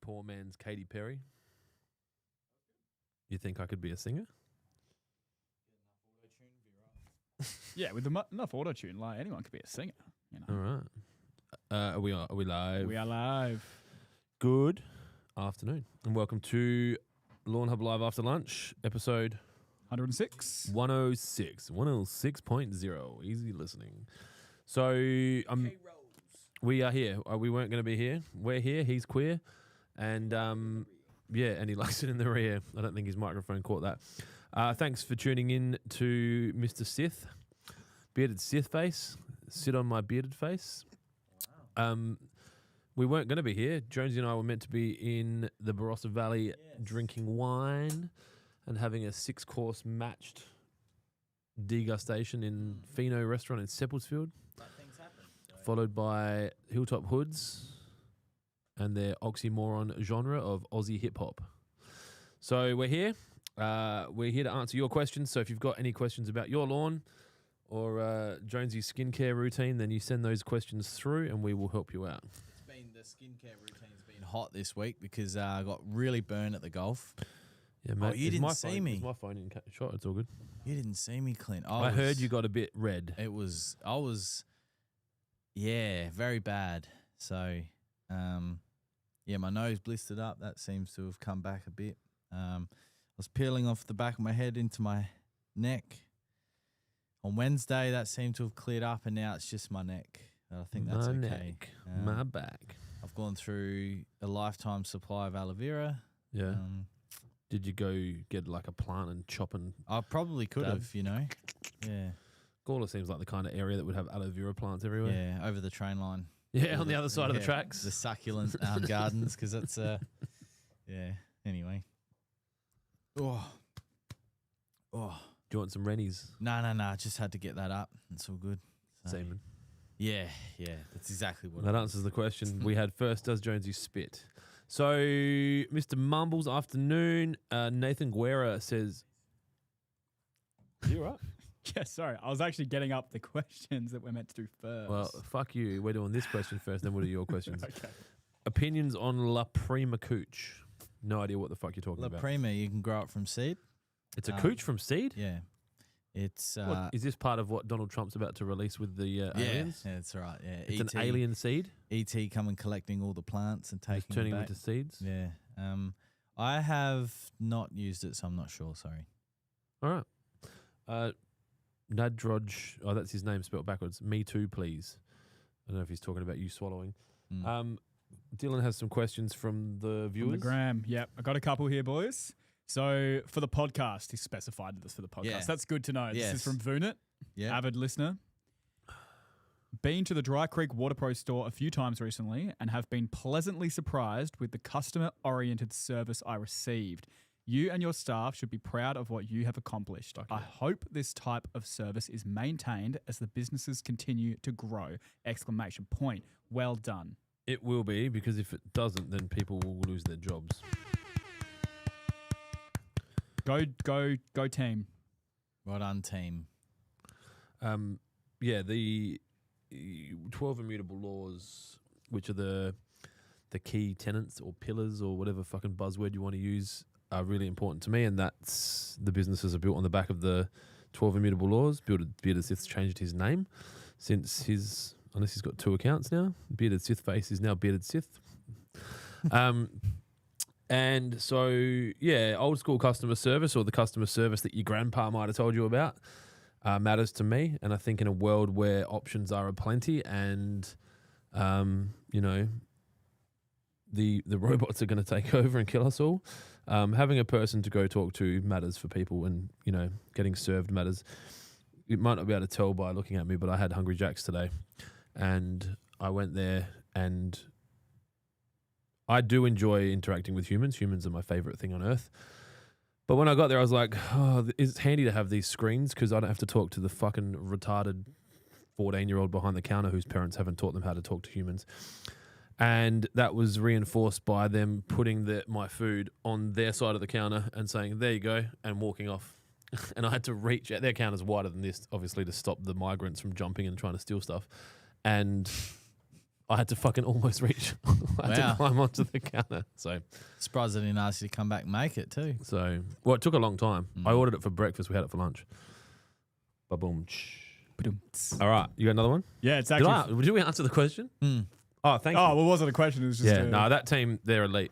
poor man's Katy Perry. You think I could be a singer? Yeah, with enough auto-tune, like anyone could be a singer. You know? All right. Are we live? We are live. Good afternoon, and welcome to Lawnhub Live After Lunch, episode 106. 106.0. Easy listening. So we are here. We weren't going to be here. We're here. He's queer, and yeah, and he likes it in the rear. I don't think his microphone caught that. Thanks for tuning in to Mr. Sith, bearded Sith face. Sit on my bearded face. We weren't going to be here. Jonesy and I were meant to be in the Barossa Valley drinking wine and having a 6-course matched degustation in Fino restaurant in Seppeltsfield, followed by Hilltop Hoods and their oxymoron genre of Aussie hip-hop. So we're here. We're here to answer your questions. So if you've got any questions about your lawn or Jonesy's skincare routine, then you send those questions through and we will help you out. The skincare routine's been hot this week because I got really burned at the golf. Yeah, mate. Oh, you didn't see me. My phone in shot. It's all good. You didn't see me, Clint. I heard you got a bit red. I was, very bad. So, yeah, my nose blistered up. That seems to have come back a bit. I was peeling off the back of my head into my neck. On Wednesday, that seemed to have cleared up, and now it's just my neck. I think that's my okay. neck, my back. I've gone through a lifetime supply of aloe vera. Yeah. Did you go get like a plant and chop and... I probably could have, you know. Yeah. Gawler seems like the kind of area that would have aloe vera plants everywhere. Yeah, over the train line. Yeah, on the other side of the tracks. The succulent gardens, because it's, yeah, anyway. Oh. Do you want some Rennies? No, I just had to get that up. It's all good. So, Semen. Yeah, that's exactly what that answers the question we had first. Does Jonesy spit? So, Mr. Mumbles, afternoon. Nathan Guerra says, you right? Yeah, sorry. I was actually getting up the questions that we're meant to do first. Well, fuck you. We're doing this question first, then we'll do your questions. Okay. Opinions on La Prima Cooch. No idea what the fuck you're talking about. La Prima, you can grow it from seed. It's a cooch from seed? Yeah. It's is this part of what Donald Trump's about to release with the aliens? Yeah, that's right. Yeah, It's an alien seed. ET coming collecting all the plants and taking turning them them back. into seeds. Yeah. I have not used it, so I'm not sure. Sorry. All right. Nadroj. Oh, that's his name spelled backwards. Me too, please. I don't know if he's talking about you swallowing. Dylan has some questions from the viewers. From the gram. Yep. I got a couple here, boys. So for the podcast, he specified this for the podcast. Yeah. That's good to know. Yes. This is from Vunit, avid listener. Been to the Dry Creek Water Pro store a few times recently and have been pleasantly surprised with the customer-oriented service I received. You and your staff should be proud of what you have accomplished. I hope this type of service is maintained as the businesses continue to grow! ! Well done. It will be, because if it doesn't, then people will lose their jobs. Go team. Right on, team. Yeah, the 12 immutable laws, which are the key tenets or pillars or whatever fucking buzzword you want to use, are really important to me, and that's the businesses are built on the back of the 12 immutable laws. Bearded Sith's changed his name since unless he's got 2 accounts now. Bearded Sith Face is now Bearded Sith. And so, yeah, old school customer service, or the customer service that your grandpa might have told you about, matters to me. And I think in a world where options are aplenty and, you know, the robots are going to take over and kill us all, having a person to go talk to matters for people, and, you know, getting served matters. You might not be able to tell by looking at me, but I had Hungry Jack's today, and I went there, and I do enjoy interacting with humans. Humans are my favorite thing on earth. But when I got there, I was like, oh, it's handy to have these screens because I don't have to talk to the fucking retarded 14-year-old behind the counter whose parents haven't taught them how to talk to humans. And that was reinforced by them putting my food on their side of the counter and saying, there you go, and walking off. And I had to reach out. Their counter's wider than this, obviously, to stop the migrants from jumping and trying to steal stuff. And I had to fucking almost reach. I had to climb onto the counter. So Surprised I didn't ask you to come back and make it too. Well, it took a long time. I ordered it for breakfast. We had it for lunch. Ba-boom. All right. You got another one? Yeah, it's actually. Did we answer the question? Oh, thank you. Oh, well, wasn't a question. It was just. No, that team, they're elite.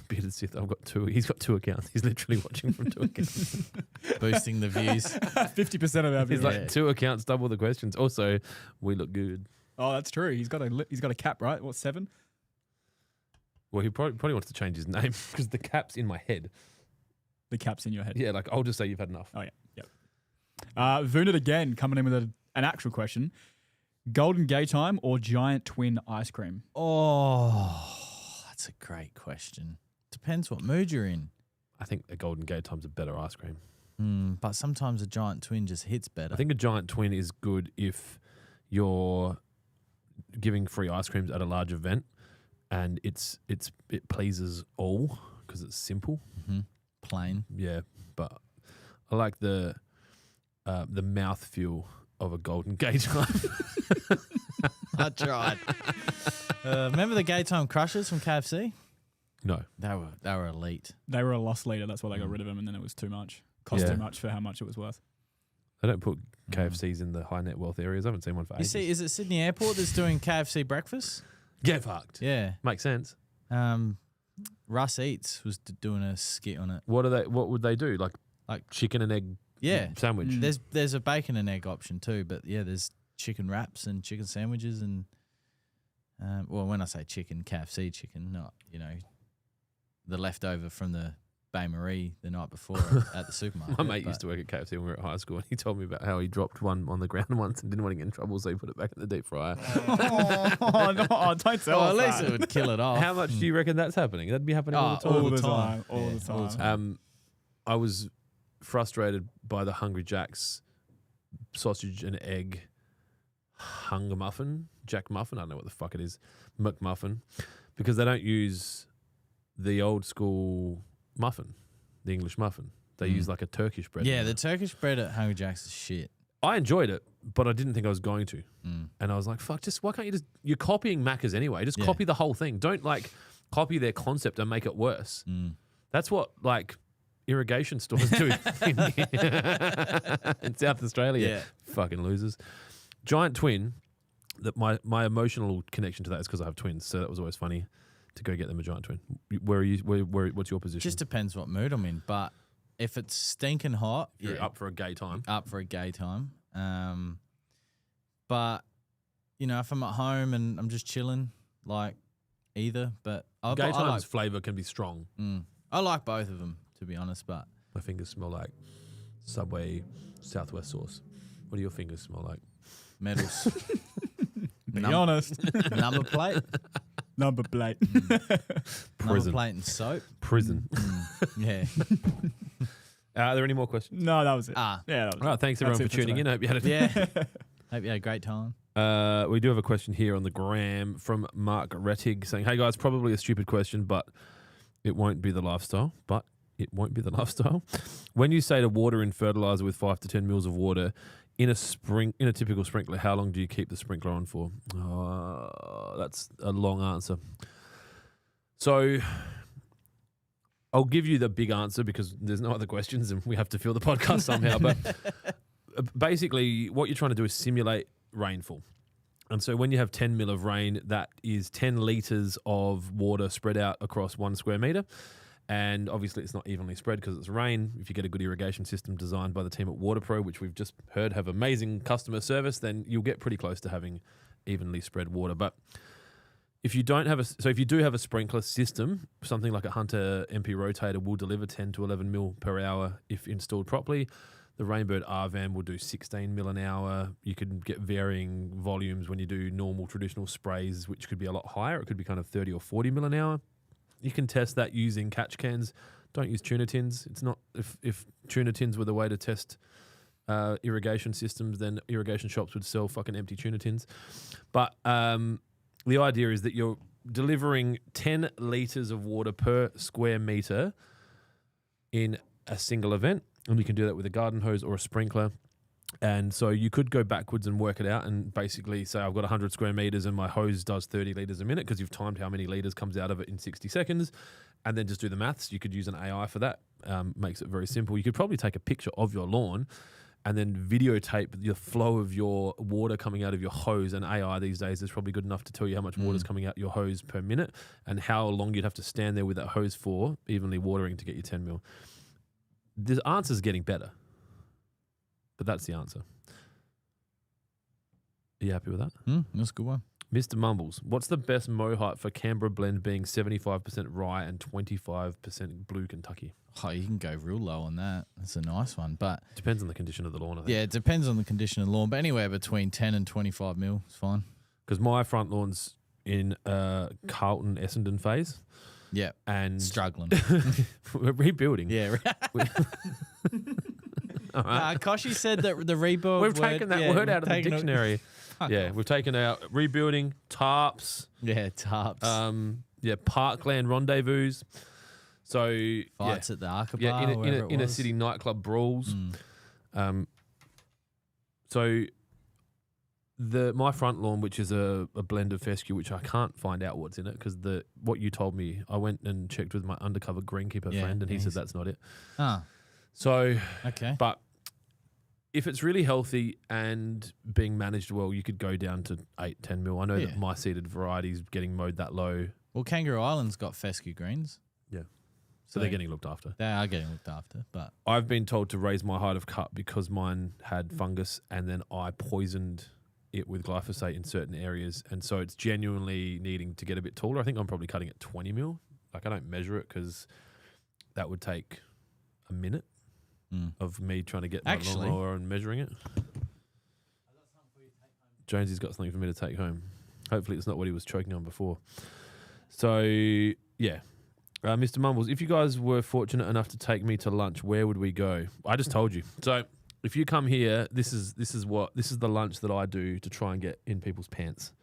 Bearded Sith, I've got two. He's got 2 accounts. He's literally watching from 2 accounts. Boosting the views. 50% of our He's views. like 2 accounts, double the questions. Also, we look good. Oh, that's true. He's got a cap, right? What, 7? Well, he probably wants to change his name because the cap's in my head. The cap's in your head. Yeah, like I'll just say you've had enough. Oh, yeah. Yep. Voonit again, coming in with an actual question. Golden Gay Time or Giant Twin ice cream? Oh, that's a great question. Depends what mood you're in. I think a Golden Gate Time's a better ice cream. But sometimes a Giant Twin just hits better. I think a Giant Twin is good if you're giving free ice creams at a large event and it pleases all because it's simple. Plain. Yeah, but I like the mouthfeel of a Golden Gate Time. I tried. Remember the Gay Time Crushers from KFC? No. They were elite. They were a loss leader. That's why they got rid of them, and then it was too much. Cost too much for how much it was worth. They don't put KFCs in the high net wealth areas. I haven't seen one for ages. You see, is it Sydney Airport that's doing KFC breakfast? Get fucked. Yeah. Makes sense. Russ Eats was doing a skit on it. What would they do? Like chicken and egg sandwich? There's a bacon and egg option too, but yeah, there's chicken wraps and chicken sandwiches and well, when I say chicken, KFC chicken, not, the leftover from the Bay Marie the night before at the supermarket. My mate used to work at KFC when we were at high school, and he told me about how he dropped one on the ground once and didn't want to get in trouble, so he put it back in the deep fryer. Oh, no, don't tell us at least that. it would kill it off. How much do you reckon that's happening? That'd be happening all the time. All the time. All the time. I was frustrated by the Hungry Jack's sausage and egg hunger muffin, Jack muffin, I don't know what the fuck it is, McMuffin, because they don't use the old school muffin, the English muffin. They use like a Turkish bread. Yeah, the Turkish bread at Hungry Jack's is shit. I enjoyed it, but I didn't think I was going to. And I was like, fuck, why can't you you're copying Macca's anyway. Just copy the whole thing. Don't copy their concept and make it worse. That's what irrigation stores do in South Australia. Yeah. Fucking losers. Giant Twin, that my emotional connection to that is because I have twins, so that was always funny to go get them a Giant Twin. Where are you? What's your position? Just depends what mood I'm in, but if it's stinking hot, you're up for a gay time. Up for a gay time. But if I'm at home and I'm just chilling, either. But gay time's flavour can be strong. I like both of them, to be honest. But my fingers smell like Subway Southwest sauce. What do your fingers smell like? Medals. Be honest. Number plate. Number plate. Prison. Number plate and soap. Prison. Yeah. Are there any more questions? No, that was it. Yeah, that was it. All right, thanks everyone for tuning in. Hope you had Hope you had a great time. We do have a question here on the gram from Mark Rettig saying, hey guys, probably a stupid question, but it won't be the lifestyle. When you say to water in fertilizer with 5 to 10 mils of water in a typical sprinkler, how long do you keep the sprinkler on for? That's a long answer. So I'll give you the big answer because there's no other questions and we have to fill the podcast somehow. But basically what you're trying to do is simulate rainfall. And so when you have 10 mil of rain, that is 10 litres of water spread out across 1 square metre. And obviously it's not evenly spread because it's rain. If you get a good irrigation system designed by the team at WaterPro, which we've just heard have amazing customer service, then you'll get pretty close to having evenly spread water. But if you do have a sprinkler system, something like a Hunter MP rotator will deliver 10 to 11 mil per hour if installed properly. The Rainbird R-Van will do 16 mil an hour. You can get varying volumes when you do normal traditional sprays, which could be a lot higher. It could be kind of 30 or 40 mil an hour. You can test that using catch cans. Don't use tuna tins. It's not if tuna tins were the way to test irrigation systems, then irrigation shops would sell fucking empty tuna tins. But the idea is that you're delivering 10 litres of water per square metre in a single event, and you can do that with a garden hose or a sprinkler. And so you could go backwards and work it out and basically say, I've got 100 square meters and my hose does 30 liters a minute because you've timed how many liters comes out of it in 60 seconds, and then just do the maths. You could use an AI for that. Makes it very simple. You could probably take a picture of your lawn and then videotape the flow of your water coming out of your hose. And AI these days is probably good enough to tell you how much water is coming out your hose per minute and how long you'd have to stand there with that hose for, evenly watering to get your 10 mil. The answer's getting better. But that's the answer. Are you happy with that? That's a good one. Mr. Mumbles, what's the best mow height for Canberra blend being 75% rye and 25% blue Kentucky? Oh, you can go real low on that. That's a nice one. But Depends on the condition of the lawn, I think. yeah, it depends on the condition of the lawn. But anywhere between 10 and 25 mil is fine. Because my front lawn's in Carlton Essendon phase. Yeah. And Struggling. we're rebuilding. Yeah. All right. Koshy said that the rebuild We've taken that word out of the dictionary. Yeah, we've taken out rebuilding, tarps. Yeah, tarps. Parkland rendezvous. So Fights at the Arca yeah, Bar, inner city nightclub brawls. So my front lawn, which is a blend of fescue, which I can't find out what's in it because what you told me, I went and checked with my undercover greenkeeper friend, and he said that's not it. So okay, but if it's really healthy and being managed well, you could go down to 8-10 mil. I know that my seeded varieties getting mowed that low. Well, Kangaroo Island's got fescue greens. Yeah. So they're getting looked after. They are getting looked after, but I've been told to raise my height of cut because mine had fungus and then I poisoned it with glyphosate in certain areas. And so it's genuinely needing to get a bit taller. I think I'm probably cutting at 20 mil. Like I don't measure it because that would take a minute of me trying to get my lawnmower and measuring it. Jonesy's got something for me to take home. Hopefully it's not what he was choking on before. So, yeah. Mr. Mumbles, if you guys were fortunate enough to take me to lunch, where would we go? I just told you. So if you come here, this is the lunch that I do to try and get in people's pants,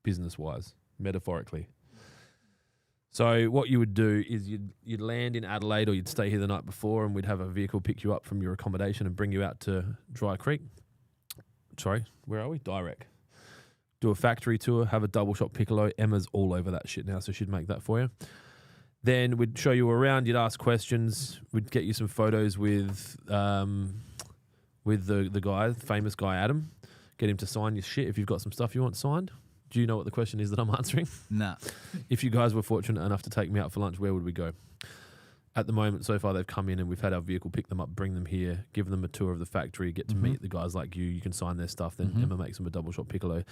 business-wise, metaphorically. So what you would do is you'd land in Adelaide or you'd stay here the night before and we'd have a vehicle pick you up from your accommodation and bring you out to Dry Creek. Sorry, where are we? Direct. Do a factory tour, have a double shot piccolo. Emma's all over that shit now, so she'd make that for you. Then we'd show you around, you'd ask questions, we'd get you some photos with the guy, the famous guy Adam, get him to sign your shit if you've got some stuff you want signed. Do you know what the question is that I'm answering? Nah. If you guys were fortunate enough to take me out for lunch, where would we go? At the moment, so far, they've come in and we've had our vehicle pick them up, bring them here, give them a tour of the factory, get to meet the guys like you. You can sign their stuff. Then Emma makes them a double shot piccolo.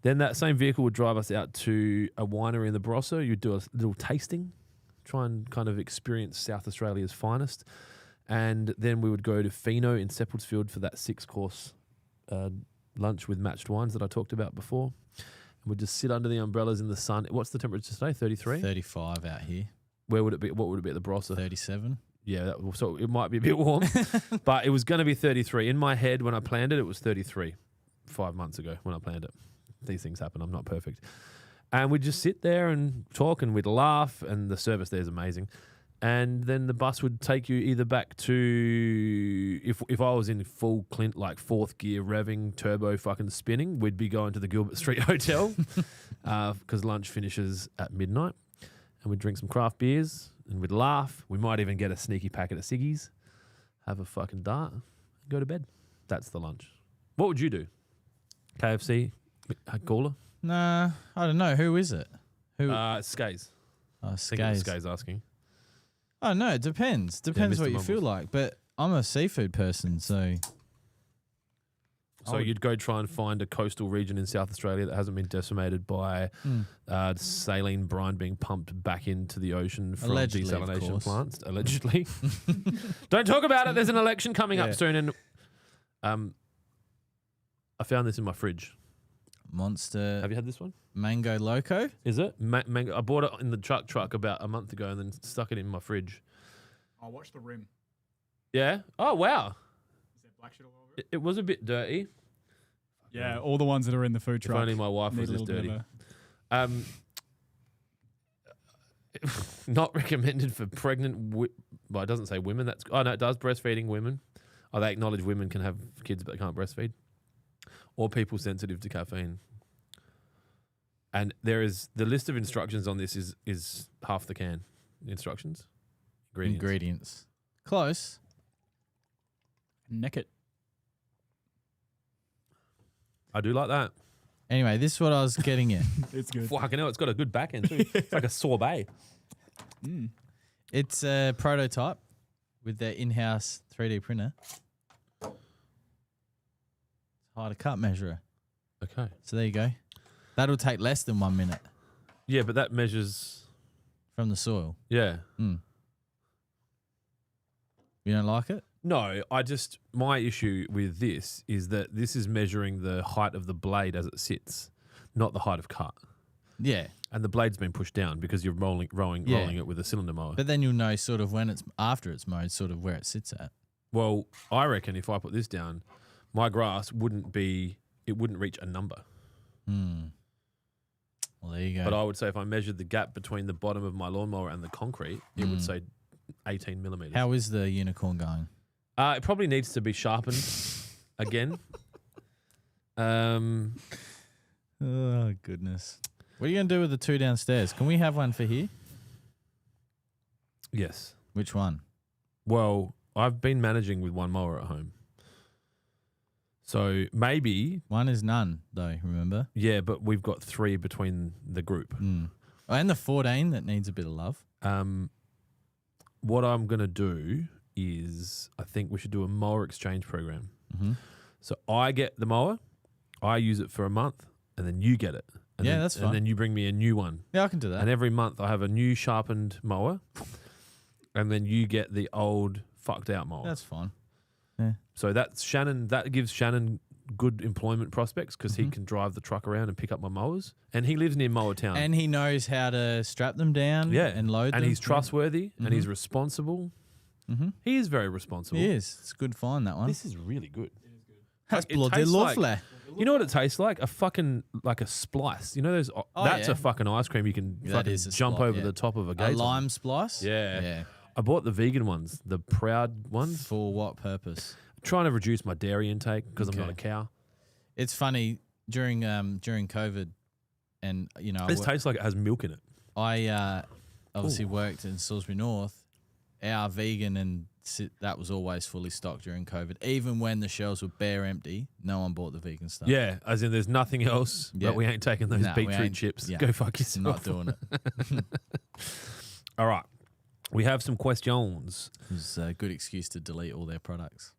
Then that same vehicle would drive us out to a winery in the Barossa. You'd do a little tasting, try and kind of experience South Australia's finest. And then we would go to Fino in Seppeltsfield for that 6-course lunch with matched wines that I talked about before. We'd just sit under the umbrellas in the sun. What's the temperature today? 33? 35 out here. Where would it be? What would it be at the Barossa? 37. Yeah, so it might be a bit warm, but it was going to be 33. In my head, when I planned it, it was 33 5 months ago when I planned it. These things happen. I'm not perfect. And we'd just sit there and talk and we'd laugh, and the service there is amazing. And then the bus would take you either back to, if I was in full Clint, like 4th gear revving, turbo fucking spinning, we'd be going to the Gilbert Street Hotel because lunch finishes at midnight. And we'd drink some craft beers and we'd laugh. We might even get a sneaky packet of ciggies, have a fucking dart, and go to bed. That's the lunch. What would you do? KFC? Gawler? Nah, I don't know. Who is it? Who? Skays. Oh, Skays. Skays. Skays asking. Oh, no, it depends. Depends Mr. what you Mumbles. feel like. But I'm a seafood person, so... So you'd go try and find a coastal region in South Australia that hasn't been decimated by saline brine being pumped back into the ocean from Allegedly, of desalination course. plants. Allegedly. Don't talk about it. There's an election coming up soon. And I found this in my fridge. Monster Have you had this one? Mango Loco? Is it? Mango. I bought it in the truck about a month ago and then stuck it in my fridge. I'll watch the rim. Yeah? Oh, wow. Is there black shit all over it? It was a bit dirty. Yeah, all the ones that are in the food If truck. only my wife need was a this little bit dirty. of Not recommended for pregnant. Well, it doesn't say women. Oh no, it does breastfeeding women. they acknowledge women can have kids but they can't breastfeed, or people sensitive to caffeine. And there is the list of instructions on this is half the can. Instructions, Ingredients. Close. Neck it. I do like that. Anyway, this is what I was getting at. It's good. Fucking hell, it's got a good back end too. It's like a sorbet. It's a prototype with their in-house 3D printer. It's height of cut measurer. Okay. So there you go. That'll take less than 1 minute Yeah, but that measures. from the soil. Yeah. You don't like it? No, my issue with this is that this is measuring the height of the blade as it sits, not the height of cut. Yeah. And the blade's been pushed down because you're rolling it with a cylinder mower. But then you'll know sort of when it's after it's mowed, sort of where it sits at. Well, I reckon if I put this down, my grass wouldn't reach a number. Well, there you go. But I would say if I measured the gap between the bottom of my lawnmower and the concrete, it would say 18 millimeters. How is the unicorn going? It probably needs to be sharpened again. Oh, goodness. What are you going to do with the two downstairs? Can we have one for here? Yes. Which one? Well, I've been managing with one mower at home. So maybe. One is none, though, remember? Yeah, but we've got 3 between the group. Oh, and the 14 that needs a bit of love. What I'm going to do is I think we should do a mower exchange program. So I get the mower, I use it for a month, and then you get it. And Yeah, then, that's fine. And then you bring me a new one. Yeah, I can do that. And every month I have a new sharpened mower, and then you get the old fucked out mower. That's fine. So that's Shannon. That gives Shannon good employment prospects because he can drive the truck around and pick up my mowers, and he lives near Mower Town. And he knows how to strap them down and load them. And he's trustworthy and he's responsible. He is very responsible. He is. It's a good find, that one. This is really good. That's It bloody tastes lovely. like- You know what it tastes like? A fucking like a splice. You know those? That's yeah. a fucking ice cream you can That fucking is a jump spli- over yeah. the top of a A gate. lime splice? Yeah. I bought the vegan ones, the proud ones. For what purpose? Trying to reduce my dairy intake because I'm Okay. not a cow. It's funny, during COVID, and, you know, This tastes like it has milk in it. I obviously worked in Salisbury North. Our vegan and that was always fully stocked during COVID. Even when the shelves were bare empty, no one bought the vegan stuff. Yeah, as in there's nothing else, Yeah. but we ain't taking those Nah, we beetroot ain't- chips. yeah. Go fuck yourself. Not doing it. All right. We have some questions. It was a good excuse to delete all their products.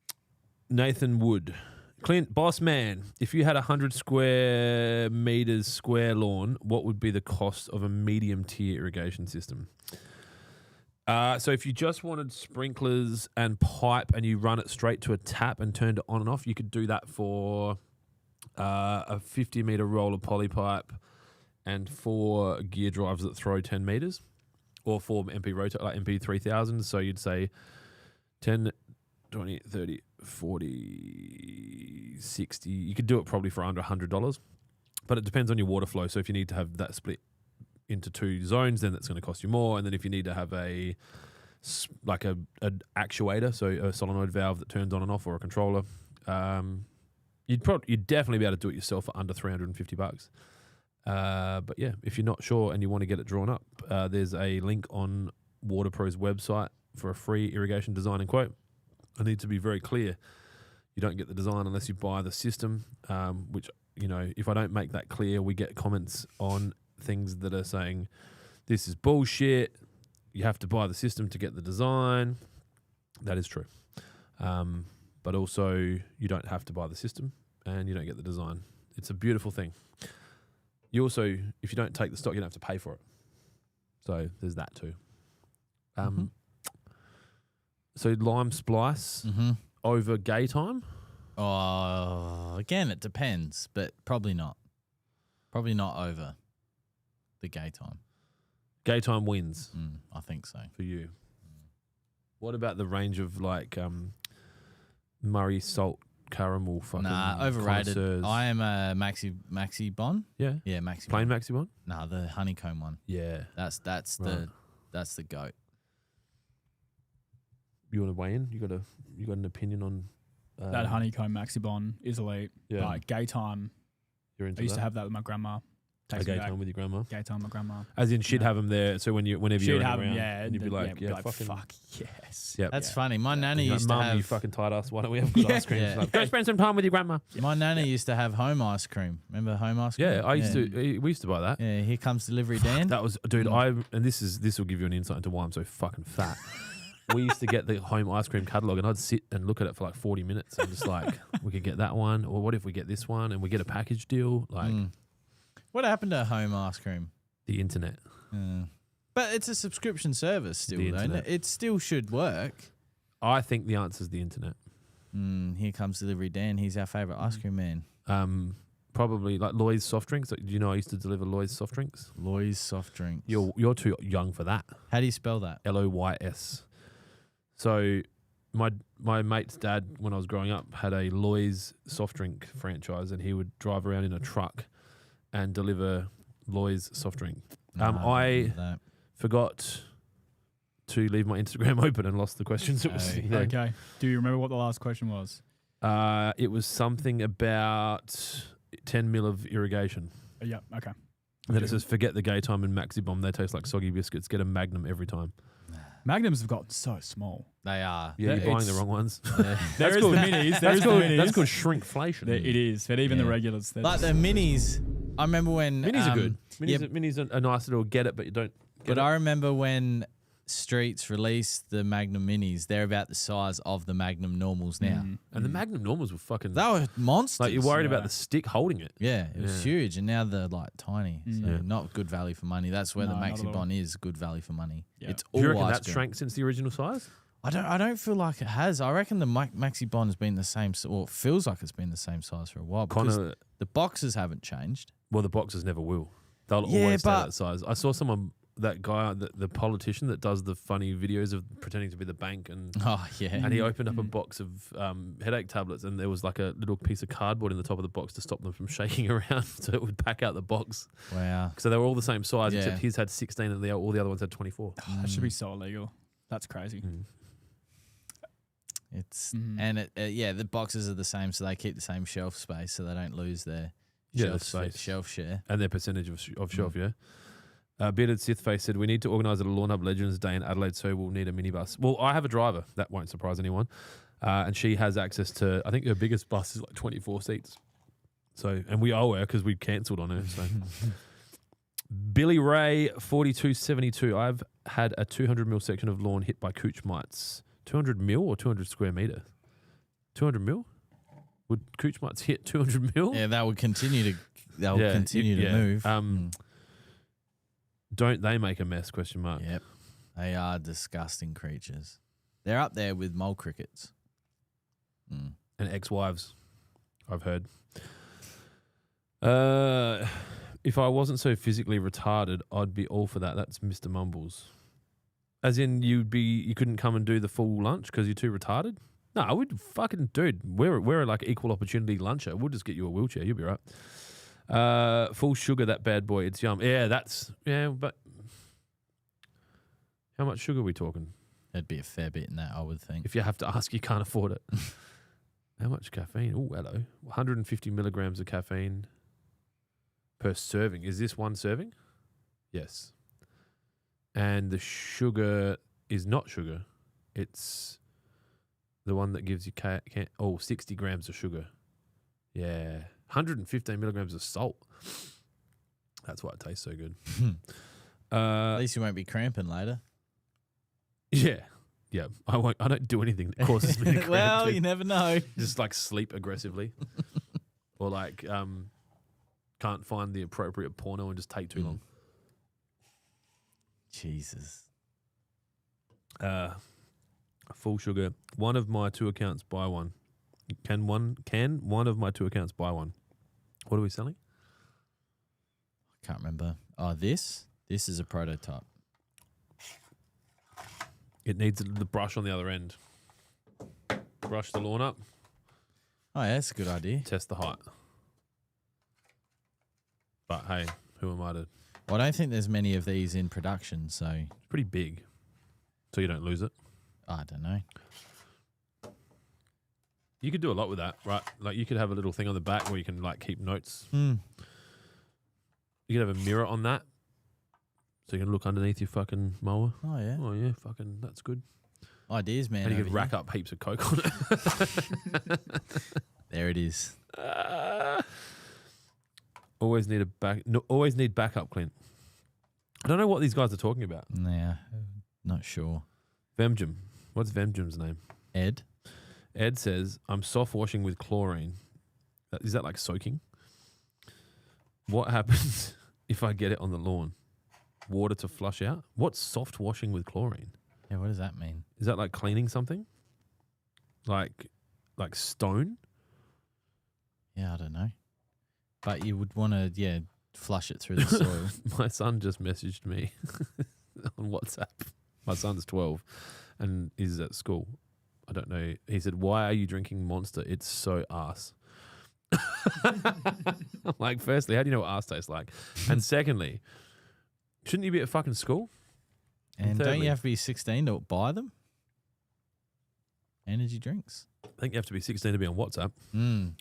Nathan Wood. Clint, boss man, if you had 100 square meters square lawn, what would be the cost of a medium tier irrigation system? So if you just wanted sprinklers and pipe and you run it straight to a tap and turned it on and off, you could do that for a 50-meter roll of polypipe and 4 gear drives that throw 10 meters, or 4 MP rotor, like MP 3000. So you'd say 10, 20, 30, 40, 60. You could do it probably for under $100, but it depends on your water flow. So if you need to have that split into 2 zones, then that's going to cost you more. And then if you need to have an actuator, so a solenoid valve that turns on and off, or a controller, you'd definitely be able to do it yourself for under $350. But yeah, if you're not sure and you want to get it drawn up, there's a link on WaterPro's website for a free irrigation design and quote. I need to be very clear. You don't get the design unless you buy the system, which, you know, if I don't make that clear, we get comments on things that are saying this is bullshit. You have to buy the system to get the design. That is true. But also you don't have to buy the system and you don't get the design. It's a beautiful thing. You also, if you don't take the stock, you don't have to pay for it. So there's that too. So lime splice over gay time? Oh, again, it depends, but probably not. Probably not over the gay time. Gay time wins I think so. for you. What about the range of like Murray salt caramel fucking Overrated. connoisseurs? I am a Maxi Bon. Yeah. Yeah, Maxi Plain Bon. Maxi one? Nah, the honeycomb one. Yeah. That's Right. the goat. You want to weigh in? You got an opinion on That honeycomb Maxibon is elite. Yeah. Like gay time. You're into I used that? to have that with my grandma. A Takes me gay back. time with your grandma. Gay time with my grandma. As in, she'd Yeah. have them there. So whenever She'd you're have around, them, yeah, and you'd be like, fucking, fuck yes. Yep. That's Yeah. funny. My nanny Like, used to Mum, have. you fucking tight ass. Why don't we have good Yeah. ice cream? Yeah. She's like, go spend some time with your grandma. My nanny used to have home ice cream. Remember home ice cream? Yeah, I used to. We used to buy that. Yeah, here comes delivery Dan. That was, dude. And this will give you an insight into why I'm so fucking fat. We used to get the home ice cream catalog, and I'd sit and look at it for like 40 minutes. I'm just like, we could get that one, or what if we get this one, and we get a package deal, like What happened to home ice cream? the internet. But it's a subscription service still, The though. internet. It still should work. I think the answer is the internet. Here comes delivery Dan. He's our favourite ice cream man. Probably like Loy's soft drinks. Do you know I used to deliver Loy's soft drinks? Loy's soft drinks. You're too young for that. How do you spell that? Loys. So my mate's dad, when I was growing up, had a Loy's soft drink franchise, and he would drive around in a truck and deliver Loy's soft drink. I that. forgot to leave my Instagram open and lost the questions that was sitting there. Okay. Do you remember what the last question was? It was something about 10 mil of irrigation. Yeah. Okay. And then it says, forget the gay time and Maxi Bomb. They taste like soggy biscuits. Get a Magnum every time. Magnums have gotten so small. They are. Yeah, you're buying the It's- wrong ones. Yeah. There is called- the minis. There is the minis. That's called shrinkflation. It is. But even the Yeah. regulars. they're Like the just- minis. I remember when Minis are good. yeah, Minis are a nice little get it, but you don't get but it. I remember when Streets released the Magnum Minis. They're about the size of the Magnum Normals now. And the Magnum Normals were fucking... They were monsters. like, you're worried Yeah. about the stick holding it. Yeah, it was Yeah. huge, and now they're like tiny. So Yeah. not good value for money. That's where No, the not Maxi at all. Bon is good value for money. Yeah. It's Do you all reckon ice that's cream. shrank since the original size? I don't feel like it has. I reckon the Maxi Bon has been the same, or it feels like it's been the same size for a while. Because Connor... the boxes haven't changed. Well, the boxes never will. They'll Yeah, always stay but- that size. I saw someone... That guy, the politician that does the funny videos of pretending to be the bank, and Oh yeah, and he opened up a box of headache tablets, and there was like a little piece of cardboard in the top of the box to stop them from shaking around, so it would pack out the box. wow. So they were all the same size, Yeah. except his had 16 and all the other ones had 24. Oh, that should be so illegal. That's crazy. It's Mhm. and yeah, the boxes are the same, so they keep the same shelf space, so they don't lose their Yeah, shelf, space. shelf share. And their percentage of shelf, yeah. Bearded Sith Face said, we need to organise a Lawnhub Legends Day in Adelaide, so we'll need a minibus. Well, I have a driver. That won't surprise anyone. And she has access to, I think her biggest bus is like 24 seats. So, and we owe her because we cancelled on her. So, Billy Ray, 4272. I've had a 200 mil section of lawn hit by cooch mites. 200 mil or 200 square metre? 200 mil? Would cooch mites hit 200 mil? Yeah, they will continue to. They'll continue to move. Don't they make a mess? Question mark. Yep, they are disgusting creatures. They're up there with mole crickets. And ex-wives, I've heard. If I wasn't so physically retarded, I'd be all for that. That's Mr. Mumbles. As in, you couldn't come and do the full lunch because you're too retarded? No, I would fucking, dude, we're like equal opportunity luncher. We'll just get you a wheelchair. You'll be right. Full sugar, that bad boy. It's yum. Yeah, but how much sugar are we talking? There'd be a fair bit in that, I would think. If you have to ask, you can't afford it. How much caffeine? Oh, hello. 150 milligrams of caffeine per serving. Is this one serving? Yes. And the sugar is not sugar. It's the one that gives you 60 grams of sugar. Yeah. 115 milligrams of salt. That's why it tastes so good. At least you won't be cramping later. Yeah. Yeah. I don't do anything that causes me to cramp. Well, dude. you never know. Just like sleep aggressively. Or like can't find the appropriate porno and just take too long. Jesus. Full sugar. One of my two accounts buy one. Can one of my two accounts buy one? What are we selling? Can't remember. Oh, this is a prototype. It needs the brush on the other end. Brush the lawn up. Oh, yeah, that's a good idea. Test the height. But hey, who am I to? Well, I don't think there's many of these in production, so It's pretty big, so you don't lose it. I don't know. You could do a lot with that, right? Like you could have a little thing on the back where you can like keep notes. Mm. You could have a mirror on that, so you can look underneath your fucking mower. Oh, yeah. Oh yeah, fucking that's good. Ideas, man. And you over could here. rack up heaps of coke on it. There it is. Always need backup, Clint. I don't know what these guys are talking about. Yeah, not sure. Vemjum. What's Vemjum's name? Ed? Ed says, I'm soft washing with chlorine. Is that like soaking? What happens if I get it on the lawn? Water to flush out? What's soft washing with chlorine? Yeah, what does that mean? Is that like cleaning something? Like stone? Yeah, I don't know. But you would want to, flush it through the soil. My son just messaged me on WhatsApp. My son's 12 and is at school. I don't know. He said, why are you drinking Monster? It's so arse. I'm like, firstly, how do you know what arse tastes like? And secondly, shouldn't you be at fucking school? And don't thirdly- you have to be 16 to buy them? Energy drinks? I think you have to be 16 to be on WhatsApp. Mm.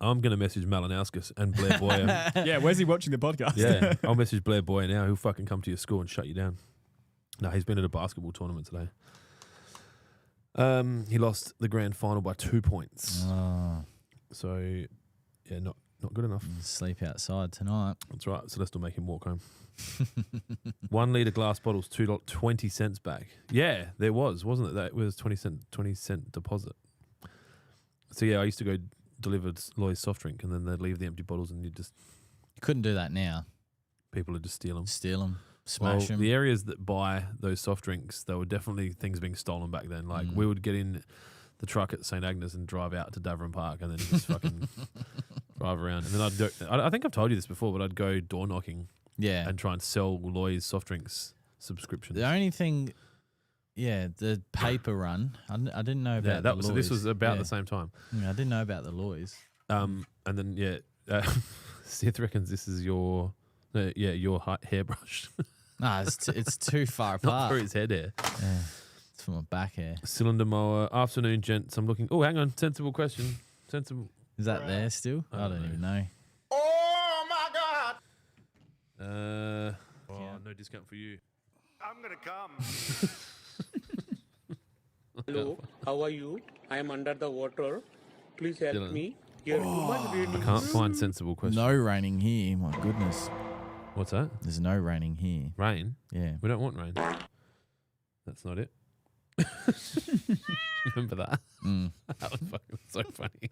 I'm going to message Malinauskas and Blair Boyer. Yeah, where's he watching the podcast? Yeah, I'll message Blair Boyer now. He'll fucking come to your school and shut you down. No, he's been at a basketball tournament today. He lost the grand final by 2 points. Oh, So, yeah, not good enough. sleep outside tonight. That's right. Celeste will make him walk home. 1 litre glass bottles, $20 back. Yeah, there wasn't it? That was 20 cent deposit. So yeah, I used to go deliver Loy's soft drink, and then they'd leave the empty bottles, and you Couldn't do that now. people would just steal them. Steal them, smash them. The areas that buy those soft drinks, there were definitely things being stolen back then. Like we would get in the truck at St Agnes and drive out to Davern Park, and then just fucking drive around. And then I think I've told you this before, but I'd go door knocking Yeah. and try and sell Loy's soft drinks subscriptions. The only thing, the paper run. I didn't know about the so this was Loys. about the same time. Yeah, I didn't know about the Loys. And then Sith reckons this is your hairbrush, Nah, it's too far not apart. for his head hair. Yeah, it's for my back hair. Cylinder mower. Afternoon, gents. I'm looking. Oh, hang on. Sensible question. Sensible. Is that there still? I don't even know. Oh my God! No discount for you. I'm gonna come. Hello, how are you? I am under the water. Please help Dylan. me. Here, human being. Can't find sensible question. No raining here. My goodness. What's that? There's no raining here. Rain? Yeah. We don't want rain. That's not it. Remember that? That was fucking so funny.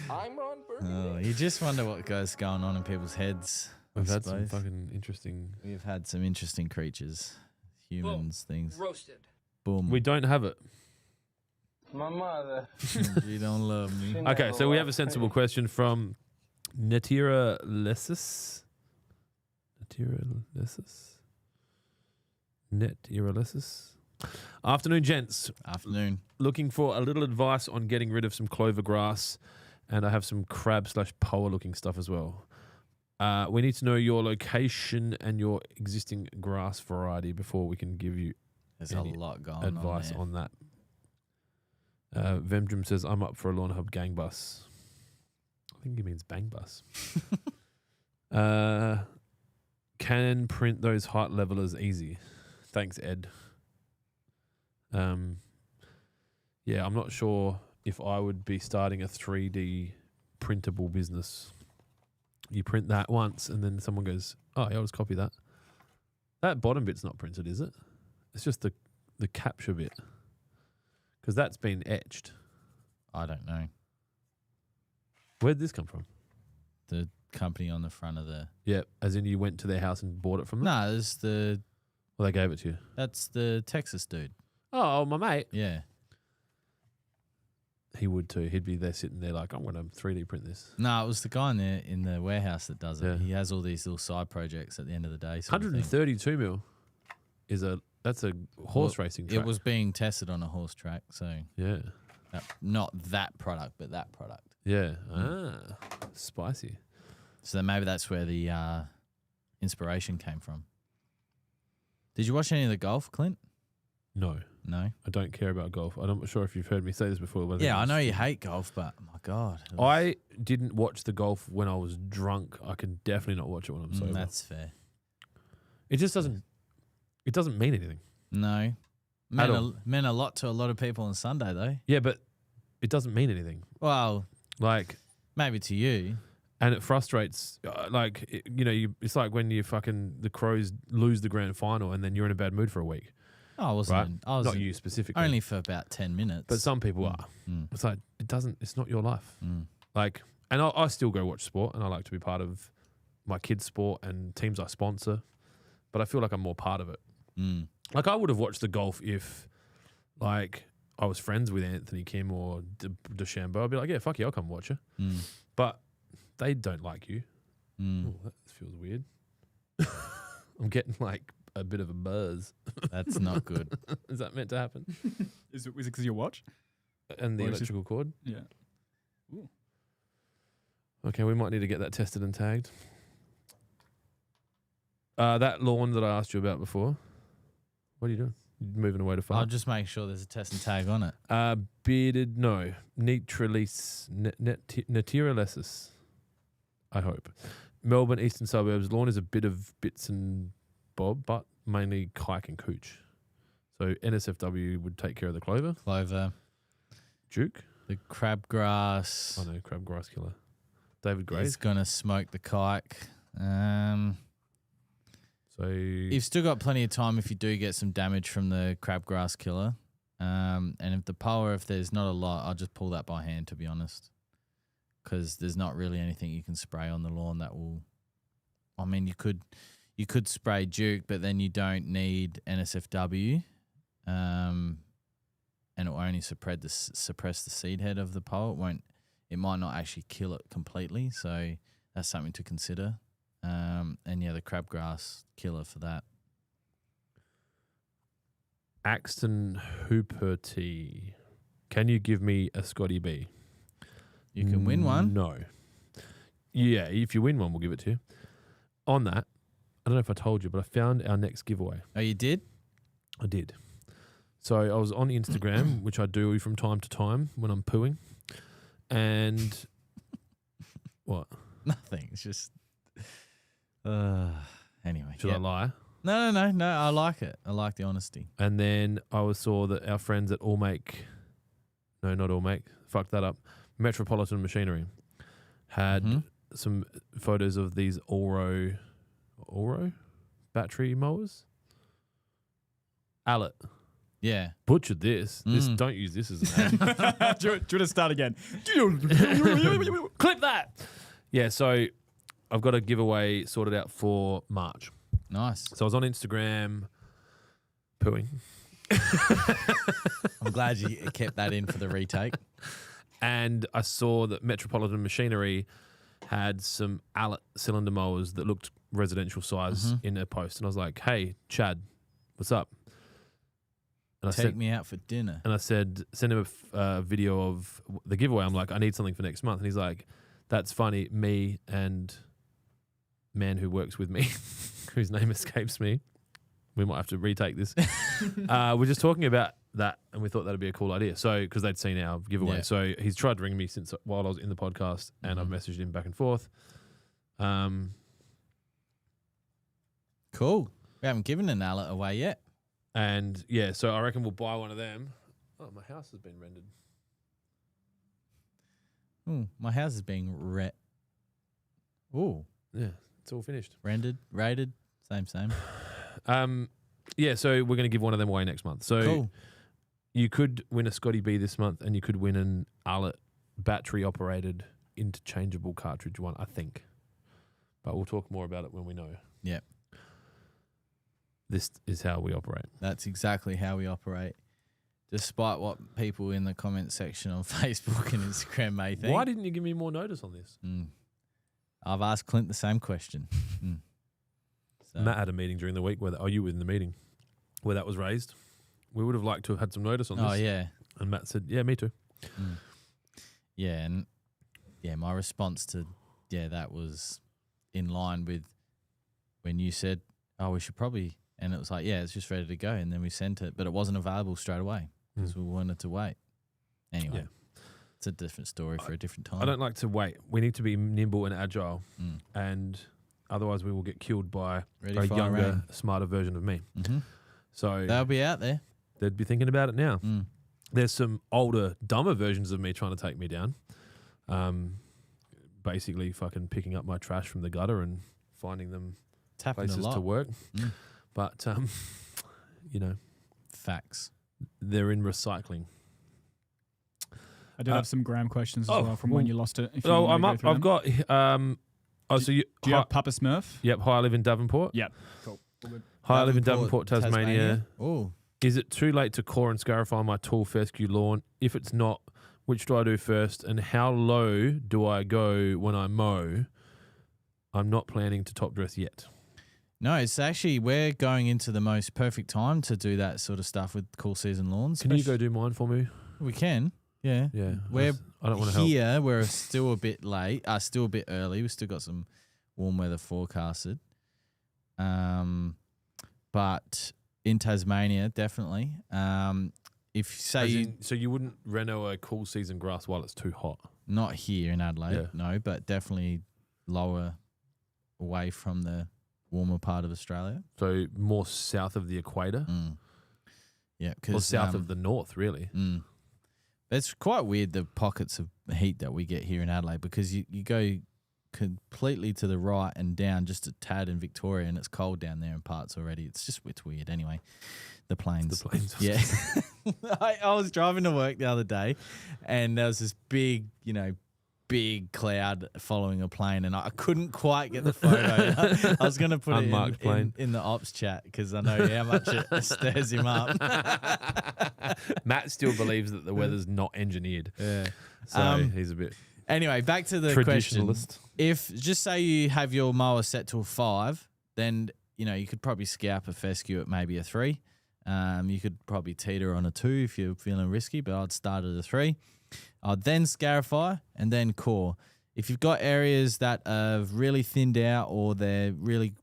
I'm on Oh, you just wonder what goes going on in people's heads. We've I had some suppose. fucking interesting. We've had some interesting creatures, humans, things. roasted. Boom. We don't have it. My mother. You don't love me. Okay, so we have a sensible question from Natira Lessus. Afternoon, gents. Afternoon. Looking for a little advice on getting rid of some clover grass, and I have some crab/poa looking stuff as well. We need to know your location and your existing grass variety before we can give you There's any a lot going advice on there. on that. Vemdrum says, I'm up for a Lawnhub gang bus. I think he means bang bus. Can print those height levelers easy. Thanks, Ed. I'm not sure if I would be starting a 3D printable business. You print that once and then someone goes, oh, yeah, I'll just copy that. That bottom bit's not printed, is it? It's just the capture bit. Because that's been etched. I don't know. Where'd this come from? The company on the front of the. Yeah, as in you went to their house and bought it from them? No, there's Well, they gave it to you. that's the Texas dude. Oh, my mate. Yeah. He would too. He'd be there sitting there like, I'm going to 3D print this. No, it was the guy in the warehouse that does it. Yeah. He has all these little side projects at the end of the day. sort of thing. 132 mil that's a horse racing track. It was being tested on a horse track, so Yeah. not that product, but that product. Yeah. Spicy. So then maybe that's where the inspiration came from. Did you watch any of the golf, Clint? No, No. I don't care about golf. I'm not sure if you've heard me say this before. But Yeah, I know you hate golf, but my God. I didn't watch the golf when I was drunk. I can definitely not watch it when I'm sober. That's fair. It just doesn't. It doesn't mean anything. No. Meant a lot to a lot of people on Sunday, though. Yeah, but it doesn't mean anything. Well, Like, maybe to you. and it frustrates. It's like when the Crows lose the grand final and then you're in a bad mood for a week. I wasn't. Right? I was Not you specifically. only for about 10 minutes. But some people are. Mm. It's like, it's not your life. Mm. Like, and I still go watch sport and I like to be part of my kids' sport and teams I sponsor, but I feel like I'm more part of it. Mm. Like, I would have watched the golf if, like, I was friends with Anthony Kim or DeChambeau. I'd be like, yeah, fuck you, I'll come watch you. Mm. But they don't like you. Mm. Oh, that feels weird. I'm getting, like, a bit of a buzz. That's not good. Is that meant to happen? Is it because your watch? And the Or is it- electrical cord? Yeah. Okay, we might need to get that tested and tagged. That lawn that I asked you about before, what are you doing? You moving away to I'll farm? just make sure there's a test and tag on it. Bearded, no. Naturalensis, I hope. Melbourne, eastern suburbs. Lawn is a bit of bits and bob, but mainly kike and cooch. So NSFW would take care of the clover. Clover, Duke. the crabgrass. I know, crabgrass killer. David Gray. He's going to smoke the kike. So You've still got plenty of time if you do get some damage from the crabgrass killer. And if the power, if there's not a lot, I'll just pull that by hand, to be honest. Because there's not really anything you can spray on the lawn that will... I mean, you could spray Duke, but then you don't need NSFW. And it will only suppress the seed head of the pole. It might not actually kill it completely. So that's something to consider. And yeah, the crabgrass killer for that. Axton Hooperty. Can you give me a Scotty B? You can win one. No. Yeah, if you win one, we'll give it to you. On that, I don't know if I told you, but I found our next giveaway. Oh, you did? I did. So I was on Instagram, which I do from time to time when I'm pooing. And what? Nothing. It's just... anyway. Should I lie? No. I like it. I like the honesty. And then I saw that our friends at not All Make, fucked that up, Metropolitan Machinery, had some photos of these Oro battery mowers. Allet. Yeah. Butchered this. Don't use this as an ad. Do you want to start again? Clip that. Yeah, so I've got a giveaway sorted out for March. Nice. So I was on Instagram pooing. I'm glad you kept that in for the retake. And I saw that Metropolitan Machinery had some Allet cylinder mowers that looked residential size in their post. And I was like, hey, Chad, what's up? And Take me out for dinner. And I said, send him a video of the giveaway. I'm like, I need something for next month. And he's like, that's funny. Me and man who works with me, whose name escapes me, we might have to retake this. We're just talking about that, and we thought that'd be a cool idea. So, because they'd seen our giveaway. Yeah. So he's tried to ring me since while I was in the podcast, and I've messaged him back and forth. Cool. We haven't given an Allet away yet. And yeah, so I reckon we'll buy one of them. Oh, my house has been rendered. Ooh, my house is being Yeah, it's all finished. rendered, rated, same. Yeah, so we're going to give one of them away next month. So Cool. you could win a Scotty B this month, and you could win an Allet battery-operated interchangeable cartridge one, I think. But we'll talk more about it when we know. Yeah, This is how we operate. that's exactly how we operate. Despite what people in the comment section on Facebook and Instagram may think. Why didn't you give me more notice on this? I've asked Clint the same question. So, Matt had a meeting during the week you were in the meeting where that was raised. We would have liked to have had some notice on this. Oh, yeah. And Matt said, yeah, me too. Yeah, and my response to that was in line with when you said, oh, we should probably And it was like, yeah, it's just ready to go. And then we sent it, but it wasn't available straight away because we wanted to wait. Anyway, it's a different story for a different time. I don't like to wait. We need to be nimble and agile, and otherwise we will get killed by a younger, smarter version of me. Mm-hmm. So they'll be out there. They'd be thinking about it now. There's some older, dumber versions of me trying to take me down. Basically fucking picking up my trash from the gutter and finding them places to work. But, you know. Facts. They're in recycling. I did have some Graham questions as well from when you lost it. If you I'm up. I've got... do you have Papa Smurf? Yep. Hi, I live in Davenport. Yep. Cool. All good. Hi, I live in Davenport, Tasmania. Oh. Is it too late to core and scarify my tall fescue lawn? If it's not, which do I do first? And how low do I go when I mow? I'm not planning to top dress yet. No, it's actually, we're going into the most perfect time to do that sort of stuff with cool season lawns. Can you go do mine for me? We can. Yeah. Yeah. We're I don't want to help. Here, we're still a bit late. Still a bit early. We've still got some warm weather forecasted. But in Tasmania, definitely. If say so you wouldn't reno a cool season grass while it's too hot? Not here in Adelaide, no, but definitely lower away from the warmer part of Australia. So more south of the equator? Yeah, or south of the north, really. It's quite weird, the pockets of heat that we get here in Adelaide, because you go completely to the right and down just a tad in Victoria, and it's cold down there in parts already. It's weird. Anyway, the plains. Yeah. I was driving to work the other day, and there was this big cloud following a plane, and I couldn't quite get the photo. I was going to put it in the ops chat because I know how much it stirs him up. Matt still believes that the weather's not engineered. Yeah. So he's a bit... Anyway, back to the question. If, just say you have your mower set to a 5, then, you could probably scalp a fescue at maybe a 3. You could probably teeter on a 2 if you're feeling risky, but I'd start at a 3. I'd then scarify and then core. If you've got areas that are really thinned out or they're really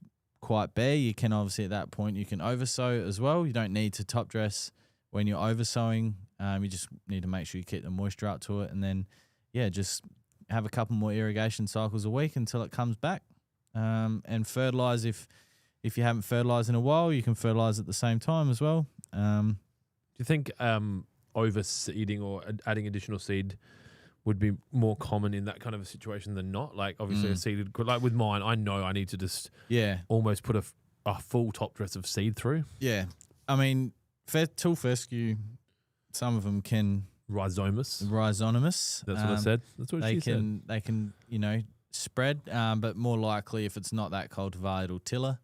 quite bare, you can obviously at that point, you can oversow as well. You don't need to top dress when you're oversowing. You just need to make sure you keep the moisture up to it, and then, just have a couple more irrigation cycles a week until it comes back. And fertilise if you haven't fertilised in a while, you can fertilise at the same time as well. Do you think overseeding or adding additional seed would be more common in that kind of a situation than not? Like obviously a seeded, like with mine, I know I need to just almost put a full top dress of seed through. Yeah. I mean, tall fescue, some of them can... Rhizomatous. That's what I said. That's what she said. They can, spread, but more likely if it's not that cultivar, it'll tiller,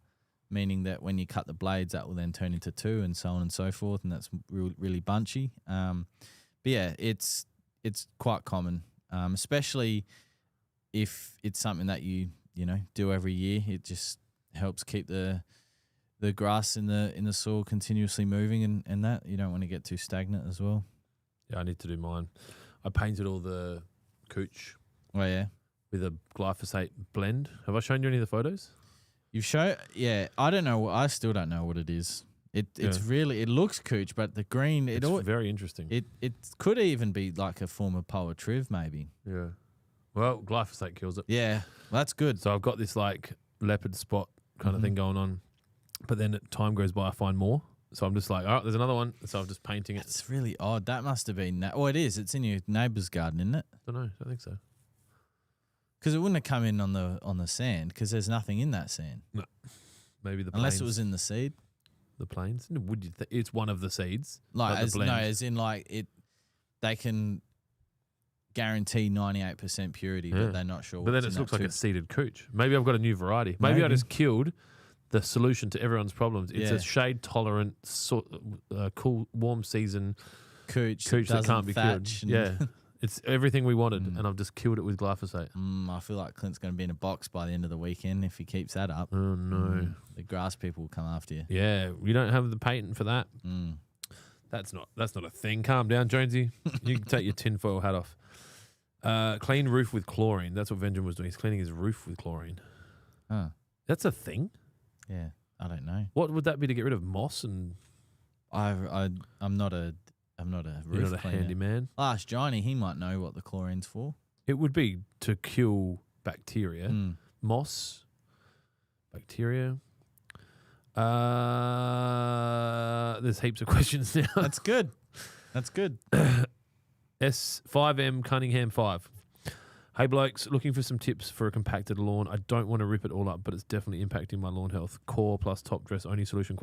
meaning that when you cut the blades, that will then turn into 2 and so on and so forth, and that's really bunchy. But yeah, it's quite common, especially if it's something that you do every year. It just helps keep the grass in the soil continuously moving, and that you don't want to get too stagnant as well. Yeah, I need to do mine. I painted all the cooch. Oh yeah, with a glyphosate blend. Have I shown you any of the photos? You've shown, yeah. I don't know. I still don't know what it is. It's really, it looks cooch, but the green, it's very interesting. It could even be like a form of Poa triv, maybe. Yeah. Well, glyphosate kills it. Yeah, well, that's good. So I've got this like leopard spot kind of thing going on, but then as time goes by, I find more. So I'm just like, all right, there's another one. So I'm just painting it. It's really odd. That must have been that. Oh, it is. It's in your neighbour's garden, isn't it? I don't know. I don't think so. Because it wouldn't have come in on the sand because there's nothing in that sand. No, maybe the unless plains. it was in the seed. The plains? Would you? It's one of the seeds. Like as in like it. They can guarantee 98% purity, but they're not sure. But then it looks like a seeded cooch. Maybe I've got a new variety. Maybe I just killed the solution to everyone's problems. It's a shade tolerant, cool, warm season cooch that can't be killed. Yeah. It's everything we wanted, and I've just killed it with glyphosate. I feel like Clint's going to be in a box by the end of the weekend if he keeps that up. Oh, no. The grass people will come after you. Yeah, we don't have the patent for that. That's not a thing. Calm down, Jonesy. You can take your tinfoil hat off. Clean roof with chlorine. That's what Vengeance was doing. He's cleaning his roof with chlorine. Huh. That's a thing? Yeah. I don't know. What would that be to get rid of moss and I'm not a you're roof not a cleaner. handyman? Ask Johnny, he might know what the chlorine's for. It would be to kill bacteria. Moss, bacteria. There's heaps of questions now. That's good. That's good. S5M Cunningham 5. Hey blokes, looking for some tips for a compacted lawn. I don't want to rip it all up, but it's definitely impacting my lawn health. Core plus top dress only solution ?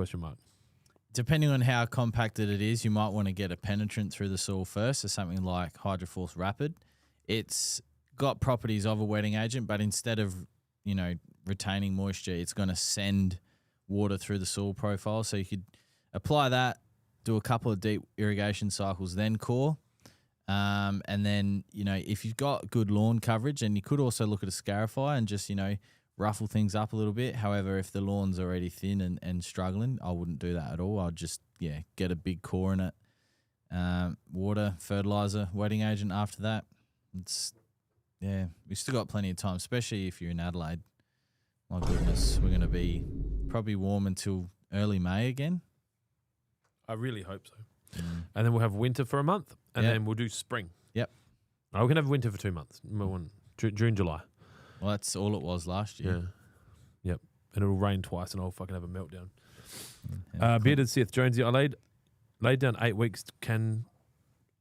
Depending on how compacted it is, you might want to get a penetrant through the soil first, so something like Hydroforce Rapid. It's got properties of a wetting agent, but instead of, retaining moisture, it's going to send water through the soil profile. So you could apply that, do a couple of deep irrigation cycles, then core. And then, if you've got good lawn coverage, and you could also look at a scarifier and just, ruffle things up a little bit. However, if the lawn's already thin and struggling, I wouldn't do that at all. I'd just, get a big core in it. Water, fertilizer, wetting agent after that. We've still got plenty of time, especially if you're in Adelaide. My goodness, we're going to be probably warm until early May again. I really hope so. And then we'll have winter for a month, and then we'll do spring. Yep. Oh, we can have winter for 2 months. June, July. Well, that's all it was last year. Yeah. Yep. And it'll rain twice, and I'll fucking have a meltdown. Yeah, Bearded Sith, Jonesy, I laid down 8 weeks. I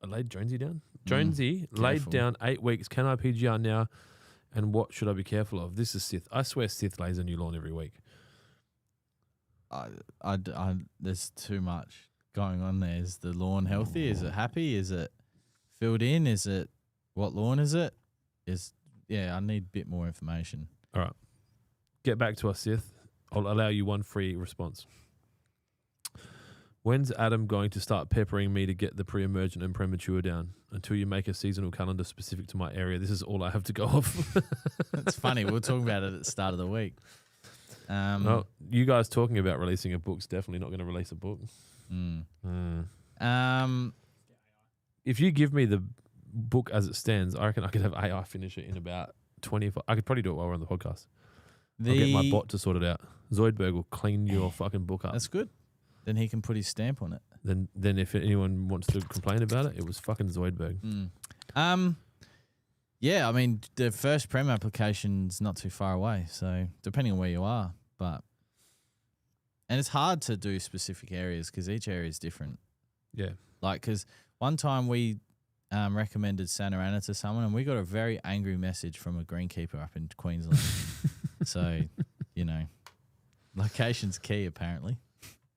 laid Jonesy down? Jonesy laid careful. down 8 weeks. Can I PGR now? And what should I be careful of? This is Sith. I swear Sith lays a new lawn every week. There's too much going on there. Is the lawn healthy? Is it happy? Is it filled in? Is it what lawn is it? I need a bit more information. All right. Get back to us, Sith. I'll allow you one free response. When's Adam going to start peppering me to get the pre-emergent and premature down? Until you make a seasonal calendar specific to my area, this is all I have to go off. It's funny. We were talking about it at the start of the week. Well, you guys talking about releasing a book's definitely not going to release a book. If you give me the book as it stands, I reckon I could have AI finish it in about 25. I could probably do it while we're on the podcast. I'll get my bot to sort it out. Zoidberg will clean your fucking book up. That's good. Then he can put his stamp on it. Then if anyone wants to complain about it, it was fucking Zoidberg. Yeah, I mean, the first Prem application's not too far away, so depending on where you are. And it's hard to do specific areas because each area is different. Yeah. Because one time we recommended Santa Ana to someone and we got a very angry message from a greenkeeper up in Queensland. So, location's key apparently.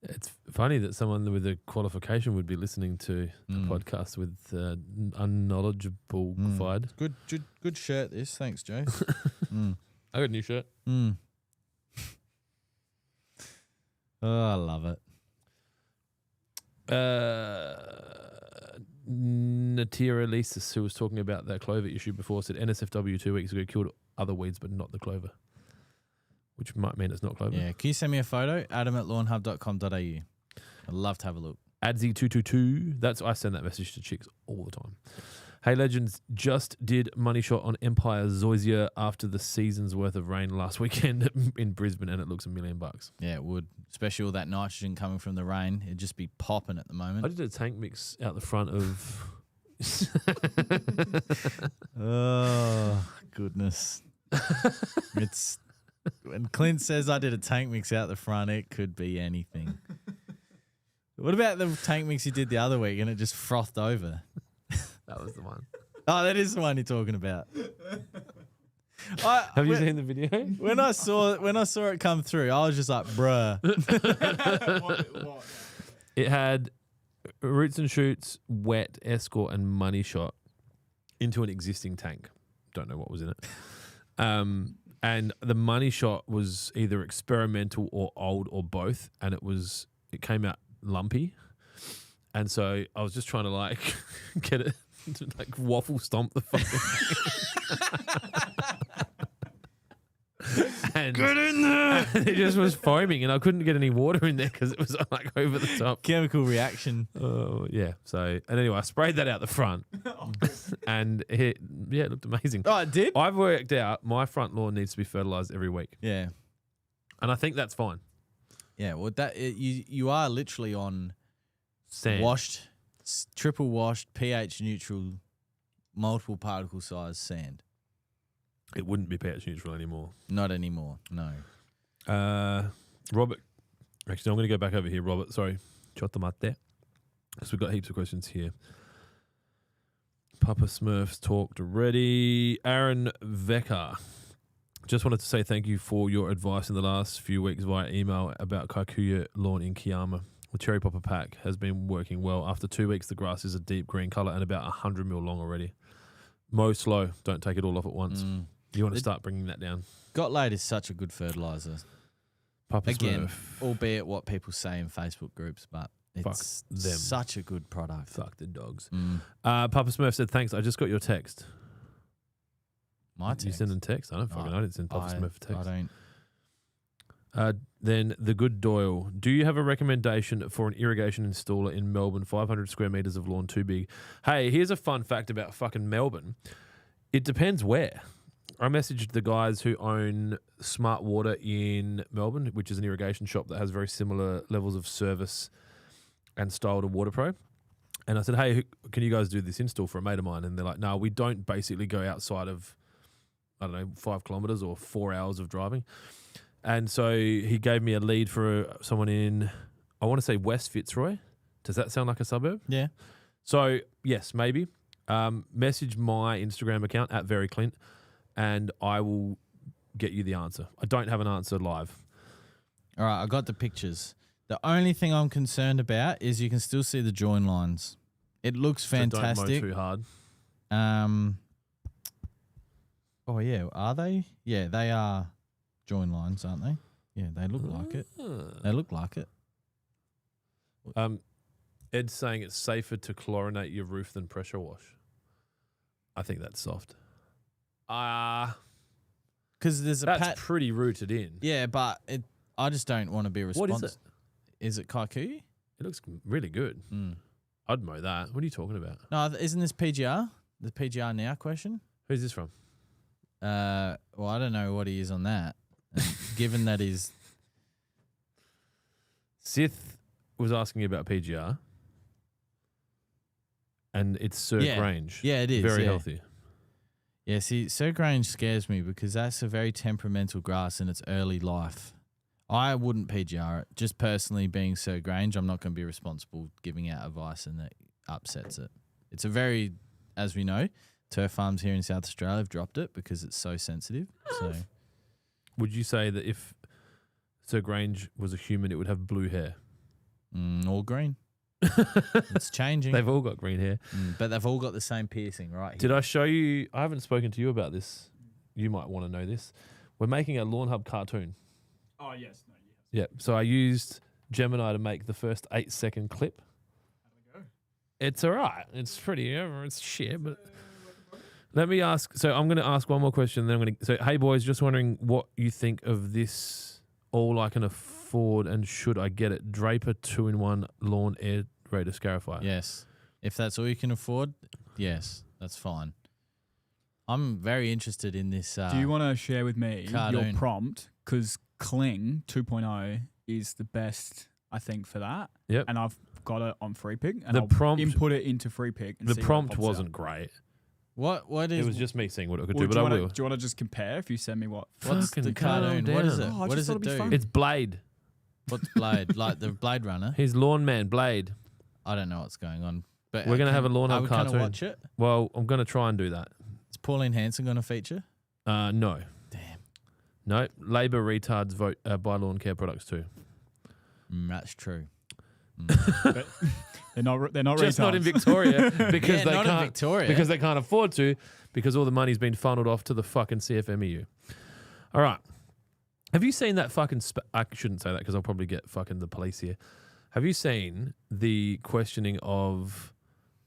It's funny that someone with a qualification would be listening to a podcast with unknowledgeable fied. Good shirt this. Thanks, Joe. I got a new shirt. Oh, I love it. Natira Lisis, who was talking about that clover issue before, said NSFW 2 weeks ago killed other weeds but not the clover, which might mean it's not clover. Yeah, can you send me a photo? adam@lawnhub.com.au. I'd love to have a look. Adzi222, I send that message to chicks all the time. Hey legends, just did money shot on Empire Zoysia after the season's worth of rain last weekend in Brisbane, and it looks $1 million. Yeah, it would. Especially all that nitrogen coming from the rain. It'd just be popping at the moment. I did a tank mix out the front of... Oh, goodness. It's... When Clint says I did a tank mix out the front, it could be anything. What about the tank mix you did the other week and it just frothed over? That was the one. Oh, that is the one you're talking about. Have you seen the video? When I saw it come through, I was just like, bruh. What? It had Roots and Shoots, Wet, Escort, and Money Shot into an existing tank. Don't know what was in it. And the Money Shot was either experimental or old or both, and it came out lumpy. And so I was just trying to get it to waffle stomp the fucking and get in there. And it just was foaming, and I couldn't get any water in there because it was over the top. Chemical reaction. Oh yeah. So anyway, I sprayed that out the front, and it looked amazing. Oh, it did? I've worked out my front lawn needs to be fertilized every week. Yeah. And I think that's fine. Yeah, well, you are literally on Sand. washed, triple washed, pH neutral, multiple particle size sand. It wouldn't be pH neutral anymore. Not anymore. No. Robert, actually, I'm going to go back over here. Robert, sorry, ciotto mate. So we've got heaps of questions here. Papa Smurfs talked already. Aaron Vecker. Just wanted to say thank you for your advice in the last few weeks via email about Kikuyu lawn in Kiama. The cherry popper pack has been working well. After 2 weeks, the grass is a deep green colour and about 100 mil long already. Mow slow. Don't take it all off at once. You want to start bringing that down. Got Laid is such a good fertiliser. Papa Again, Smurf. albeit what people say in Facebook groups, but Fuck it's them. such a good product. Fuck the dogs. Papa Smurf said, thanks, I just got your text. My text. You sending text? I don't fucking know. I didn't send Papa Smurf a text. I don't. Then the good Doyle. Do you have a recommendation for an irrigation installer in Melbourne? 500 square metres of lawn too big. Hey, here's a fun fact about fucking Melbourne. It depends where. I messaged the guys who own Smart Water in Melbourne, which is an irrigation shop that has very similar levels of service and style to WaterPro. And I said, hey, can you guys do this install for a mate of mine? And they're like, no, we don't basically go outside of, I don't know, 5 kilometres or 4 hours of driving. And so he gave me a lead for someone in, I want to say West Fitzroy. Does that sound like a suburb? Yeah. So, yes, maybe. Message my Instagram account at @veryclint and I will get you the answer. I don't have an answer live. All right, I got the pictures. The only thing I'm concerned about is you can still see the join lines. It looks fantastic. So don't mow too hard. Oh, yeah. Are they? Yeah, they are join lines, aren't they? Yeah, they look like it. They look like it. Ed's saying it's safer to chlorinate your roof than pressure wash. I think that's soft. Because there's a That's pretty rooted in. Yeah, but I just don't want to be responsible. What is it? Is it Kikuyu? It looks really good. I'd mow that. What are you talking about? No, isn't this PGR? The PGR Now question? Who's this from? Well, I don't know what he is on that. Given that he's... Sith was asking about PGR. And it's Sir Grange. Yeah, it is. Very healthy. Yeah, see, Sir Grange scares me because that's a very temperamental grass in its early life. I wouldn't PGR it. Just personally being Sir Grange, I'm not going to be responsible giving out advice and that upsets it. It's a very, as we know, turf farms here in South Australia have dropped it because it's so sensitive. So, would you say that if Sir Grange was a human, it would have blue hair? Or green. It's changing. They've all got green hair. But they've all got the same piercing, right? Did I show you? I haven't spoken to you about this. You might want to know this. We're making a Lawnhub cartoon. Oh, yes. No, yes. Yeah. So I used Gemini to make the first 8-second clip. How did it go? It's all right. It's pretty, it's shit, but let me ask. So I'm going to ask one more question. Then I'm going to, so, hey boys, just wondering what you think of this all I can afford and should I get it? Draper 2-in-1 lawn aerator scarifier. Yes. If that's all you can afford, yes, that's fine. I'm very interested in this. Do you want to share with me cartoon. your prompt? Because Kling 2.0 is the best, I think, for that. Yep. And I've got it on FreePick. And The I'll prompt- input it into FreePick. And The see what prompt pops wasn't out. great. What is It was just me seeing what it could Well, do, but I will. Do you want to just compare if you send me what? what's Fucking the calm cartoon? What is it? down. Oh, I What just does thought it it'd be do? fun. It's Blade. What's Blade? Like the Blade Runner? He's Lawn Man Blade. I don't know what's going on. But We're going to have a Lawnhub are we gonna cartoon. watch it? Well, I'm going to try and do that. Is Pauline Hanson going to feature? No. Damn. No. Labor retards vote buy lawn care products too. That's true. But they're not Just not in Victoria because Yeah, they not in can't Victoria. because they can't afford to because all the money's been funneled off to the fucking CFMEU. All right. Have you seen that fucking I shouldn't say that because I'll probably get fucking the police here. Have you seen the questioning of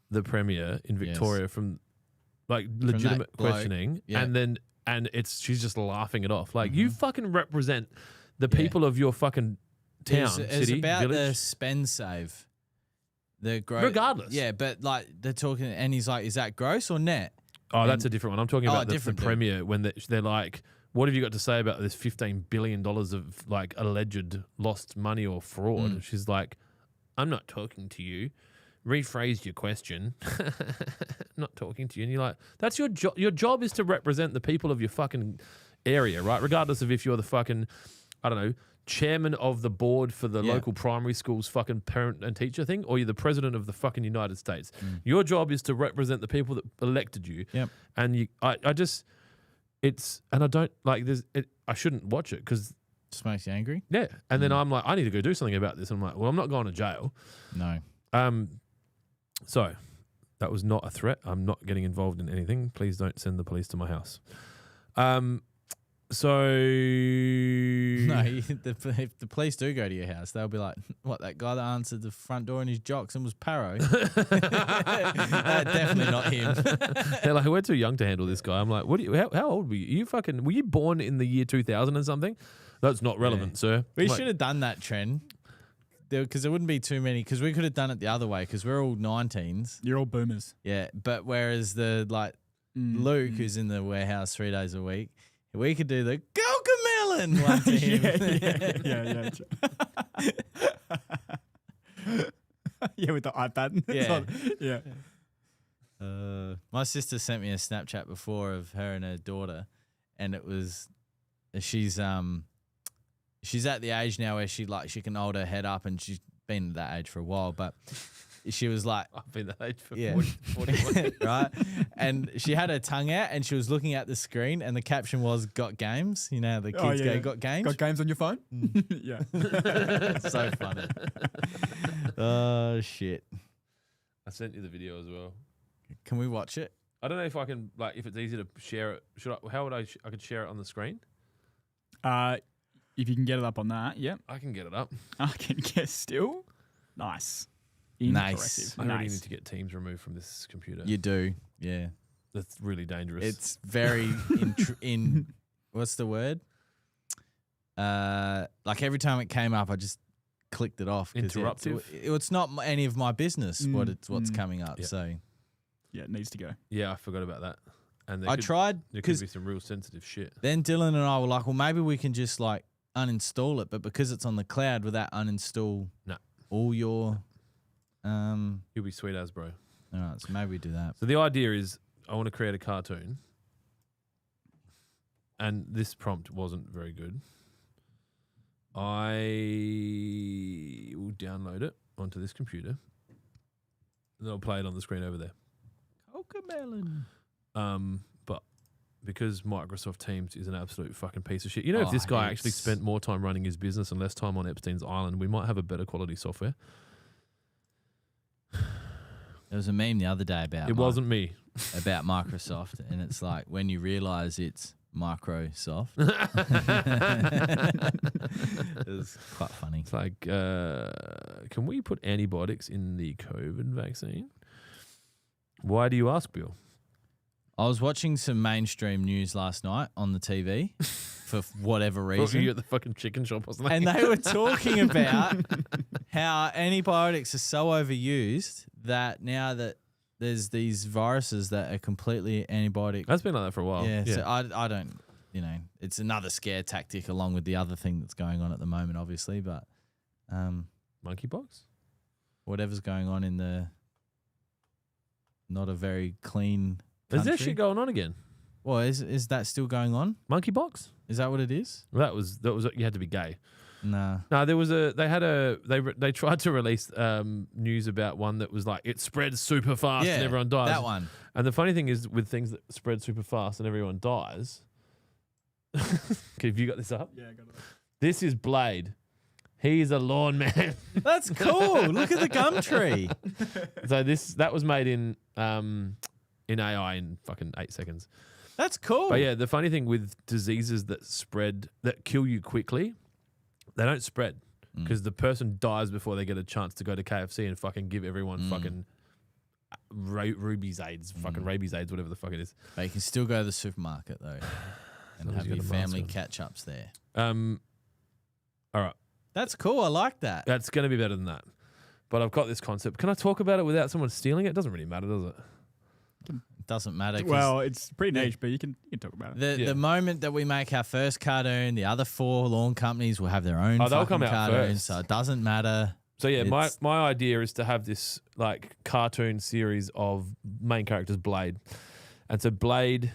the Premier in Victoria from like legitimate bloke, questioning yeah. and she's just laughing it off. Like you fucking represent the people of your fucking town, It's city, about the village. spend save. The gross. Regardless. Yeah, but like they're talking, and he's like, "Is that gross or net?" Oh, that's a different one. I'm talking about the different, dude. Premier when they're like, what have you got to say about this $15 billion of like alleged lost money or fraud? She's like, I'm not talking to you. Rephrase your question. Not talking to you. And you're like, that's your job. Your job is to represent the people of your fucking area, right? Regardless of if you're the fucking, I don't know, chairman of the board for the local primary school's fucking parent and teacher thing, or you're the president of the fucking United States. Your job is to represent the people that elected you. Yep. And I just, and I don't like this. I shouldn't watch it because just makes you angry. Yeah. And then I'm like, I need to go do something about this. And I'm like, well, I'm not going to jail. No. So that was not a threat. I'm not getting involved in anything. Please don't send the police to my house. So no, if the police do go to your house, they'll be like, "What? That guy that answered the front door in his jocks and was paro? Definitely not him." They're like, "We're too young to handle this guy." I'm like, "What? How old were you? Were you born in the year 2000 and something? That's not relevant, sir." We should have done that trend because there wouldn't be too many. Because we could have done it the other way. Because we're all 19s. You're all boomers. Yeah, but whereas Luke, who's in the warehouse 3 days a week. We could do the Cocomelon one to him. Yeah, with the iPad. Yeah. My sister sent me a Snapchat before of her and her daughter, and it was she's at the age now where she can hold her head up, and she's been at that age for a while, but she was like, I've been that age for 41. Right? And she had her tongue out and she was looking at the screen and the caption was, "Got games?" You know, the kids go, "Got games?" Got games on your phone? Yeah. So funny. Oh, shit. I sent you the video as well. Can we watch it? I don't know if I can, like, if it's easy to share it. How would I could share it on the screen? If you can get it up on that, yeah. I can get it up. I can guess still. Nice. Nice. I really need to get Teams removed from this computer. You do, yeah. That's really dangerous. It's very what's the word? Like every time it came up, I just clicked it off. Interruptive. It's not any of my business what's coming up. Yeah. So yeah, it needs to go. Yeah, I forgot about that. And tried. There could be some real sensitive shit. Then Dylan and I were like, well, maybe we can just like uninstall it, but because it's on the cloud, will that uninstall all your? You'll be sweet as, bro. All right, so maybe we do that. So the idea is I want to create a cartoon, and this prompt wasn't very good. I will download it onto this computer, and then I'll play it on the screen over there. Cocomelon. But because Microsoft Teams is an absolute fucking piece of shit, you know, if this guy actually spent more time running his business and less time on Epstein's Island, we might have a better quality software. There was a meme the other day about wasn't me about Microsoft, and it's like when you realize it's Microsoft. It was quite funny. It's like, can we put antibiotics in the COVID vaccine? Why do you ask, Bill? I was watching some mainstream news last night on the TV for whatever reason. You at the fucking chicken shop or something? And they were talking about how antibiotics are so overused that now that there's these viruses that are completely antibiotic. That's been like that for a while. Yeah. So I don't, it's another scare tactic along with the other thing that's going on at the moment, obviously. But monkeypox? Whatever's going on in the not a very clean country. Is there shit going on again? Well, is that still going on? Monkeypox? Is that what it is? That was you had to be gay. Nah. No, they tried to release news about one that was like it spreads super fast and everyone dies. That one. And the funny thing is with things that spread super fast and everyone dies. Okay, have you got this up? Yeah, I got it. This is Blade. He's a lawn man. That's cool. Look at the gum tree. So that was made in AI in fucking 8 seconds. That's cool. But yeah, the funny thing with diseases that kill you quickly, they don't spread because the person dies before they get a chance to go to KFC and fucking give everyone fucking rabies AIDS, whatever the fuck it is. But you can still go to the supermarket though and have your family catch-ups there. All right. That's cool. I like that. That's going to be better than that. But I've got this concept. Can I talk about it without someone stealing it? It doesn't really matter, does it? doesn't matter. 'cause Well, it's pretty niche, but you can talk about it. the moment that we make our first cartoon, the other 4 lawn companies will have their own they'll fucking come out cartoons, first. so it doesn't matter. So yeah, It's- my idea is to have this like cartoon series of main characters Blade, and so Blade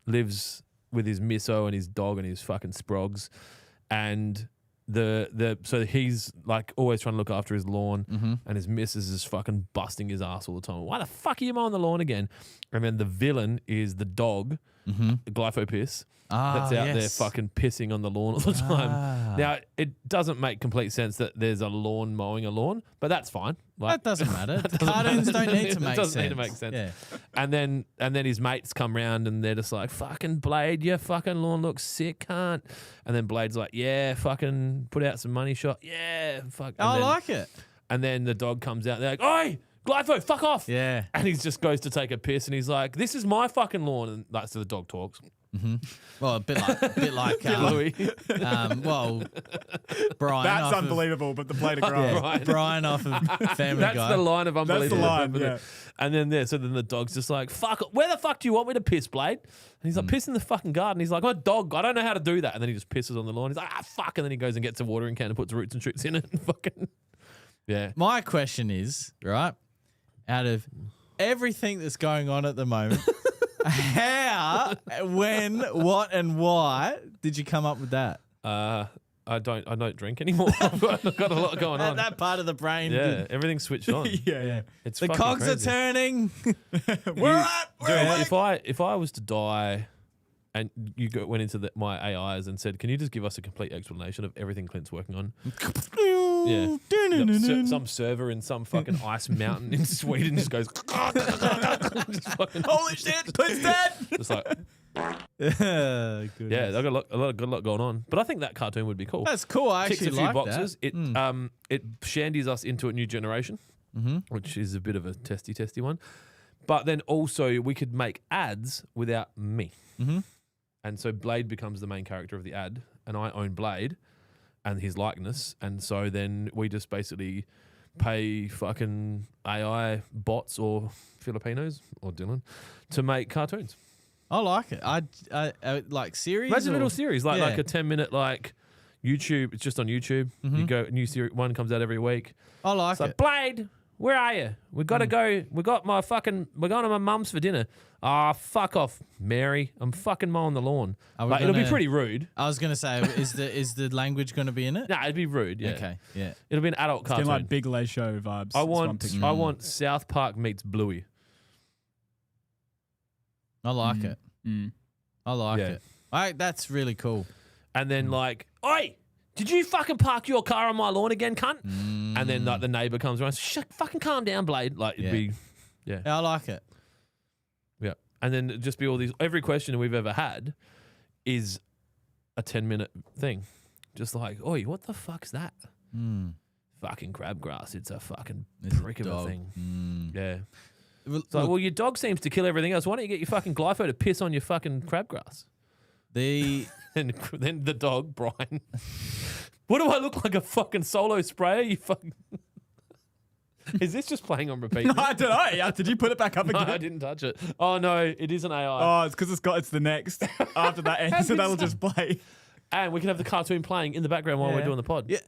lives with his misso and his dog and his fucking sprogs, and so he's like always trying to look after his lawn, and his missus is fucking busting his ass all the time. Why the fuck are you mowing the lawn again? And then the villain is the dog, the Glypho piss. That's out there fucking pissing on the lawn all the time. Now, it doesn't make complete sense that there's a lawn mowing a lawn, but that's fine. Like, That doesn't matter. Cartoons don't need to make sense. It doesn't need to make sense. Yeah. And then his mates come round and they're just like, fucking Blade, your fucking lawn looks sick, cunt. And then Blade's like, yeah, fucking put out some money shot. Yeah, fuck. And I then, like it. And then the dog comes out. They're like, oi, Glypho, fuck off. Yeah. And he just goes to take a piss and he's like, this is my fucking lawn. And that's the dog talks. Well, a bit like Louis. well, Brian. That's off unbelievable, but the plate of grass. Of, Brian. Brian off of Family That's Guy. the line of unbelievable. line, yeah. And then so then the dog's just like, fuck, where the fuck do you want me to piss, Blade? And he's like, piss in the fucking garden. He's like, oh, dog, I don't know how to do that. And then he just pisses on the lawn. He's like, fuck. And then he goes and gets a watering can and puts roots and shoots in it. And fucking, yeah. My question is, right, out of everything that's going on at the moment, how, when, what, and why did you come up with that? I don't drink anymore. I've got a lot going on. That part of the brain. Yeah, everything's switched on. Yeah. It's The fucking cogs crazy. are turning. Dude, if I was to die and you went into my AIs and said, can you just give us a complete explanation of everything Clint's working on? Yeah. Some server in some fucking ice mountain in Sweden just goes, just fucking, Holy shit, Clint's dead. just like, Yeah, yeah, they've got a lot going on. But I think that cartoon would be cool. That's cool. I Ticks actually a few like boxes. that. It shandies us into a new generation, which is a bit of a testy one. But then also we could make ads without me. And so Blade becomes the main character of the ad, and I own Blade and his likeness. And so then we just basically pay fucking AI bots or Filipinos or Dylan to make cartoons. I like it. I like series. Imagine a or- little series, like Yeah. a 10-minute like YouTube. It's just on YouTube. You go, new series, one comes out every week. I like It's like, it. Blade, where are you? We got to go. We're going to my mum's for dinner. Ah, fuck off, Mary. I'm fucking mowing the lawn. Are we Like, it'll be gonna- pretty rude. I was gonna say, is the language going to be in it? Nah, it'd be rude. Yeah. Okay. Yeah. It'll be an adult Getting cartoon. like Big Les Show vibes. I is what I'm want picturing. I want South Park meets Bluey. I like it. Mm. I like Yeah. it. That's really cool. And then like, oi, did you fucking park your car on my lawn again, cunt? And then like the neighbor comes around, shut, fucking calm down, Blade. Like it'd be, Yeah, I like it. yeah. And then it'd just be all these. Every question we've ever had is a 10-minute thing, just like, oi, what the fuck's that? Fucking crabgrass. It's a fucking It's a prick of a dog. thing. Yeah. Well, It's like, look, well, your dog seems to kill everything else. Why don't you get your fucking Glypho to piss on your fucking crabgrass? the And then the dog, Brian. What do I look like, a fucking solo sprayer? You fucking. Is this just playing on repeat? I don't know. Yeah, did you put it back up No, again? I didn't touch it. Oh no, it is an AI. Oh, it's because it's the next after that ends, so that'll just play. And we can have the cartoon playing in the background while we're Yeah. doing the pod. yeah,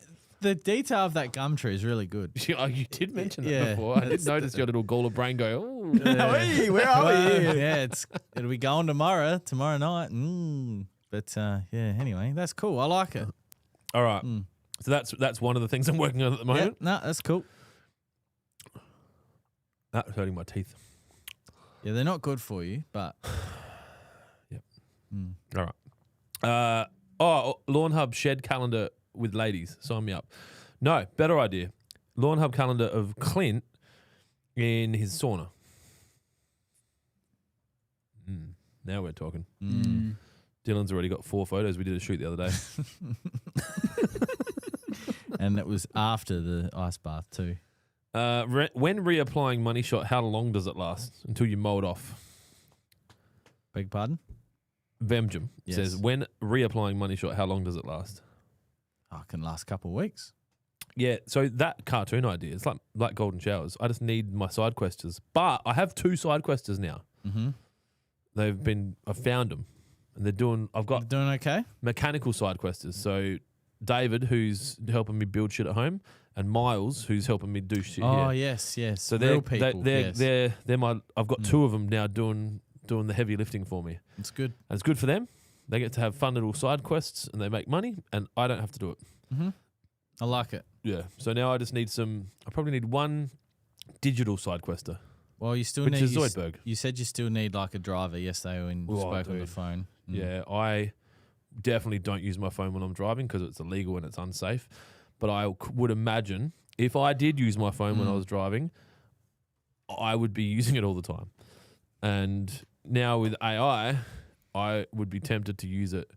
the detail of that gum tree is really good. Oh, you did mention that Yeah. before. I did That's- notice your little gala brain go, oh. Hey, where are we? Yeah, it'll be going tomorrow night. But yeah, anyway, that's cool. I like it. All right. So that's one of the things I'm working on at the Yeah, moment. no, that's cool. That's hurting my teeth. Yeah, they're not good for you, but All right. Lawnhub shed calendar with ladies. Sign me up. No, better idea. Lawnhub calendar of Clint in his sauna. Now we're talking. Dylan's already got 4 photos. We did a shoot the other day. and it was after the ice bath too. When reapplying money shot, how long does it last until you mow it off? Beg pardon? Vemjum Yes. says, when reapplying money shot, how long does it last? Oh, it can last a couple of weeks. Yeah, so that cartoon idea, it's like Golden Showers. I just need my side questers. But I have 2 side questers now. Mm-hmm. I've found them. And I've got Doing okay? mechanical side questers. So David, who's helping me build shit at home, and Miles, who's helping me do shit Oh, here. yes. So Real they're people. Yes. they're my. I've got 2 of them now doing the heavy lifting for me. It's good. And it's good for them. They get to have fun little side quests, and they make money, and I don't have to do it. Mm-hmm. I like it. Yeah. So now I just need I probably need 1 digital side quester, Well, you still which need is Zoidberg. You said you still need like a driver yesterday when you Oh, spoke on the dude. phone. Mm. Yeah, I definitely don't use my phone when I'm driving because it's illegal and it's unsafe. But I would imagine if I did use my phone when I was driving, I would be using it all the time. And now with AI, I would be tempted to use it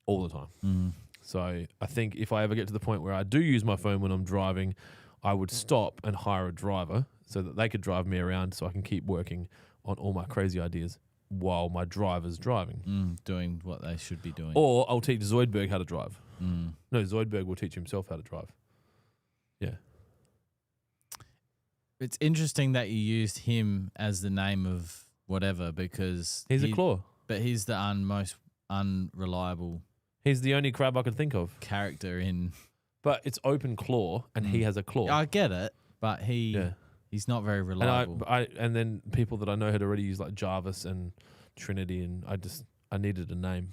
all the time. Mm. So I think if I ever get to the point where I do use my phone when I'm driving, I would stop and hire a driver so that they could drive me around so I can keep working on all my crazy ideas while my driver's driving. Doing what they should be doing. Or I'll teach Zoidberg how to drive. Mm. No, Zoidberg will teach himself how to drive. Yeah. It's interesting that you used him as the name of whatever because He's a claw. But he's the most unreliable He's the only crab I could think of. character in. But it's open claw and he has a claw. I get it, but Yeah. he's not very And reliable. and then people that I know had already used like Jarvis and Trinity, and I needed a name.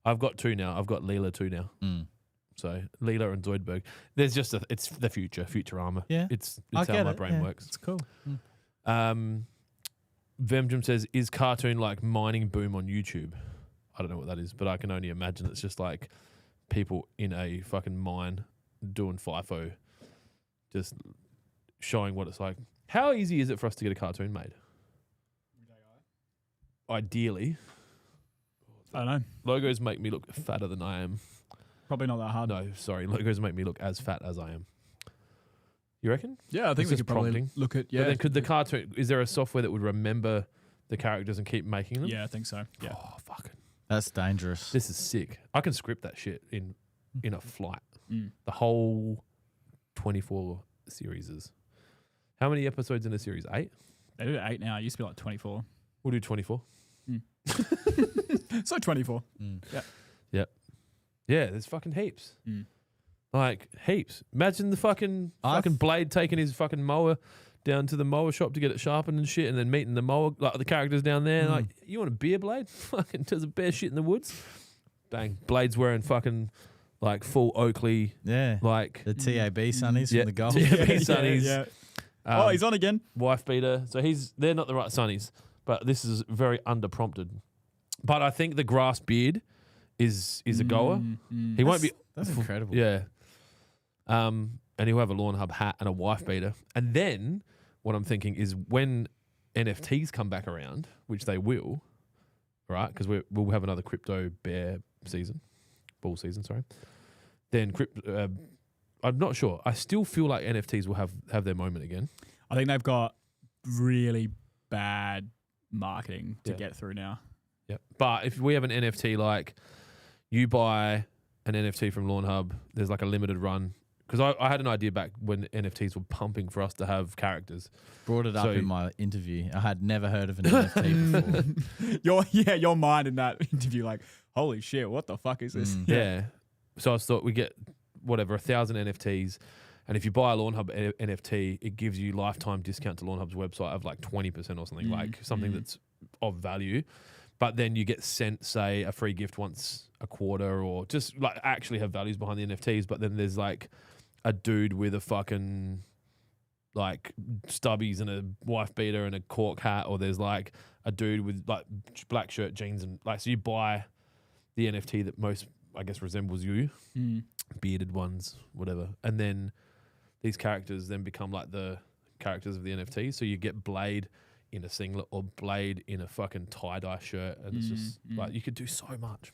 I've got 2 now. I've got Leela 2 now. Mm. So Leela and Zoidberg. There's just it's the Futurama. Yeah. It's I how get my it, brain yeah. works. It's cool. Vemdrum says, is cartoon like mining boom on YouTube? I don't know what that is, but I can only imagine it's just like people in a fucking mine doing FIFO, just showing what it's like. How easy is it for us to get a cartoon made? Ideally. I don't know. Logos make me look fatter than I am. Probably not that hard. No, sorry. Logos make me look as fat as I am. You reckon? Yeah, I think It's we just could probably prompting. look at. But Yeah. then could the cartoon, is there a software that would remember the characters and keep making them? Yeah, I think so. Yeah. Oh, fucking. That's dangerous. This is sick. I can script that shit in a flight. Mm. The whole 24 series. How many episodes in a series? 8? They do 8 now. It used to be like 24. We'll do 24. So 24. Yeah, there's fucking heaps. Mm. Like, heaps. Imagine the fucking Blade taking his fucking mower down to the mower shop to get it sharpened and shit, and then meeting the mower, like the characters down there. Like, you want a beer, Blade? Fucking does a bear shit in the woods. Bang. Blade's wearing fucking, like, full Oakley, Yeah. like, The TAB Sunnies yeah, from the Gulf. TAB Sunnies. Yeah. Oh, he's on again. Wife beater. So they're not the right sunnies, but this is very underprompted. But I think the grass beard is a goer. He won't be. That's incredible. Yeah. And he'll have a Lawnhub hat and a wife beater. And then what I'm thinking is when NFTs come back around, which they will, right? Because we'll have another crypto bear season, bull season, sorry. Then I'm not sure. I still feel like NFTs will have their moment again. I think they've got really bad marketing to Yeah. get through now. Yeah. But if we have an NFT, like you buy an NFT from Lawnhub, there's like a limited run. Because I had an idea back when NFTs were pumping for us to have characters. Brought it up So- in my interview. I had never heard of an NFT before. Your mind in that interview, like, holy shit, what the fuck is this? Yeah. So I thought we get 1,000 NFTs. And if you buy a Lawnhub NFT, it gives you lifetime discount to Lawnhub's website of like 20% or something, like something that's of value. But then you get sent, say, a free gift once a quarter, or just like actually have values behind the NFTs. But then there's like a dude with a fucking like stubbies and a wife beater and a cork hat, or there's like a dude with like black shirt, jeans, and like, so you buy the NFT that most, I guess, resembles you, bearded ones, whatever. And then these characters then become like the characters of the NFT. So you get Blade in a singlet or Blade in a fucking tie-dye shirt, and it's just like, you could do so much.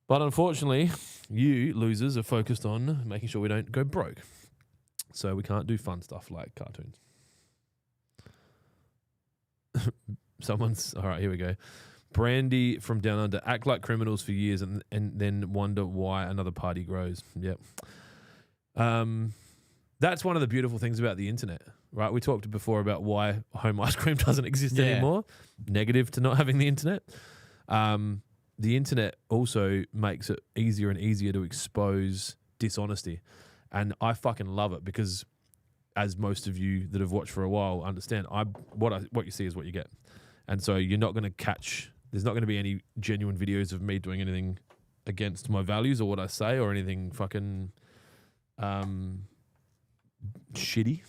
But unfortunately, you losers are focused on making sure we don't go broke. So we can't do fun stuff like cartoons. All right, here we go. Brandy from Down Under, act like criminals for years and then wonder why another party grows. Yep. That's one of the beautiful things about the internet, right? We talked before about why home ice cream doesn't exist Yeah. anymore. Negative to not having the internet. The internet also makes it easier and easier to expose dishonesty. And I fucking love it because, as most of you that have watched for a while understand, what you see is what you get. And so you're not going to catch, there's not going to be any genuine videos of me doing anything against my values or what I say or anything fucking shitty.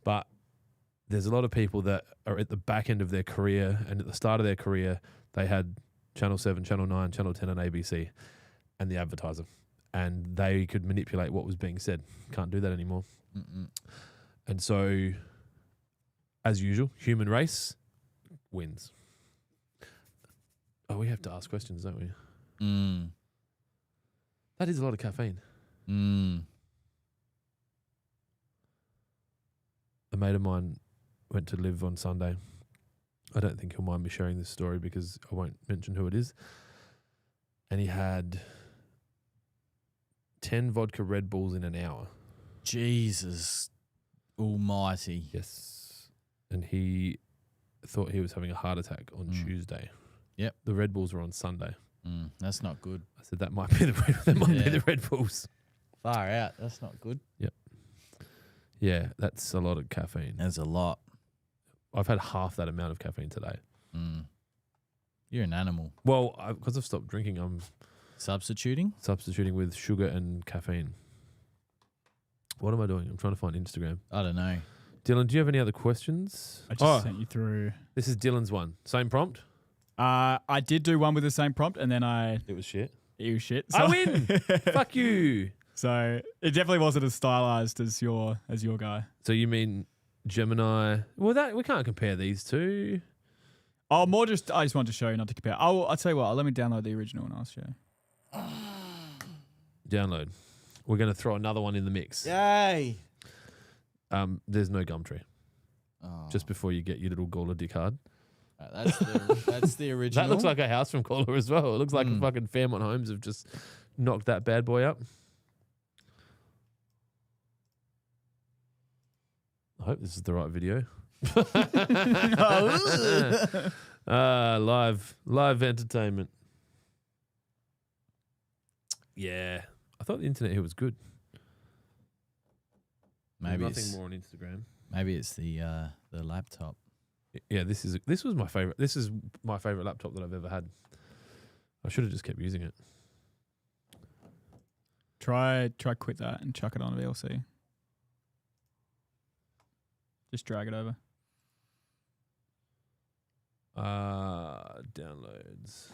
But there's a lot of people that are at the back end of their career, and at the start of their career, they had Channel 7, Channel 9, Channel 10 and ABC and the advertiser. And they could manipulate what was being said. Can't do that anymore. Mm-mm. And so, as usual, human race wins. Oh, we have to ask questions, don't we? Mm. That is a lot of caffeine. Mm. A mate of mine went to live on Sunday. I don't think he'll mind me sharing this story because I won't mention who it is. And he had 10 vodka Red Bulls in an hour. Jesus almighty. Yes. And he thought he was having a heart attack on Tuesday. Yep. The Red Bulls were on Sunday. That's not good. I said that might be the Red Bulls. Far out. That's not good. Yeah, that's a lot of caffeine. That's a lot. I've had half that amount of caffeine today. You're an animal. Well, because I've stopped drinking, I'm Substituting? substituting with sugar and caffeine. What am I doing? I'm trying to find Instagram. I don't know. Dylan, do you have any other questions? I just sent you through. This is Dylan's one. Same prompt? I did do one with the same prompt, and then It was shit. it was shit. I win! Fuck you. So it definitely wasn't as stylized as your guy. So you mean Gemini? Well, we can't compare these two. Oh, I just wanted to show you, not to compare. I'll tell you what. Let me download the original and I'll show you. Download. We're going to throw another one in the mix. Yay! There's no Gumtree. Oh, Just before you get your little Gawler dick hard. that's the original. That looks like a house from Gawler as well. It looks like a fucking Fairmont Homes have just knocked that bad boy up. I hope this is the right video. Live entertainment. Yeah. I thought the internet here was good. Maybe nothing it's more on Instagram. maybe it's the laptop. Yeah, this was my favorite. This is my favorite laptop that I've ever had. I should have just kept using it. Try quit that and chuck it on VLC. Just drag it over. Downloads.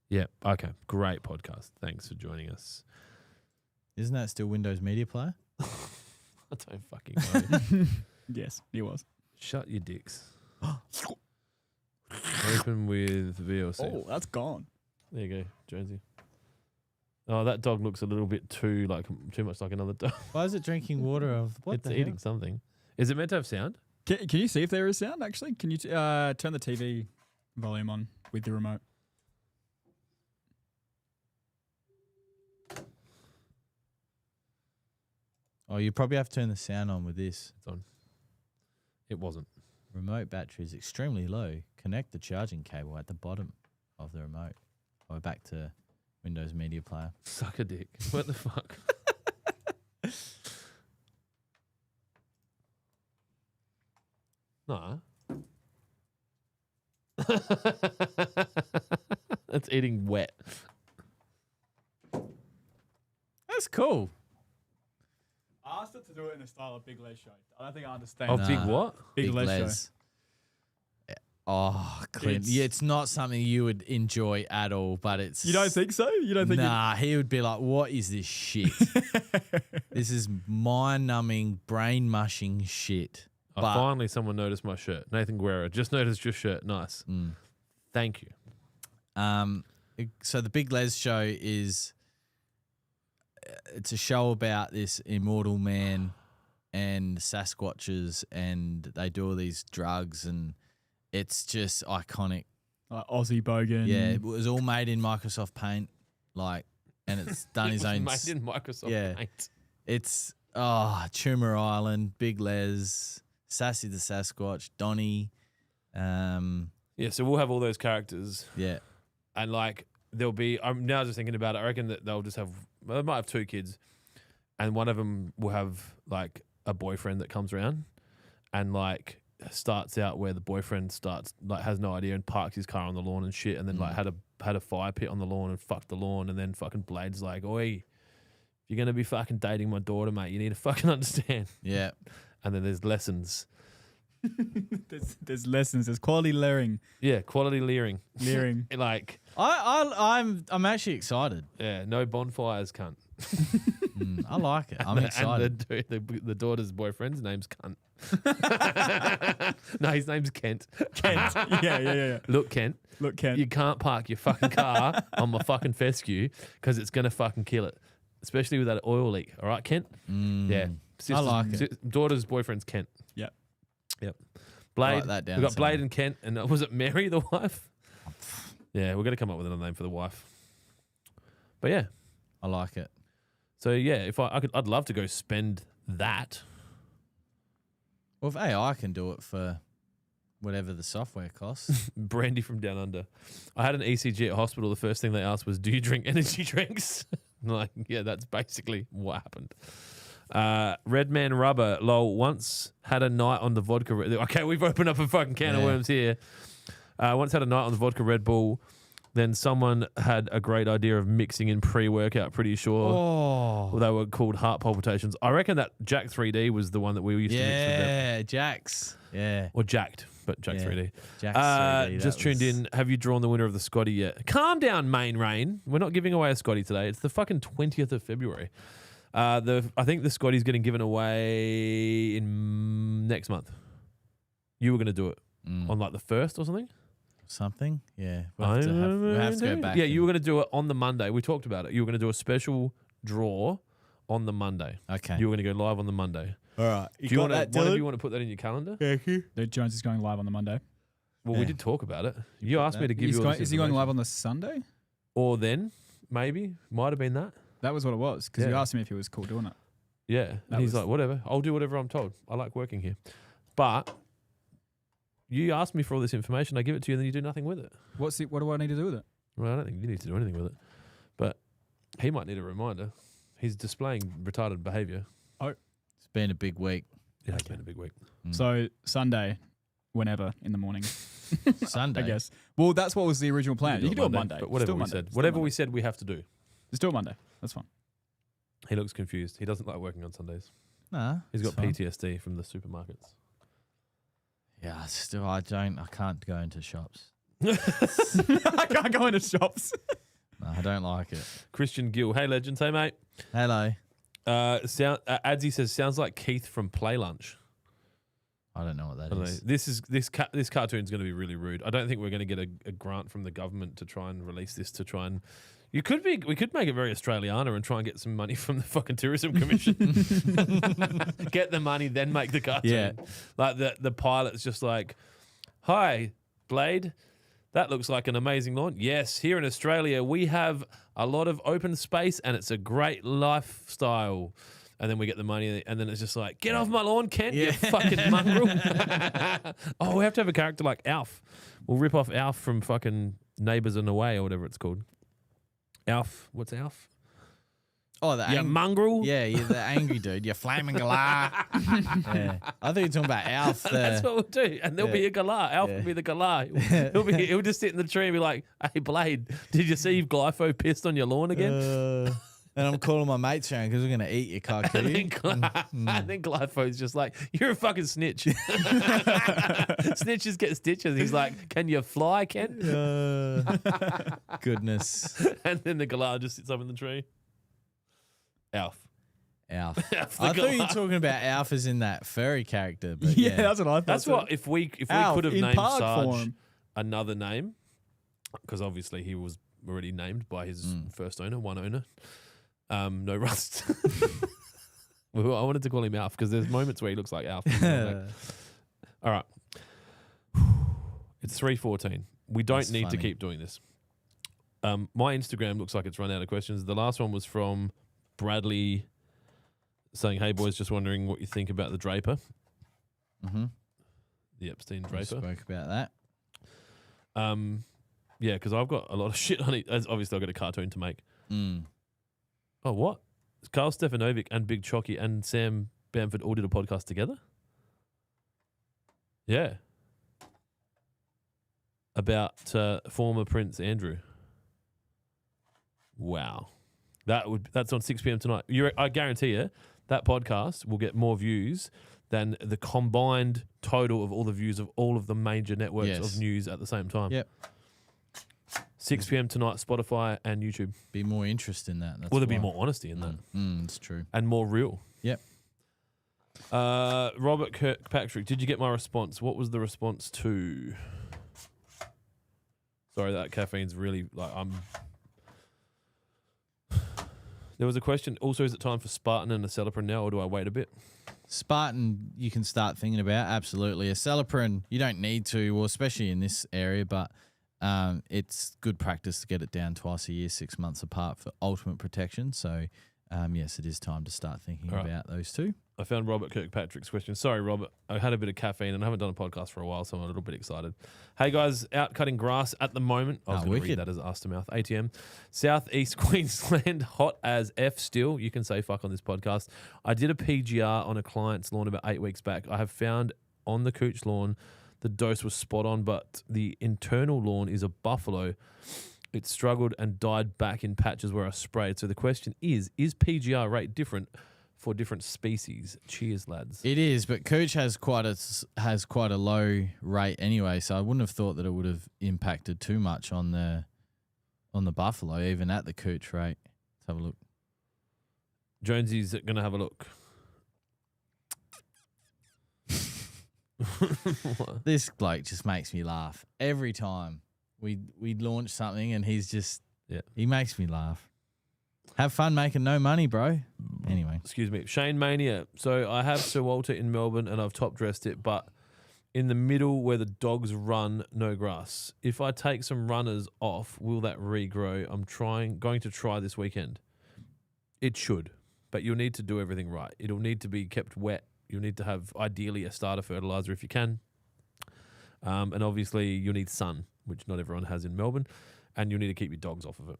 Yeah. Okay. Great podcast. Thanks for joining us. Isn't that still Windows Media Player? I don't fucking know. Yes, he was. Shut your dicks. Open with VLC. Oh, that's gone. There you go, Jonesy. Oh, that dog looks a little bit too much like another dog. Why is it drinking water of what It's the eating hell? something. Is it meant to have sound? Can you see if there is sound, actually? Can you turn the TV volume on with the remote? Oh, you probably have to turn the sound on with this. It's on. It wasn't. Remote battery is extremely low. Connect the charging cable at the bottom of the remote. We're back to Windows Media Player. Suck a dick. What the fuck? Nah. It's eating wet. That's cool. I asked it to do it in the style of Big Les show. I don't think I understand. Oh, big what? Big Les show. Oh, Clint. Yeah, it's not something you would enjoy at all, but it's... You don't think so? You don't think Nah, he would be like, what is this shit? This is mind-numbing, brain-mushing shit. But Finally, someone noticed my shirt. Nathan Guerra just noticed your shirt. Nice. Thank you. So the Big Les show is... It's a show about this immortal man and Sasquatches, and they do all these drugs, and it's just iconic. Like Aussie Bogan. Yeah, it was all made in Microsoft Paint. like, and it's done his own. Made in Microsoft yeah. Paint. It's Tumor Island, Big Les, Sassy the Sasquatch, Donnie. Yeah, so we'll have all those characters. Yeah. And like there'll be, I'm now just thinking about it. I reckon that they might have 2 kids, and one of them will have like a boyfriend that comes around, and like starts out where the boyfriend starts like has no idea and parks his car on the lawn and shit, and then like had a fire pit on the lawn and fucked the lawn, and then fucking Blade's like, oi, if you're gonna be fucking dating my daughter, mate, you need to fucking understand. Yeah. And then there's lessons. there's lessons. There's quality leering. Yeah, quality leering. Like I'm actually excited. yeah, no bonfires, cunt. I like it. I'm excited. And the daughter's boyfriend's name's Cunt. No, his name's Kent. Kent. Yeah. Look, Kent. You can't park your fucking car on my fucking fescue because it's gonna fucking kill it, especially with that oil leak. All right, Kent. Yeah, I like it. Daughter's boyfriend's Kent. Yep. Blade. Write that down We got somewhere. Blade and Kent, and was it Mary the wife? Yeah, we're gonna come up with another name for the wife. But yeah, I like it. so yeah, if I'd love to go spend that. Well, if AI can do it for whatever the software costs. Brandy from Down Under. I had an ECG at hospital. The first thing they asked was, "Do you drink energy drinks?" I'm like, yeah, that's basically what happened. Redman Rubber, lol, once had a night on the vodka. Okay, we've opened up a fucking can of worms here. Once had a night on the vodka Red Bull. Then someone had a great idea of mixing in pre-workout, pretty sure. Well, they were called heart palpitations. I reckon that Jack 3D was the one that we used to mix with them. Yeah, Jax. Yeah. Or Jacked, but Jack 3D. Jax 3D. Just tuned in. Have you drawn the winner of the Scotty yet? Calm down, Main Rain. We're not giving away a Scotty today. It's the fucking 20th of February. I think the Scotty's getting given away in next month. You were going to do it on like the 1st or something? Something? Yeah. We'll have to go back. Yeah, you were going to do it on the Monday. We talked about it. You were going to do a special draw on the Monday. Okay. You were going to go live on the Monday. All right. Do you want to put that in your calendar? The Jones is going live on the Monday. Well, we did talk about it. You asked me to give you all this Is he going information. live on the Sunday? Or then, maybe. Might have been that. That was what it was, because you asked him if he was cool doing it. Yeah. And he's like, whatever. I'll do whatever I'm told. I like working here. But you asked me for all this information. I give it to you and then you do nothing with it. What do I need to do with it? Well, I don't think you need to do anything with it. But he might need a reminder. He's displaying retarded behaviour. It's been a big week. It has been a big week. So Sunday, whenever in the morning. Sunday. I guess. Well, that's what was the original plan. You can do it Monday. But whatever we said. Whatever we said we have to do. Just do it Monday. That's fine. He looks confused. He doesn't like working on Sundays. Nah. He's got it's fine. PTSD from the supermarkets. Yeah, still I can't go into shops. I can't go into shops. No, I don't like it. Christian Gill. Hey, legends. Hey, mate. Hello. Adsy says, sounds like Keith from Play Lunch. I don't know what that I don't is. know. This cartoon's going to be really rude. I don't think we're going to get a grant from the government to try and release this to try and... We could make it very Australiana and try and get some money from the fucking Tourism Commission. Get the money, then make the cartoon. Yeah. Like the pilot's just like, hi, Blade, that looks like an amazing lawn. Yes, here in Australia, we have a lot of open space and it's a great lifestyle. And then we get the money and then it's just like, get off my lawn, Kent, you fucking mongrel. Oh, we have to have a character like Alf. We'll rip off Alf from fucking Neighbours in a Way or whatever it's called. Alf. What's Alf? Oh, the mongrel? Yeah, you're the angry dude. You're flaming galah. Yeah. I thought you were talking about Alf. That's what we'll do. And there'll be a galah. Alf will be the galah. He'll just sit in the tree and be like, hey, Blade, did you see Glypho pissed on your lawn again? And I'm calling my mates around because we're going to eat your cock. And then Glypho's just like, you're a fucking snitch. Snitches get stitches. He's like, can you fly, Ken? Goodness. And then the galah just sits up in the tree. Alf. Alf. Alf the I thought you were galah. talking about Alf as in that furry character. But Yeah, that's what I thought. That's so. what, if we Alf could have in named pug Sarge form. another name, because obviously he was already named by his first owner, one owner. No rust. Well, I wanted to call him Alf because there's moments where he looks like Alf. All right. It's 3:14. We don't need to funny. keep doing this. My Instagram looks like it's run out of questions. The last one was from Bradley saying, "Hey boys, just wondering what you think about the Draper." Mm-hmm. The Epstein We Draper. spoke about that. Yeah, because I've got a lot of shit on it. Obviously, I've got a cartoon to make. Mm. Oh, what? Carl Stefanovic and Big Chalky and Sam Bamford all did a podcast together? Yeah. About former Prince Andrew. Wow. That's on 6 p.m. tonight. I guarantee you that podcast will get more views than the combined total of all the views of all of the major networks Yes. of news at the same time. Yep. 6 p.m. tonight, Spotify and YouTube. Be more interest in that. That's Will there be why. more honesty in that? It's true. And more real. Yep. Robert Kirkpatrick, did you get my response? What was the response to? Sorry, that caffeine's really There was a question. Also, is it time for Spartan and a Celiprin now, or do I wait a bit? Spartan, you can start thinking about, absolutely. A Celiprin, you don't need to, well, especially in this area, but it's good practice to get it down twice a year, 6 months apart for ultimate protection. So, yes, it is time to start thinking about those two. I found Robert Kirkpatrick's question. Sorry, Robert. I had a bit of caffeine and I haven't done a podcast for a while, so I'm a little bit excited. Hey, guys, out cutting grass at the moment. I was going to read that as ass to mouth. ATM. Southeast Queensland, hot as F still. You can say fuck on this podcast. I did a PGR on a client's lawn about 8 weeks back. I have found on the Cooch lawn the dose was spot on, but the internal lawn is a buffalo. It struggled and died back in patches where I sprayed. So the question is PGR rate different for different species? Cheers, lads. It is, but Cooch has quite a low rate anyway, so I wouldn't have thought that it would have impacted too much on the buffalo, even at the Cooch rate. Let's have a look. Jonesy's going to have a look. This bloke just makes me laugh every time we launch something, and he makes me laugh. Have fun making no money, bro. Anyway. Excuse me. Shane Mania. So I have Sir Walter in Melbourne and I've top dressed it, but in the middle where the dogs run, no grass. If I take some runners off, will that regrow? I'm going to try this weekend. It should, but you'll need to do everything right. It'll need to be kept wet. You'll need to have ideally a starter fertilizer if you can. And obviously you'll need sun, which not everyone has in Melbourne, and you'll need to keep your dogs off of it.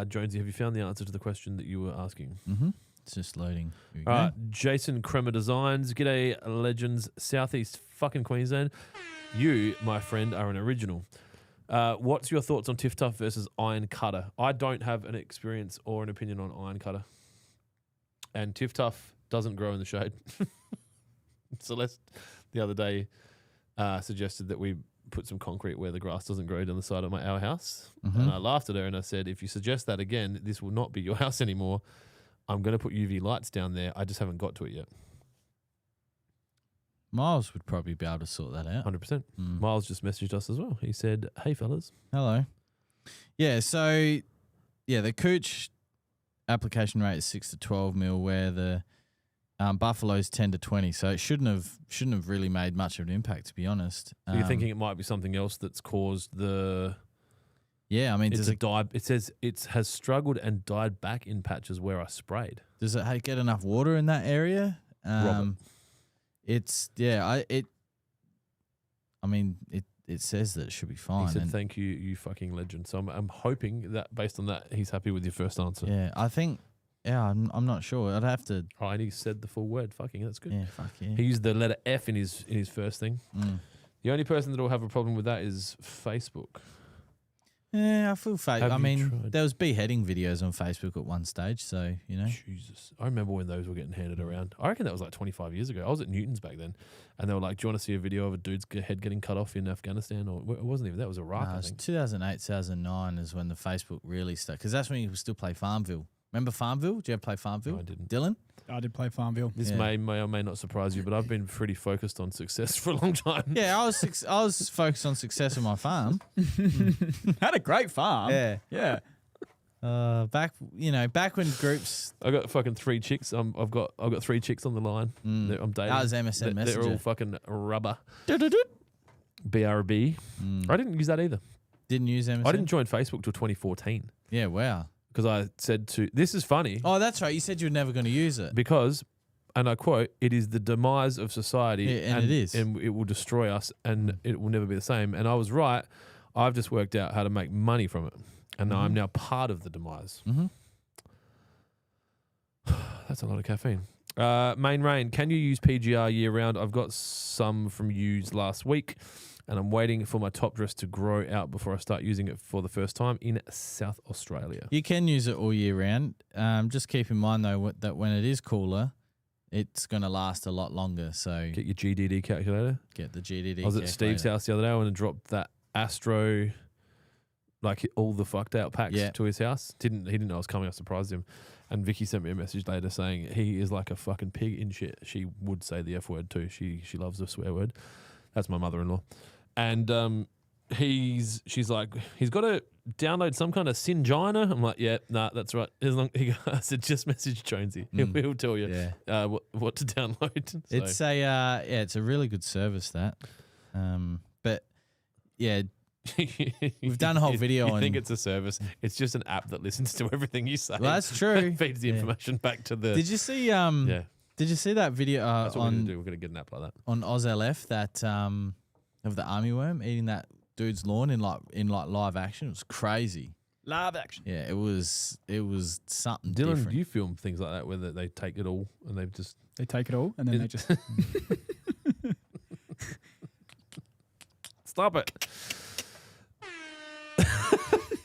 Jonesy, have you found the answer to the question that you were asking? Mm-hmm. It's just loading. All right, Jason Kremer Designs. G'day, legends. Southeast fucking Queensland. You, my friend, are an original. What's your thoughts on Tiff Tough versus Iron Cutter? I don't have an experience or an opinion on Iron Cutter. And Tiff Tough doesn't grow in the shade. Celeste, the other day, suggested that we put some concrete where the grass doesn't grow down the side of our house. Mm-hmm. And I laughed at her and I said, if you suggest that again, this will not be your house anymore. I'm going to put UV lights down there. I just haven't got to it yet. Miles would probably be able to sort that out. 100%. Miles just messaged us as well. He said, hey, fellas. Hello. Yeah, so, the Cooch application rate is 6 to 12 mil, where the Buffalo's 10 to 20, so it shouldn't have really made much of an impact, to be honest. So you're thinking it might be something else that's caused the... Yeah, I mean, it says it has struggled and died back in patches where I sprayed. Does it get enough water in that area? Robert. It says that it should be fine. He said, thank you, you fucking legend. So I'm hoping that based on that, he's happy with your first answer. Yeah, I think... Yeah, I'm not sure. I'd have to... Oh, and he said the full word. Fucking, that's good. Yeah, fuck yeah. He used the letter F in his first thing. The only person that will have a problem with that is Facebook. Yeah, I feel fake. I mean, tried? there was beheading videos on Facebook at one stage, so, you know. Jesus. I remember when those were getting handed around. I reckon that was like 25 years ago. I was at Newton's back then, and they were like, do you want to see a video of a dude's head getting cut off in Afghanistan? Or it wasn't even that. It was Iraq, I It was think. 2008, 2009 is when the Facebook really started, because that's when you still play Farmville. Remember Farmville? Did you ever play Farmville? No, I didn't. Dylan? I did play Farmville. This may or may not surprise you, but I've been pretty focused on success for a long time. Yeah, I was focused on success on my farm. Had a great farm. Yeah. Yeah. Back when groups... I got fucking 3 chicks. I've got 3 chicks on the line. I'm dating. That was MSN Messenger. They're all fucking rubber. BRB. I didn't use that either. Didn't use MSN? I didn't join Facebook till 2014 Yeah, wow. because I said to, this is funny Oh, that's right. You said you were never going to use it. because, and I quote, it is the demise of society. Yeah, and it is. And it will destroy us and it will never be the same. And I was right. I've just worked out how to make money from it. And I'm now part of the demise. Mm-hmm. That's a lot of caffeine. Main Rain, can you use PGR year round? I've got some from used last week and I'm waiting for my top dress to grow out before I start using it for the first time in South Australia. You can use it all year round. Just keep in mind, though, that when it is cooler, it's going to last a lot longer. So Get your GDD calculator. get the GDD. I was at Steve's house the other day when I dropped that Astro, like all the fucked out packs to his house. He didn't know I was coming. I surprised him. And Vicky sent me a message later saying he is like a fucking pig in shit. She would say the F word too. She loves the swear word. That's my mother-in-law. And she's like, he's got to download some kind of Syngina. I'm like, yeah, nah, that's right. I said, just message Jonesy. He'll tell you what to download. So. It's a really good service, that. But yeah, we've done a whole video you on. think it's a service? It's just an app that listens to everything you say. Well, that's true. Feeds the information back to the. Did you see? Yeah, Did you see that video that's what we're on gonna do. We're gonna get an app like that. on OzLF that of the army worm eating that dude's lawn in live action? It was crazy. Live action. Yeah, it was something Dylan, different. do you film things like that where they take it all and they've just They take it all and then they just. stop it?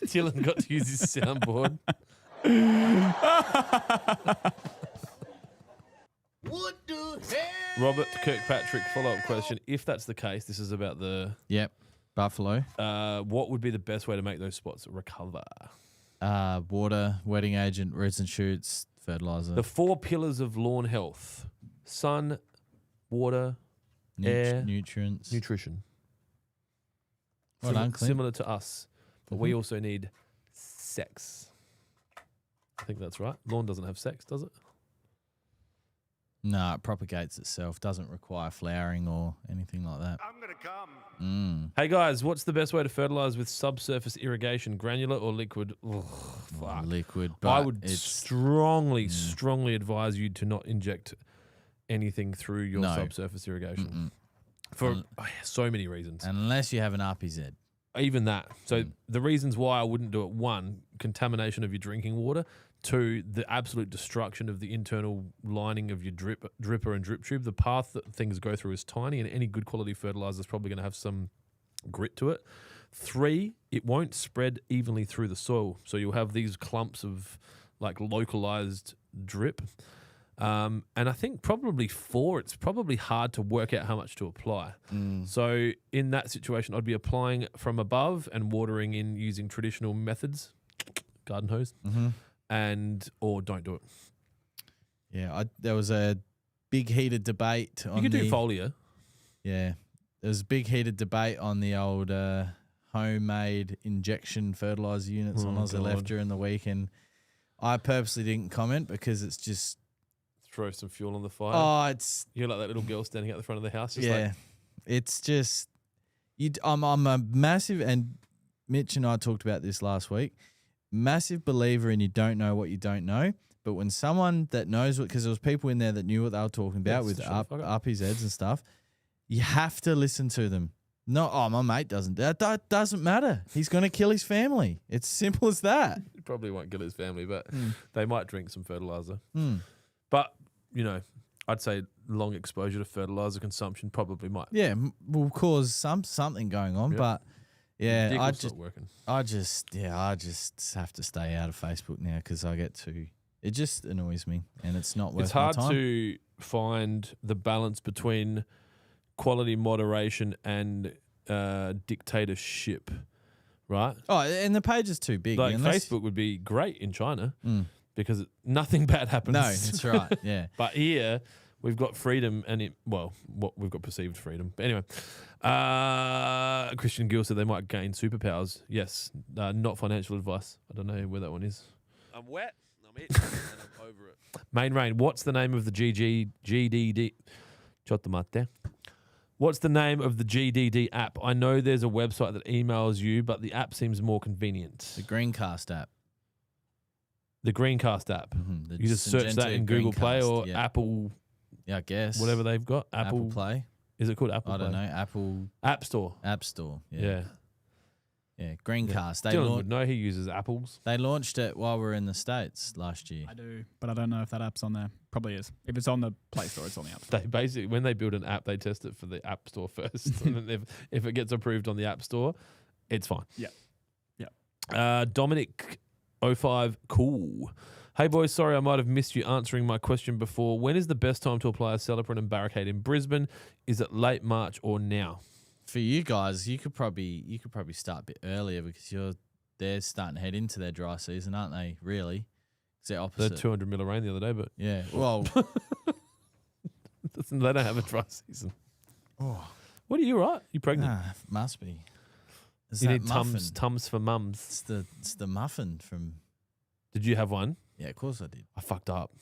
Dylan got to use his soundboard. What the hell? Robert Kirkpatrick, follow-up question. If that's the case, this is about the Yep, buffalo. what would be the best way to make those spots recover? Water, wetting agent, roots and shoots, fertilizer, The 4 pillars of lawn health: sun, water, air, nutrients. nutrition. Well done, Clint. Similar to us, but we also need sex. I think that's right. Lawn doesn't have sex, does it? No, it propagates itself. Doesn't require flowering or anything like that. I'm gonna come. Hey guys, what's the best way to fertilize with subsurface irrigation, granular or liquid? Ugh, fuck. Liquid, but I would it's strongly advise you to not inject anything through your No. subsurface irrigation for so many reasons. unless you have an RPZ. Even that. So the reasons why I wouldn't do it: 1, contamination of your drinking water; 2, the absolute destruction of the internal lining of your dripper and drip tube. The path that things go through is tiny, and any good quality fertilizer is probably going to have some grit to it. 3, it won't spread evenly through the soil, so you'll have these clumps of like localized drip. And I think probably 4, it's probably hard to work out how much to apply. So in that situation, I'd be applying from above and watering in using traditional methods, garden hose, or don't do it. Yeah, there was a big heated debate on You could do foliar. Yeah, there was a big heated debate on the old homemade injection fertilizer units on OzLF God. during the week, and I purposely didn't comment because it's just Throw some fuel on the fire. it's You're like that little girl standing at the front of the house. Just yeah, like, it's just I'm a massive, and Mitch and I talked about this last week. Massive believer in you don't know what you don't know, but when someone that knows what, because there was people in there that knew what they were talking about with RPZs and stuff, you have to listen to them. No, my mate doesn't. That doesn't matter. He's going to kill his family. It's simple as that. he probably won't kill his family, but they might drink some fertilizer. Mm. But, I'd say long exposure to fertilizer consumption probably might. Yeah, will cause something going on, but yeah, Dick will stop working. I just have to stay out of Facebook now because it just annoys me and it's not worth my time. It's hard to find the balance between quality moderation and dictatorship, right? Oh, and the page is too big. Like Facebook would be great in China because nothing bad happens. No, that's right. Yeah. But here we've got freedom and we've got perceived freedom. But anyway, Christian Gill said they might gain superpowers. Yes, not financial advice. I don't know where that one is. I'm wet. I'm itching and I'm over it. Main Rain, what's the name of the GDD? Ciotto Matte. What's the name of the GDD app? I know there's a website that emails you, but the app seems more convenient. The Greencast app. The Greencast app. Mm-hmm. You just search that in Google Play or Apple. Yeah, I guess. Whatever they've got. Apple Play. Is it called Apple Play? I don't know. Apple. App Store. App Store. Yeah. Yeah. Greencast. Yeah. Dylan would know. He uses Apples. They launched it while we were in the States last year. I do, but I don't know if that app's on there. Probably is. If it's on the Play Store, it's on the App Store. They basically, when they build an app, they test it for the App Store first. And then if it gets approved on the App Store, it's fine. Yeah. Dominic 05, cool. Hey boys, sorry I might have missed you answering my question before. When is the best time to apply a Celebrant and barricade in Brisbane? Is it late March or now? For you guys, you could probably start a bit earlier because they're starting to head into their dry season, aren't they? Really, it's the opposite. They had 200 mil of rain the other day, but yeah, well, they don't have a dry season. Oh, what are you right? You pregnant? Nah, must be. Is you that need muffin? tums for mums. It's the muffin from. Did you have one? Yeah, of course I did. I fucked up.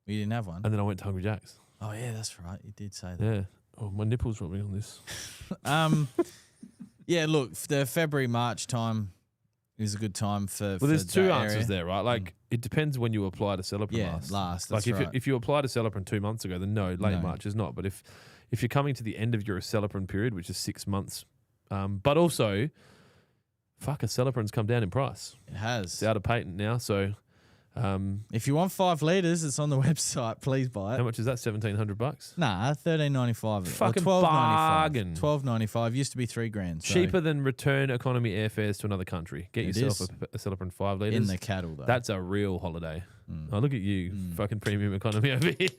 You didn't have one, and then I went to Hungry Jack's. Oh yeah, that's right. You did say that. Yeah. Oh, my nipples rubbing on this. Yeah, look, the February-March time is a good time for. Well, there's two answers area. there, right? Like it depends when you apply to Celebrant last. last. Like That's right. if you applied to Celebrant 2 months ago, then no, late No. March is not. But if you're coming to the end of your Celebrant period, which is 6 months, but also, fuck, a Celebrant's come down in price. It has. It's out of patent now, so. If you want 5 litres, it's on the website. Please buy it. How much is that? $1,700? Nah, $13.95. Fucking $12.95. bargain. $12.95 used to be $3,000. So Cheaper than return economy airfares to another country. Get It yourself is. a Celebrant 5 litres. in the cattle though. That's a real holiday. Mm. Oh, look at you, fucking premium economy over here.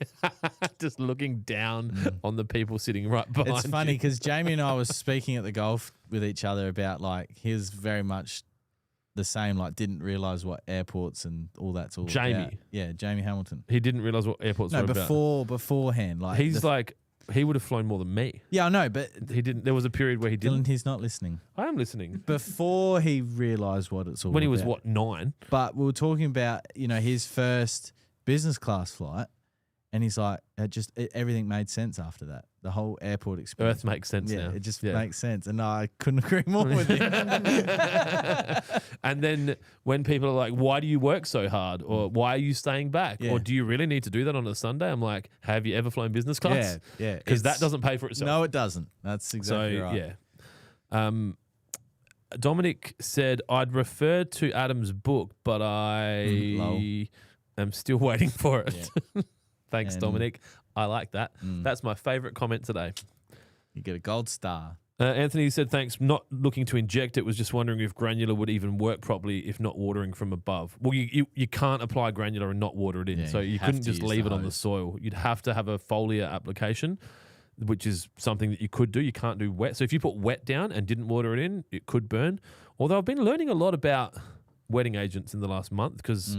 Just looking down Mm. on the people sitting right behind It's funny you. because Jamie and I was speaking at the golf with each other about like he was very much the same. Like didn't realize what airports and all that's all. Jamie. about. Yeah, Jamie Hamilton. He didn't realise what airports No, were about. beforehand. Like He's like, he would have flown more than me. yeah, I know, but He didn't. There was a period where he didn't. Dylan, he's not listening. I am listening. Before he realised what it's all When he was, about. what, 9? But we were talking about, his first business class flight, and he's like, everything made sense after that. The whole airport experience. Earth makes sense yeah, now. it just Yeah. makes sense. And I couldn't agree more with him. And then when people are like, why do you work so hard? Or why are you staying back? Yeah. Or do you really need to do that on a Sunday? I'm like, have you ever flown business class? Yeah. Because that It's- doesn't pay for itself. No, it doesn't. That's exactly so, right. yeah. Dominic said, I'd refer to Adam's book, but Lol. I am still waiting for it. Thanks, And- Dominic. I like that. Mm. That's my favourite comment today. You get a gold star. Anthony said, thanks. Not looking to inject it, was just wondering if granular would even work properly if not watering from above. Well, you can't apply granular and not water it in. Yeah, so you you have couldn't to just use leave the it on the hose. soil. You'd have to have a foliar application, which is something that you could do. You can't do wet. So if you put wet down and didn't water it in, it could burn. Although I've been learning a lot about wetting agents in the last month because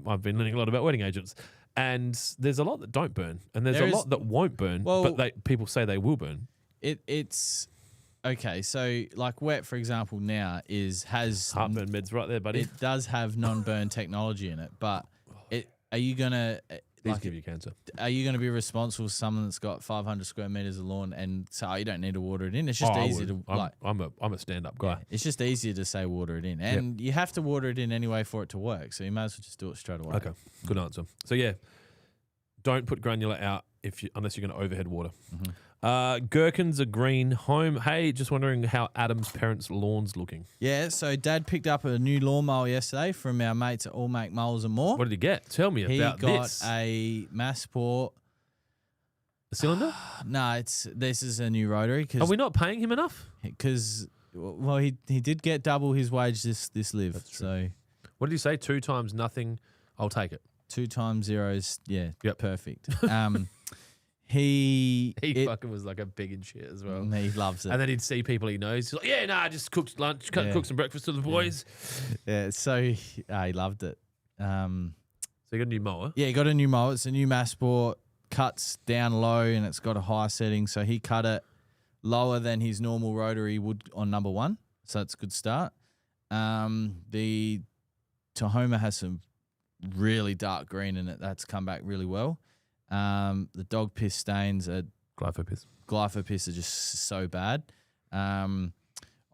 I've been learning a lot about wetting agents. And there's a lot that don't burn, and there's There a is- lot that won't burn, Well- but people say they will burn. It's okay. So, like wet, for example, now has Heartburn meds right there, buddy. it does have non-burn technology in it, but are you gonna These give you cancer. are you gonna be responsible for someone that's got 500 square meters of lawn and so you don't need to water it in? It's just I easy would. to I'm a stand-up guy. yeah, it's just easier to say water it in, and you have to water it in anyway for it to work. So you might as well just do it straight away. Okay, good answer. So yeah, don't put granular out unless you're going to overhead water. Gherkins are green home. Hey, just wondering how Adam's parents' lawn's looking. Yeah. So Dad picked up a new lawnmower yesterday from our mates at All Make Moles and More. What did he get? Tell me He about got this. a Massport. A cylinder? No, this is a new rotary Are we not paying him enough? because he did get double his wage this live. That's true. So What did you say? 2 times nothing. I'll take it. 2 times zeros, yeah, Yep. perfect. He Fucking was like a big and shit as well. he loves it. And then he'd see people he knows. He's like, yeah, nah, just cooked lunch, Yeah. cooked some breakfast for the boys. Yeah, so he loved it. So you got a new mower. Yeah, he got a new mower. It's a new Massport, cuts down low and it's got a high setting. So he cut it lower than his normal rotary would on number 1. So that's a good start. The Tahoma has some really dark green in it. That's come back really well. The dog piss stains are Glyphopiss. glyphosate are just so bad. I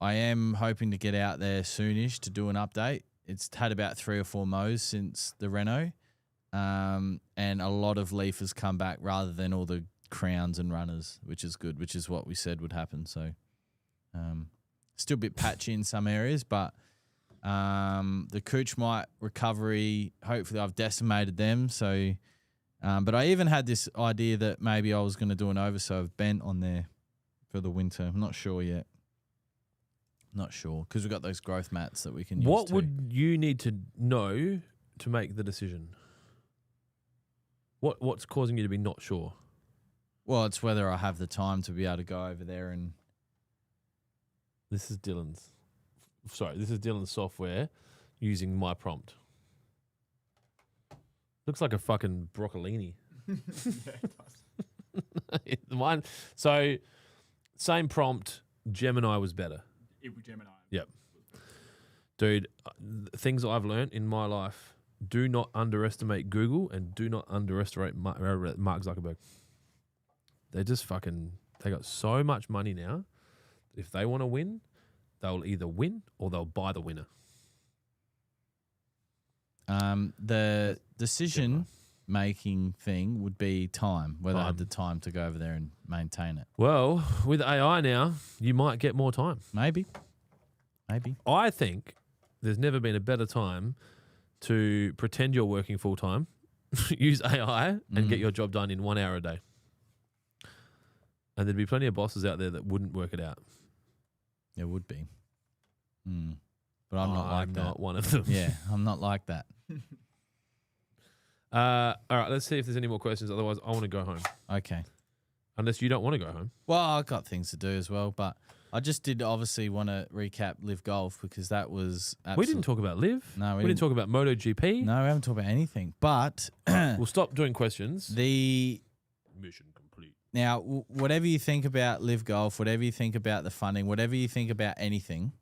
am hoping to get out there soonish to do an update. It's had about 3 or 4 mows since the reno, and a lot of leaf has come back rather than all the crowns and runners, which is good, which is what we said would happen. So still a bit patchy in some areas, but the cooch mite recovery, hopefully I've decimated them. So, but I even had this idea that maybe I was going to do an oversow of bent on there for the winter. I'm not sure yet. Not sure, because we've got those growth mats that we can use. What would you need to know to make the decision? What's causing you to be not sure? Well, it's whether I have the time to be able to go over there and... This is Dylan's software using my prompt. Looks like a fucking broccolini. Mine. So, same prompt. Gemini was better. Gemini. Yep. Dude, things I've learned in my life: do not underestimate Google and do not underestimate Mark Zuckerberg. They just they got so much money now. If they want to win, they'll either win or they'll buy the winner. The decision-making thing would be time, whether I had the time to go over there and maintain it. Well, with AI now, you might get more time. Maybe. I think there's never been a better time to pretend you're working full-time, use AI, and get your job done in 1 hour a day. And there'd be plenty of bosses out there that wouldn't work it out. There would be. But I'm not like that. I'm not one of them. Yeah, I'm not like that. All right, let's see if there's any more questions. Otherwise, I want to go home. Okay. Unless you don't want to go home. Well, I've got things to do as well, but I just did obviously want to recap Live Golf because that was We didn't talk about Live. No, we didn't talk about MotoGP. No, we haven't talked about anything. But we'll stop doing questions. The mission complete. Now, whatever you think about Live Golf, whatever you think about the funding, whatever you think about anything,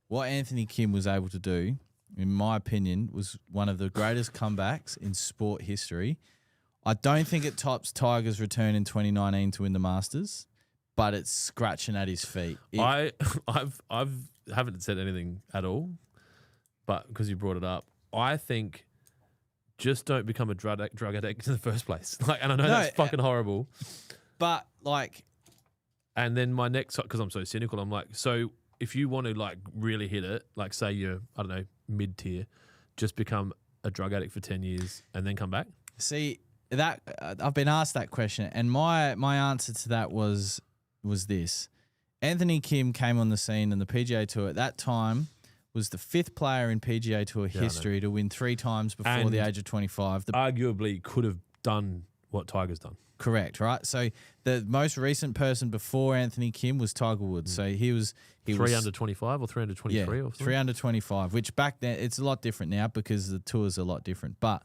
what Anthony Kim was able to do, in my opinion, was one of the greatest comebacks in sport history. I don't think it tops Tiger's return in 2019 to win the Masters, but it's scratching at his feet. I haven't said anything at all, but because you brought it up, I think just don't become a drug addict in the first place. And I know that's fucking horrible, but and then my next, because I'm so cynical, I'm like, so if you want to really hit it, say you're, I don't know, mid-tier, just become a drug addict for 10 years and then come back? See, that I've been asked that question, and my answer to that was this. Anthony Kim came on the scene in the PGA Tour at that time, was the 5th player in PGA Tour history to win 3 times before the age of 25. Arguably could have done what Tiger's done. Correct, right? So the most recent person before Anthony Kim was Tiger Woods. So he was 3 under 25 or 3 under 23 or something? 3 under 25, which back then it's a lot different now because the tour's a lot different. But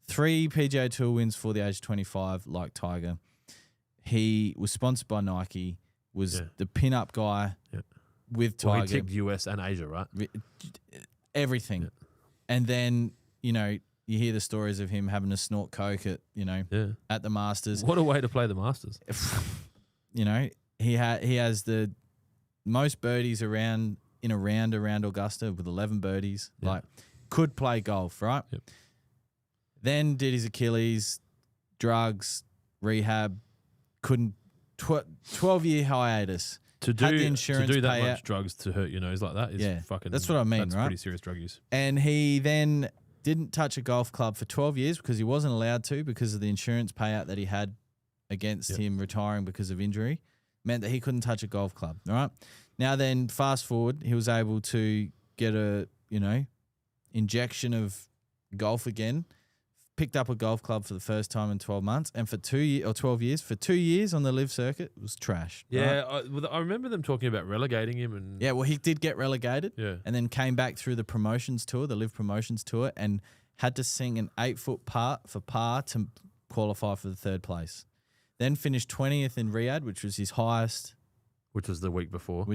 3 PGA Tour wins for the age of 25, like Tiger. He was sponsored by Nike, was the pin-up guy with Tiger. Well, he ticked US and Asia, right? Everything. Yeah. And then, you hear the stories of him having to snort coke at the Masters. What a way to play the Masters. He has the most birdies around Augusta with 11 birdies. Yep. Could play golf, right? Yep. Then did his Achilles, drugs, rehab, couldn't 12-year hiatus. To do that payout. much drugs to hurt your nose like that is fucking... That's what I mean, that's right? Pretty serious drug use. And he then didn't touch a golf club for 12 years because he wasn't allowed to because of the insurance payout that he had against him retiring because of injury. Meant that he couldn't touch a golf club, all right? Now then, fast forward, he was able to get a, injection of golf again, picked up a golf club for the first time in 12 months, and for 12 years, for 2 years on the live circuit, it was trash. Yeah, right? I remember them talking about relegating him. And yeah, well, he did get relegated, and then came back through the promotions tour, the live promotions tour, and had to sing an 8-foot par for par to qualify for the 3rd place. Then finished 20th in Riyadh, which was his highest. Which was the week before.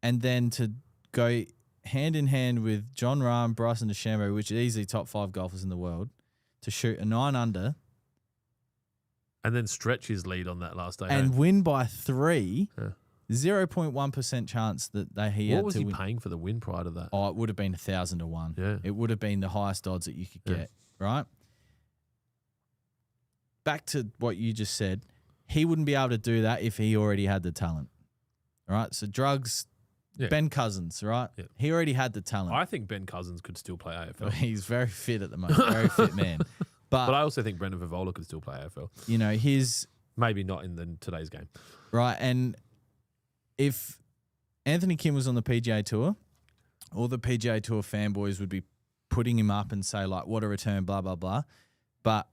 And then to go hand in hand with John Rahm, Bryson DeChambeau, which is easily top 5 golfers in the world, to shoot a 9 under And then stretch his lead on that last day. and win by 3. Yeah. 0.1% chance that he What had was to he win. paying for the win prior to that? Oh, it would have been 1,000 to 1. Yeah. It would have been the highest odds that you could Yeah. get, right? Back to what you just said, he wouldn't be able to do that if he already had the talent, right? So drugs, Yeah. Ben Cousins, right? Yeah. He already had the talent. I think Ben Cousins could still play AFL. He's very fit at the moment, very fit man. But I also think Brendan Favola could still play AFL. You know, his Maybe not in today's game. right, and if Anthony Kim was on the PGA Tour, all the PGA Tour fanboys would be putting him up and say, like, what a return, blah, blah, blah. But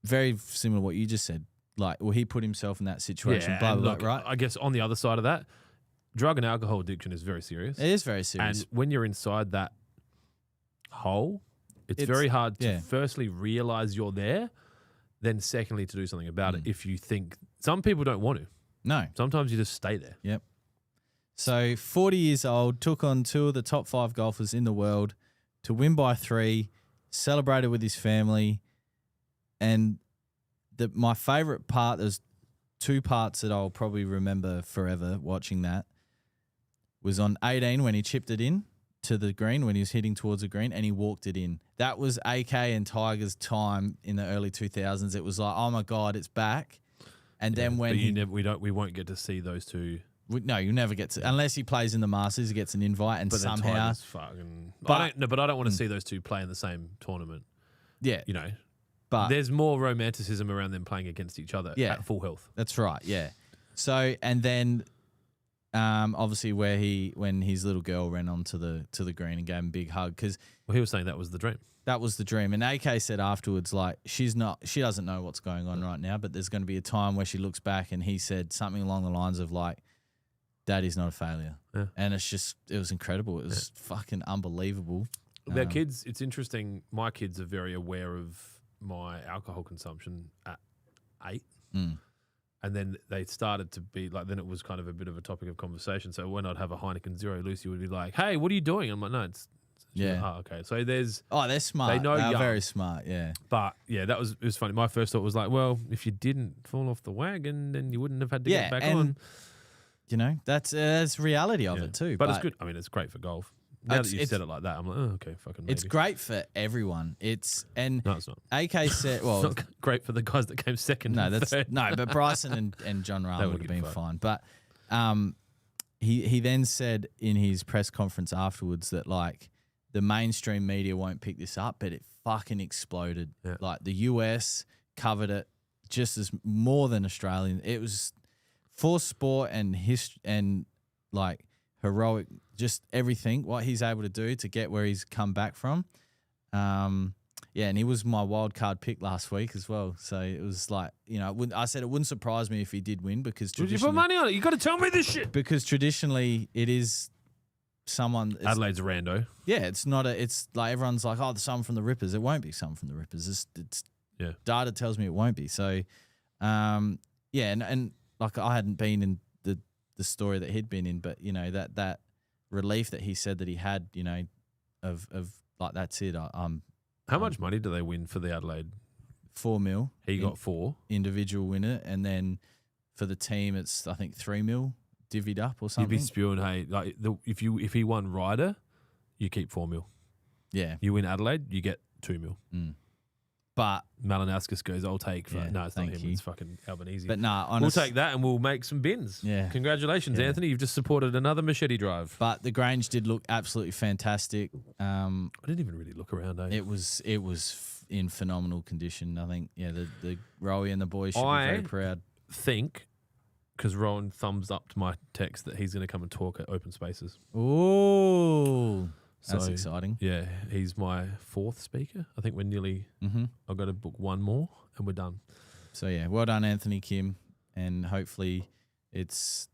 very similar to what you just said. Like, well, he put himself in that situation, Yeah, blah, and blah, look, blah, right? I guess on the other side of that, drug and alcohol addiction is very serious. It is very serious. And when you're inside that hole, it's very hard to firstly realize you're there, then secondly to do something about it if you think – some people don't want to. No. Sometimes you just stay there. Yep. So 40 years old, took on 2 of the top 5 golfers in the world to win by 3, celebrated with his family. And my favourite part, there's 2 parts that I'll probably remember forever watching that, was on 18 when he chipped it in to the green, when he was hitting towards the green, and he walked it in. That was AK and Tiger's time in the early 2000s. It was like, oh my God, it's back. And then when we won't get to see those two. No, you never get to, unless he plays in the Masters, he gets an invite, and But then somehow. Tiger's fucking. But I don't want to see those two play in the same tournament. Yeah, You know, but there's more romanticism around them playing against each other Yeah. at full health. that's right. Yeah. So and then, obviously when his little girl ran onto the green and gave him a big hug, because Well, he was saying that was the dream. that was the dream. And AK said afterwards, like, she doesn't know what's going on right now, but there's going to be a time where she looks back, and he said something along the lines of like, Daddy's not a failure. Yeah. And it was incredible. It was fucking unbelievable. Their kids, it's interesting. My kids are very aware of my alcohol consumption at 8. Mm. And then they started to be like, then it was kind of a bit of a topic of conversation. So when I'd have a Heineken Zero, Lucy would be like, hey, what are you doing? I'm like, no, it's Yeah. oh, okay. So there's, Oh, they're smart. They know They're young. very smart, yeah. but yeah, it was funny. My first thought was like, well, if you didn't fall off the wagon, then you wouldn't have had to get back and, on. You know, that's reality of Yeah. it too. But it's good. I mean, it's great for golf. Now that you It's- said it like that, I'm like, oh, okay, fucking maybe. It's great for everyone. No, it's not. AK said, It's well, not great for the guys that came second. no, and third. but Bryson and John Rahm They would have wouldn't been give a fine. But he then said in his press conference afterwards that like the mainstream media won't pick this up, but it fucking exploded. Yeah. Like the US covered it just as more than Australian. It was for sport and history and like heroic, just everything, what he's able to do to get where he's come back from. Yeah, and he was my wild card pick last week as well. So it was like, you know, I said it wouldn't surprise me if he did win because Did you put money on it? You got to tell me this shit. because traditionally it is someone. Adelaide's a rando. Yeah, it's not a. It's like everyone's like, oh, the someone from the Rippers. It won't be someone from the Rippers. It's Yeah. data tells me it won't be. So, yeah, and like I hadn't been in the story that he'd been in, but you know that relief that he said that he had, you know, of like that's it. How much money do they win for the Adelaide? $4 million. He got 4. Individual winner, and then for the team, it's I think $3 million divvied up or You'd something. be spewing, hey, like if he won Ryder, you keep 4 mil. Yeah, You win Adelaide, you get 2 mil. but Malinowskis goes, I'll take. Yeah, No, it's not thank him. you. It's fucking Albanese. but nah, We'll honestly, take that and we'll make some bins. Yeah. Congratulations, Yeah. Anthony. You've just supported another machete drive. But the Grange did look absolutely fantastic. I didn't even really look around, eh? It was in phenomenal condition. I think the Rowie and the boys should be very proud. Think, because Rowan thumbs up to my text that he's going to come and talk at Open Spaces. Ooh, that's So, exciting. Yeah, he's my 4th speaker. I think we're nearly. I've got to book one more and we're done. So yeah, well done, Anthony Kim, and hopefully it's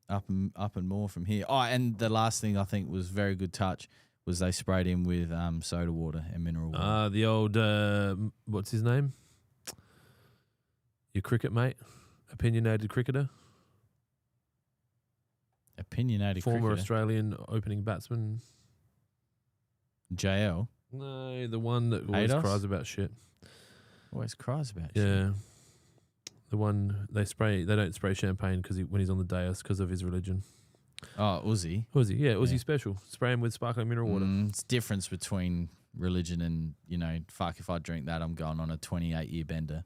up and more from here. Oh, and the last thing I think was very good touch was they sprayed him with soda water and mineral water. The old what's his name? Your cricket mate, opinionated cricketer, Opinionated former cricketer. Australian opening batsman. JL No, the one that always Hados? cries about shit. always cries about shit. Yeah, The one they don't spray champagne when he's on the dais because of his religion. Oh, Uzi. Uzi, yeah, Uzi special. Spray him with sparkling mineral water. It's difference between religion and, fuck, if I drink that, I'm going on a 28-year bender.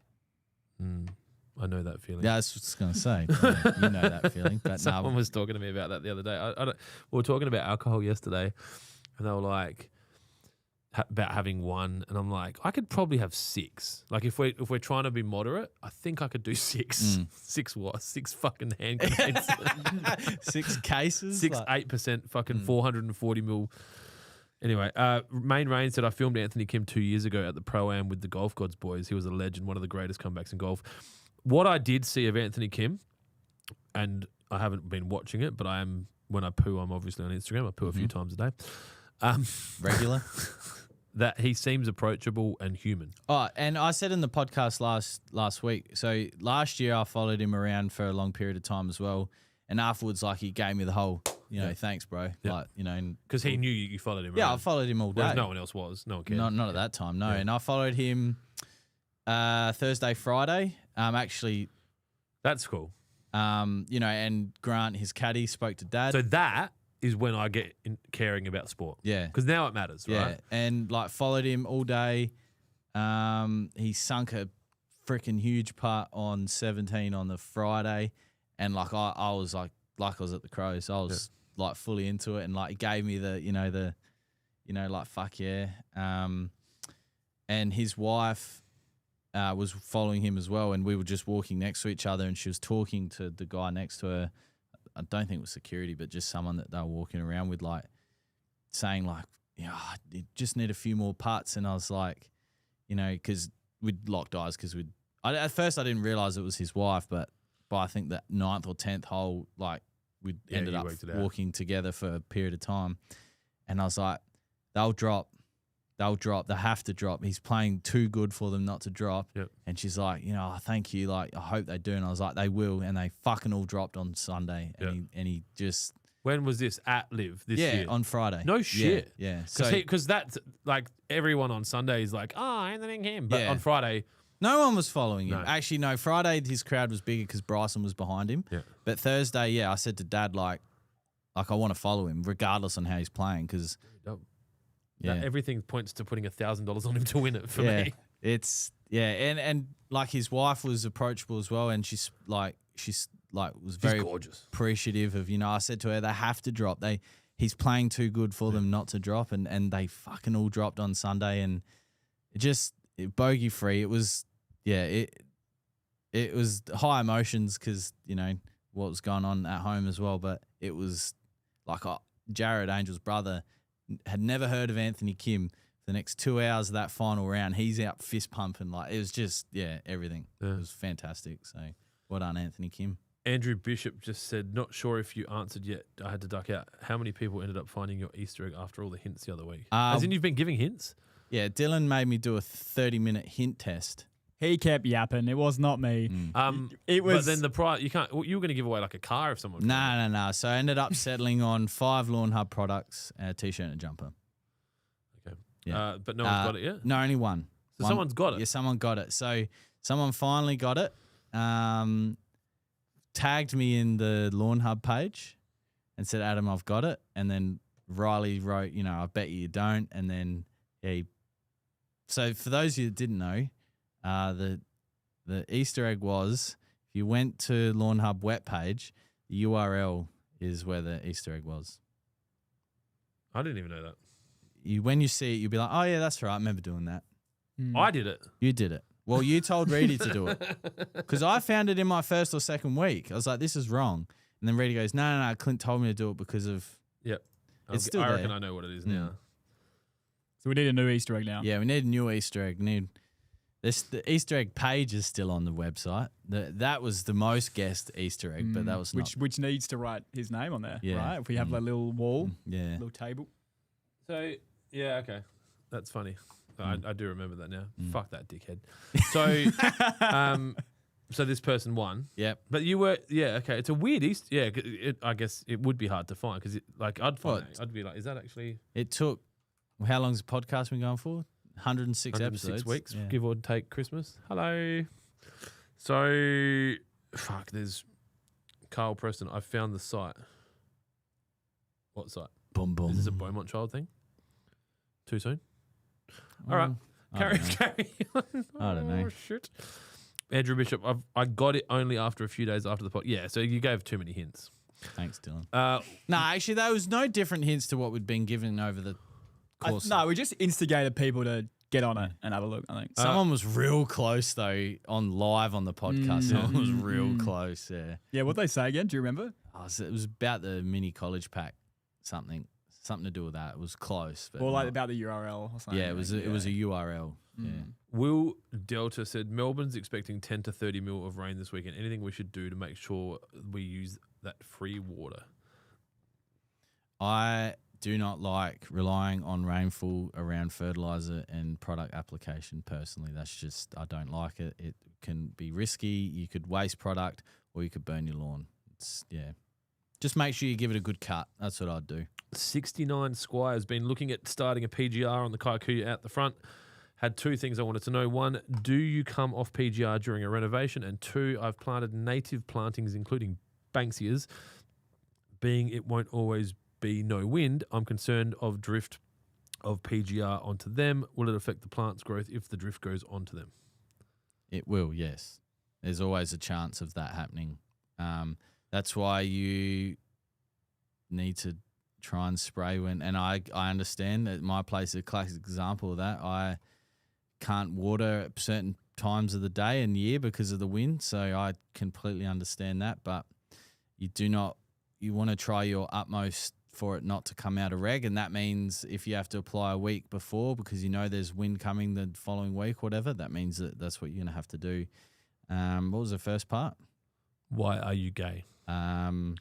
I know that feeling. Yeah, that's what I was going to say. You know that feeling. But Someone was talking to me about that the other day. We were talking about alcohol yesterday, and they were like, about having one, and I'm like, I could probably have 6. Like if we're trying to be moderate, I think I could do 6. 6 what? 6 fucking hand grenades. 6 cases? 8% fucking 440 mil. Anyway, Main Rain said, I filmed Anthony Kim 2 years ago at the Pro-Am with the Golf Gods boys. He was a legend, one of the greatest comebacks in golf. What I did see of Anthony Kim, and I haven't been watching it, but when I poo, I'm obviously on Instagram. I poo a few times a day. Regular? That he seems approachable and human. Oh, and I said in the podcast last week, so last year I followed him around for a long period of time as well. And afterwards, like, he gave me the whole, thanks, bro. Yeah. Like, because he knew you followed him around. Yeah, I followed him all day. Whereas no one else was. No one cared. Not at that time, no. Yeah. And I followed him Thursday, Friday. Actually, that's cool. And Grant, his caddy, spoke to Dad. So that is when I get caring about sport. Yeah. Because now it matters, right? Yeah, and like followed him all day. He sunk a freaking huge putt on 17 on the Friday, and like I was like I was at the Crows. I was like fully into it, and like he gave me the like fuck yeah. And his wife was following him as well, and we were just walking next to each other, and she was talking to the guy next to her. I don't think it was security, but just someone that they were walking around with, like saying like, you just need a few more putts. And I was like, because we'd locked eyes at first I didn't realize it was his wife, but by I think the 9th or 10th hole, like we ended up walking together for a period of time. And I was like, they'll drop. They have to drop. He's playing too good for them not to drop. Yep. And she's like, thank you. Like, I hope they do. And I was like, they will. And they fucking all dropped on Sunday. And he just. When was this at Live this year? Yeah, on Friday. No shit. Yeah. Because that's like everyone on Sunday is like, Anthony Kim. But on Friday. No one was following him. No. Actually, no. Friday, his crowd was bigger because Bryson was behind him. Yeah. But Thursday, I said to Dad, like I want to follow him regardless on how he's playing because. Yeah. Everything points to putting $1,000 on him to win it for me. It's and like his wife was approachable as well, and she's was very gorgeous, appreciative of I said to her they have to drop. He's playing too good for them not to drop, and they fucking all dropped on Sunday, and bogey free. It was it was high emotions because what was going on at home as well, but it was like Jared Angel's brother. Had never heard of Anthony Kim. The next 2 hours of that final round, he's out fist pumping. Like, it was just, everything. Yeah. It was fantastic. So, well done, Anthony Kim. Andrew Bishop just said, not sure if you answered yet. I had to duck out. How many people ended up finding your Easter egg after all the hints the other week? As in you've been giving hints? Yeah, Dylan made me do a 30-minute hint test. He kept yapping. It was not me. It was. But then the price, you can't. You were going to give away like a car if someone. No. So I ended up settling on 5 Lawnhub products, a t-shirt and a jumper. Okay. Yeah. But no one's got it yet? No, only one. So someone's got it? Yeah, someone got it. So someone finally got it, tagged me in the Lawnhub page and said, Adam, I've got it. And then Riley wrote, I bet you don't. And then so for those of you that didn't know, the Easter egg was if you went to Lawnhub web page, the URL is where the Easter egg was. I didn't even know that. When you see it, you'll be like, oh yeah, that's right. I remember doing that. I did it. You did it. Well, you told Reedy to do it because I found it in my first or second week. I was like, this is wrong. And then Reedy goes, no. Clint told me to do it because of. Yep. It's still I there. reckon I know what it is now. So we need a new Easter egg now. Yeah, we need a new Easter egg. The Easter egg page is still on the website. That was the most guessed Easter egg, but that was not. Which needs to write his name on there, Yeah. right? If we have a little wall, little table. So, yeah, okay. That's funny. I do remember that now. Fuck that dickhead. So, so this person won. Yep. But you were, okay. It's a weird Easter. Yeah, I guess it would be hard to find because, I'd find it. I'd be like, is that actually? It took, how long's the podcast been going for? 106 episodes. 106 weeks, Yeah. give or take Christmas. Hello. So, there's Carl Preston. I found the site. What site? Boom, boom. Is this a Beaumont Child thing? Too soon? All right. Carry on. I don't know. Oh, shit. Andrew Bishop, I got it only after a few days after the pod. Yeah, so you gave too many hints. Thanks, Dylan. No, actually, there was no different hints to what we'd been given over the course. No, we just instigated people to get on it and have a look, I think. Someone was real close, though, on live on the podcast. Someone was real close, yeah. Yeah, what'd they say again? Do you remember? Oh, so it was about the mini college pack, something to do with that. It was close. But Or like not- about the URL or something. Yeah, it was a URL. Yeah. Will Delta said Melbourne's expecting 10 to 30 mil of rain this weekend. Anything we should do to make sure we use that free water? I do not like relying on rainfall around fertilizer and product application personally. That's just, I don't like it. It can be risky. You could waste product or you could burn your lawn. Just make sure you give it a good cut. That's what I'd do. 69 Squire's been looking at starting a PGR on the Kikuyu out the front. Had two things I wanted to know. One, do you come off PGR during a renovation? And two, I've planted native plantings, including Banksias. Being it won't always be no wind, I'm concerned of drift of PGR onto them. Will it affect the plant's growth if the drift goes onto them? It will, yes. There's always a chance of that happening. That's why you need to try and spray when, and I understand that my place is a classic example of that. I can't water at certain times of the day and year because of the wind, so I completely understand that. But you want to try your utmost for it not to come out of reg, and that means if you have to apply a week before because you know there's wind coming the following week, whatever, that means that's what you're going to have to do. What was the first part? Why are you gay? Don't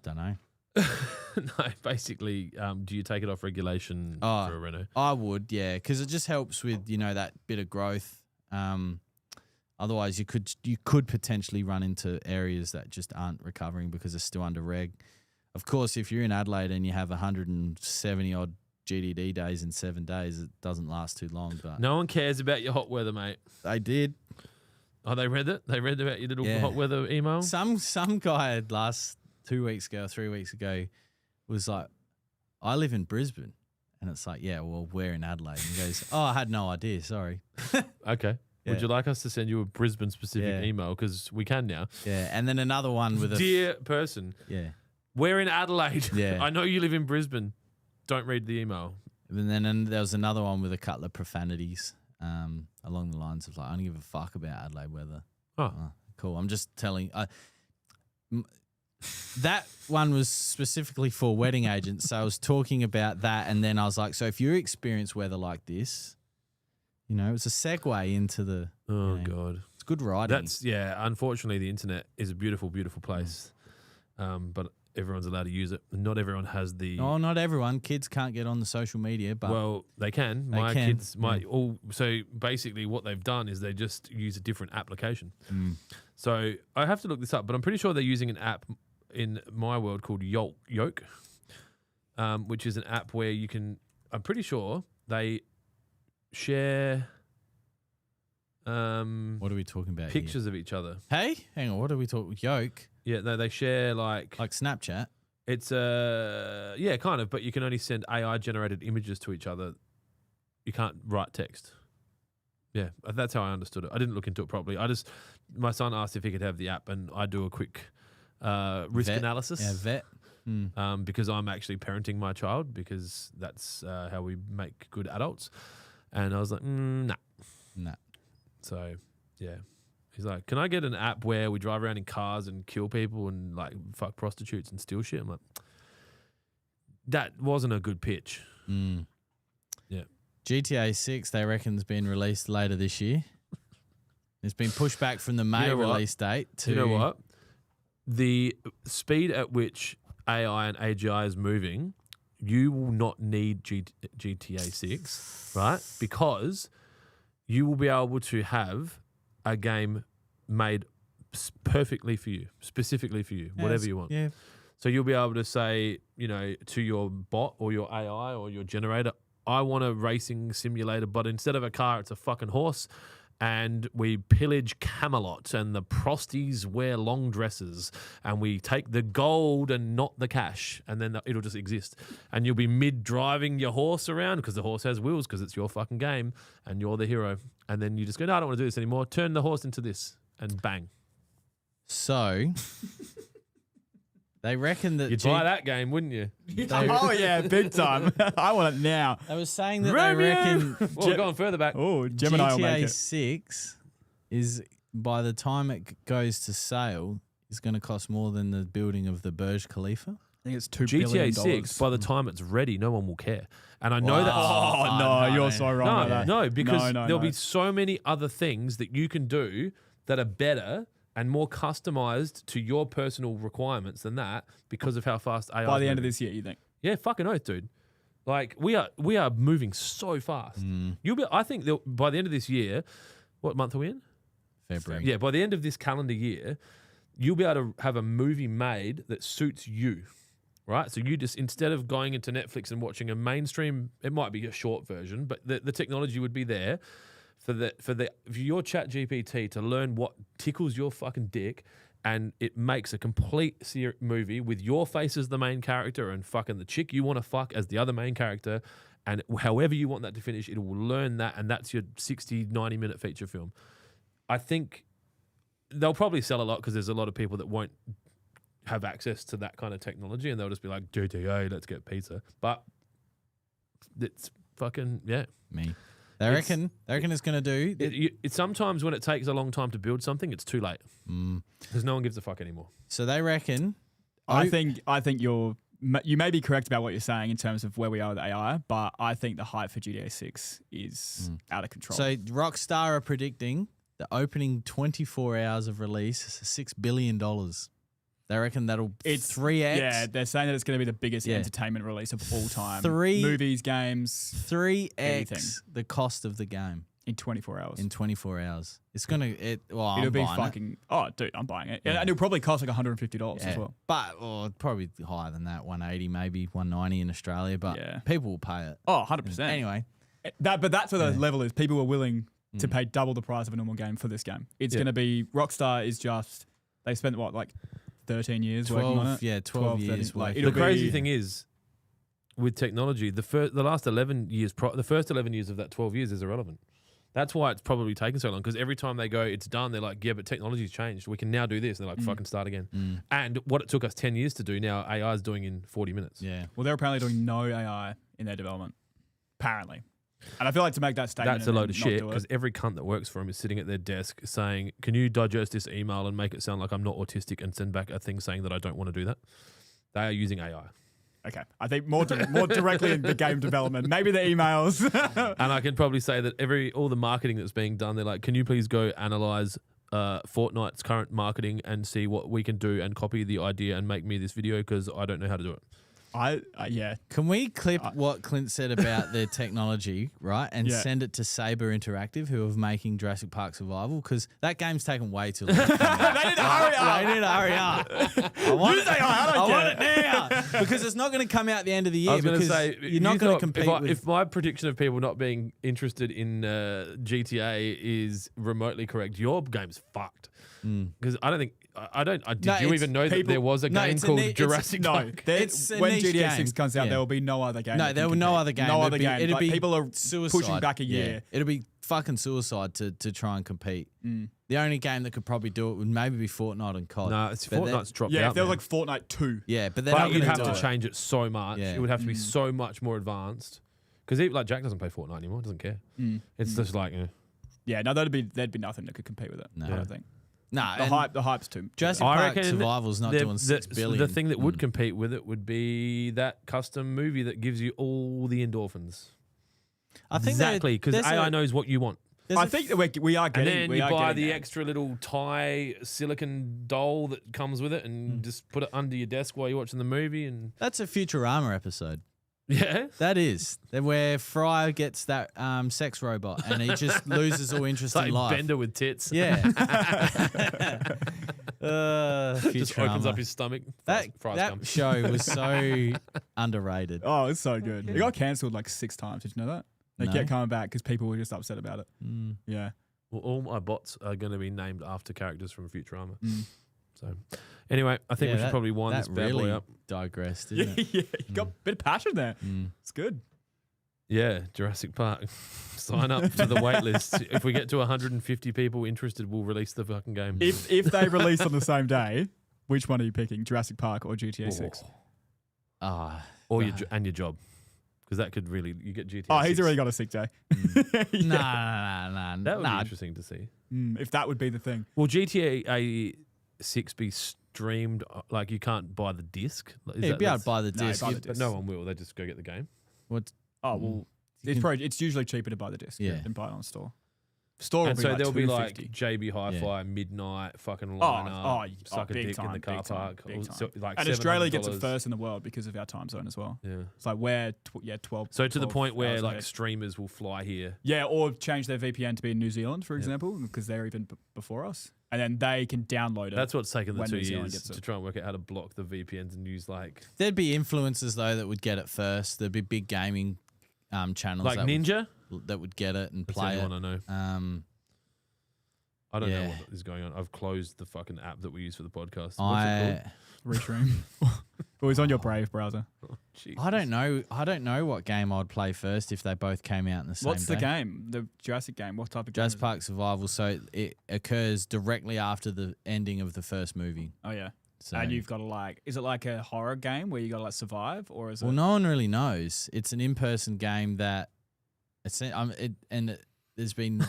know. No, basically, do you take it off regulation for a reno? I would, yeah, because it just helps with that bit of growth. Otherwise, you could potentially run into areas that just aren't recovering because they're still under reg. Of course, if you're in Adelaide and you have 170 odd GDD days in 7 days, it doesn't last too long. But No one cares about your hot weather, mate. they did. Oh, they read it? They read about your little hot weather email? Some guy last 2 weeks ago, 3 weeks ago, was like, I live in Brisbane. And it's like, yeah, well, we're in Adelaide. And he goes, oh, I had no idea. Sorry. Okay. Yeah. Would you like us to send you a Brisbane-specific email? Because we can now. Yeah. And then another one with Dear person, yeah. we're in Adelaide. Yeah. I know you live in Brisbane. Don't read the email. And then there was another one with a couple of profanities along the lines of like, I don't give a fuck about Adelaide weather. Oh. Cool. I'm just telling. That one was specifically for wedding agents. So I was talking about that. And then I was like, so if you experience weather like this, it's a segue into the. Oh, God. It's good writing. Unfortunately, the internet is a beautiful, beautiful place. But everyone's allowed to use it. Not everyone has the. Oh, not everyone. Kids can't get on the social media, but. Well, they can. My kids might all. So basically, what they've done is they just use a different application. So I have to look this up, but I'm pretty sure they're using an app in my world called Yoke, which is an app where you can. I'm pretty sure they share. What are we talking about? Pictures of each other. Hey, hang on. What are we talking? Yoke. Yeah, no, they share like Snapchat. It's kind of, but you can only send AI generated images to each other. You can't write text. Yeah, that's how I understood it. I didn't look into it properly. My son asked if he could have the app, and I do a quick risk analysis. Yeah, vet. Because I'm actually parenting my child, because that's how we make good adults. And I was like, nah. So, yeah. He's like, can I get an app where we drive around in cars and kill people and like fuck prostitutes and steal shit? I'm like, that wasn't a good pitch. Yeah. GTA 6, they reckon, has been released later this year. It's been pushed back from the May release date to. You know what? The speed at which AI and AGI is moving, you will not need GTA 6, right? Because you will be able to have a game made perfectly for you, specifically for you, whatever you want. Yeah. So you'll be able to say, to your bot or your AI or your generator, I want a racing simulator, but instead of a car, it's a fucking horse. and we pillage Camelot, and the prosties wear long dresses, and we take the gold and not the cash, and then it'll just exist. And you'll be mid-driving your horse around because the horse has wheels because it's your fucking game, and you're the hero. And then you just go, no, I don't want to do this anymore. Turn the horse into this, and bang. So... They reckon that... You'd buy that game, wouldn't you? Oh, yeah, big time. I want it now. I was saying that Romeo! they reckon... Well, we're going further back. Oh, Gemini will make GTA it. 6 is, by the time it goes to sale, is going to cost more than the building of the Burj Khalifa. I think it's $2 billion. GTA 6, by the time it's ready, no one will care. And I know that... Oh, no, you're so wrong about that. No, because No, there'll be so many other things that you can do that are better and more customized to your personal requirements than that because of how fast AI By is the end of moving. this year, you think? Yeah, fucking oath, dude. Like we are moving so fast. I think that by the end of this year, what month are we in? February. Yeah, by the end of this calendar year, you'll be able to have a movie made that suits you. Right? So you just, instead of going into Netflix and watching a mainstream, it might be a short version, but the technology would be there for your chat GPT to learn what tickles your fucking dick, and it makes a complete movie with your face as the main character and fucking the chick you want to fuck as the other main character, and however you want that to finish, it will learn that, and that's your 60, 90-minute feature film. I think they'll probably sell a lot because there's a lot of people that won't have access to that kind of technology, and they'll just be like, GTA, let's get pizza. But it's fucking, yeah. Me. They reckon it's going to do... It's sometimes when it takes a long time to build something, it's too late. Because no one gives a fuck anymore. So they reckon... I think you may be correct about what you're saying in terms of where we are with AI, but I think the hype for GTA 6 is out of control. So Rockstar are predicting the opening 24 hours of release is $6 billion. They reckon that'll... It's 3x. Yeah, they're saying that it's going to be the biggest entertainment release of all time. Movies, games... 3x anything. The cost of the game. In 24 hours. In 24 hours. It's going to... It'll be fucking... Oh, dude, I'm buying it. Yeah. And it'll probably cost like $150 as well. But probably higher than that. 180 maybe, 190 in Australia. But people will pay it. Oh, 100%. Anyway. But that's where the level is. People are willing to pay double the price of a normal game for this game. It's going to be... Rockstar is just... They spent, what, like 13 years working on it? Yeah, 12 years. 13, like, the crazy thing is, with technology, the last 11 years, the first 11 years of that 12 years is irrelevant. That's why it's probably taken so long, because every time they go, it's done, they're like, yeah, but technology's changed. We can now do this. And they're like, fucking start again. And what it took us 10 years to do, now AI is doing in 40 minutes. Yeah. Well, they're apparently doing no AI in their development. Apparently. And I feel like to make that statement... That's a load of shit, because every cunt that works for them is sitting at their desk saying, can you digest this email and make it sound like I'm not autistic and send back a thing saying that I don't want to do that? They are using AI. Okay. I think more directly in the game development. Maybe the emails. And I can probably say that all the marketing that's being done, they're like, can you please go analyze Fortnite's current marketing and see what we can do and copy the idea and make me this video, because I don't know how to do it. Yeah. Can we clip what Clint said about their technology, right, and send it to Saber Interactive, who are making Jurassic Park Survival? Because that game's taken way too long. They need to hurry up. They need to hurry up. I want it now. Because it's not going to come out at the end of the year. I was going to say, you're not going to compete if my prediction of people not being interested in GTA is remotely correct, your game's fucked. Because did you even know that there was a game called Jurassic Park? When GTA 6 comes out, there will be no other game. No, there will be no other game. No other game. It'll be people are suicide. pushing back a year. Yeah. It'll be fucking suicide to try and compete. The only game that could probably do it would maybe be Fortnite and COD. No, Fortnite's dropped out. Yeah, if there was like Fortnite 2. Yeah, but they're not you'd going to have to change it so much. Yeah. It would have to be so much more advanced. Because like Jack doesn't play Fortnite anymore. Doesn't care. It's just like... Yeah, no, there'd be nothing that could compete with it. No. I don't think. No, the hype's too. Jurassic Park Survival's not doing $6 billion. The thing that would compete with it would be that custom movie that gives you all the endorphins. I think exactly, because AI knows what you want. I think that we are getting. And then you buy the extra little tie silicon doll that comes with it, and just put it under your desk while you're watching the movie. And that's a Futurama episode. Yeah, that is where Fry gets that sex robot, and he just loses all interest in life. Bender with tits. Yeah, just opens up his stomach. That show was so underrated. Oh, it's so good. It got cancelled like 6 times. Did you know that? They kept coming back because people were just upset about it. Yeah. Well, all my bots are going to be named after characters from Futurama. Mm. So, anyway, I think we should probably wind this bad boy up. Digressed, didn't it? Yeah, you got a bit of passion there. It's good. Yeah, Jurassic Park. Sign up to the wait list. If we get to 150 people interested, we'll release the fucking game. If they release on the same day, which one are you picking, Jurassic Park or GTA 6? Or your job. Because that could really, you get GTA 6. Oh, he's already got a sick day. Nah. That would be interesting to see. If that would be the thing. Will GTA 6 be streamed? Like you can't buy the disc? You'd be able to buy the No, disc. buy the But disc. no one will. They just go get the game. Oh, well, it's usually cheaper to buy the disc than buy it on store. Store And will so be there'll be like $250. JB Hi-Fi, midnight, fucking line up, suck a big dick in the time, car big time, park. big time. So, like And Australia gets it $700. first in the world because of our time zone as well. Yeah. It's like we're 12. So to the 12 point where hours like ahead. streamers will fly here. Yeah, or change their VPN to be in New Zealand, for example, because they're even before us. And then they can download it. That's what's taken the when 2 New Zealand years gets to it. try and work out how to block the VPNs and use like There'd be influencers though that would get it first. There'd be big gaming channels like that Ninja. that would get it and That's play the it. only one I know. I don't know what is going on. I've closed the fucking app that we use for the podcast. What's it Restream. It was on your Brave browser. called? Jesus. I don't know what game I'd play first if they both came out in the same What's the day. game? The Jurassic game. What type of game? Jurassic is it? Park Survival. So it occurs directly after the ending of the first movie. Oh, yeah. So, And you've got to is it like a horror game where you got to survive, or is well, it? no one really knows. It's an in-person game that there's been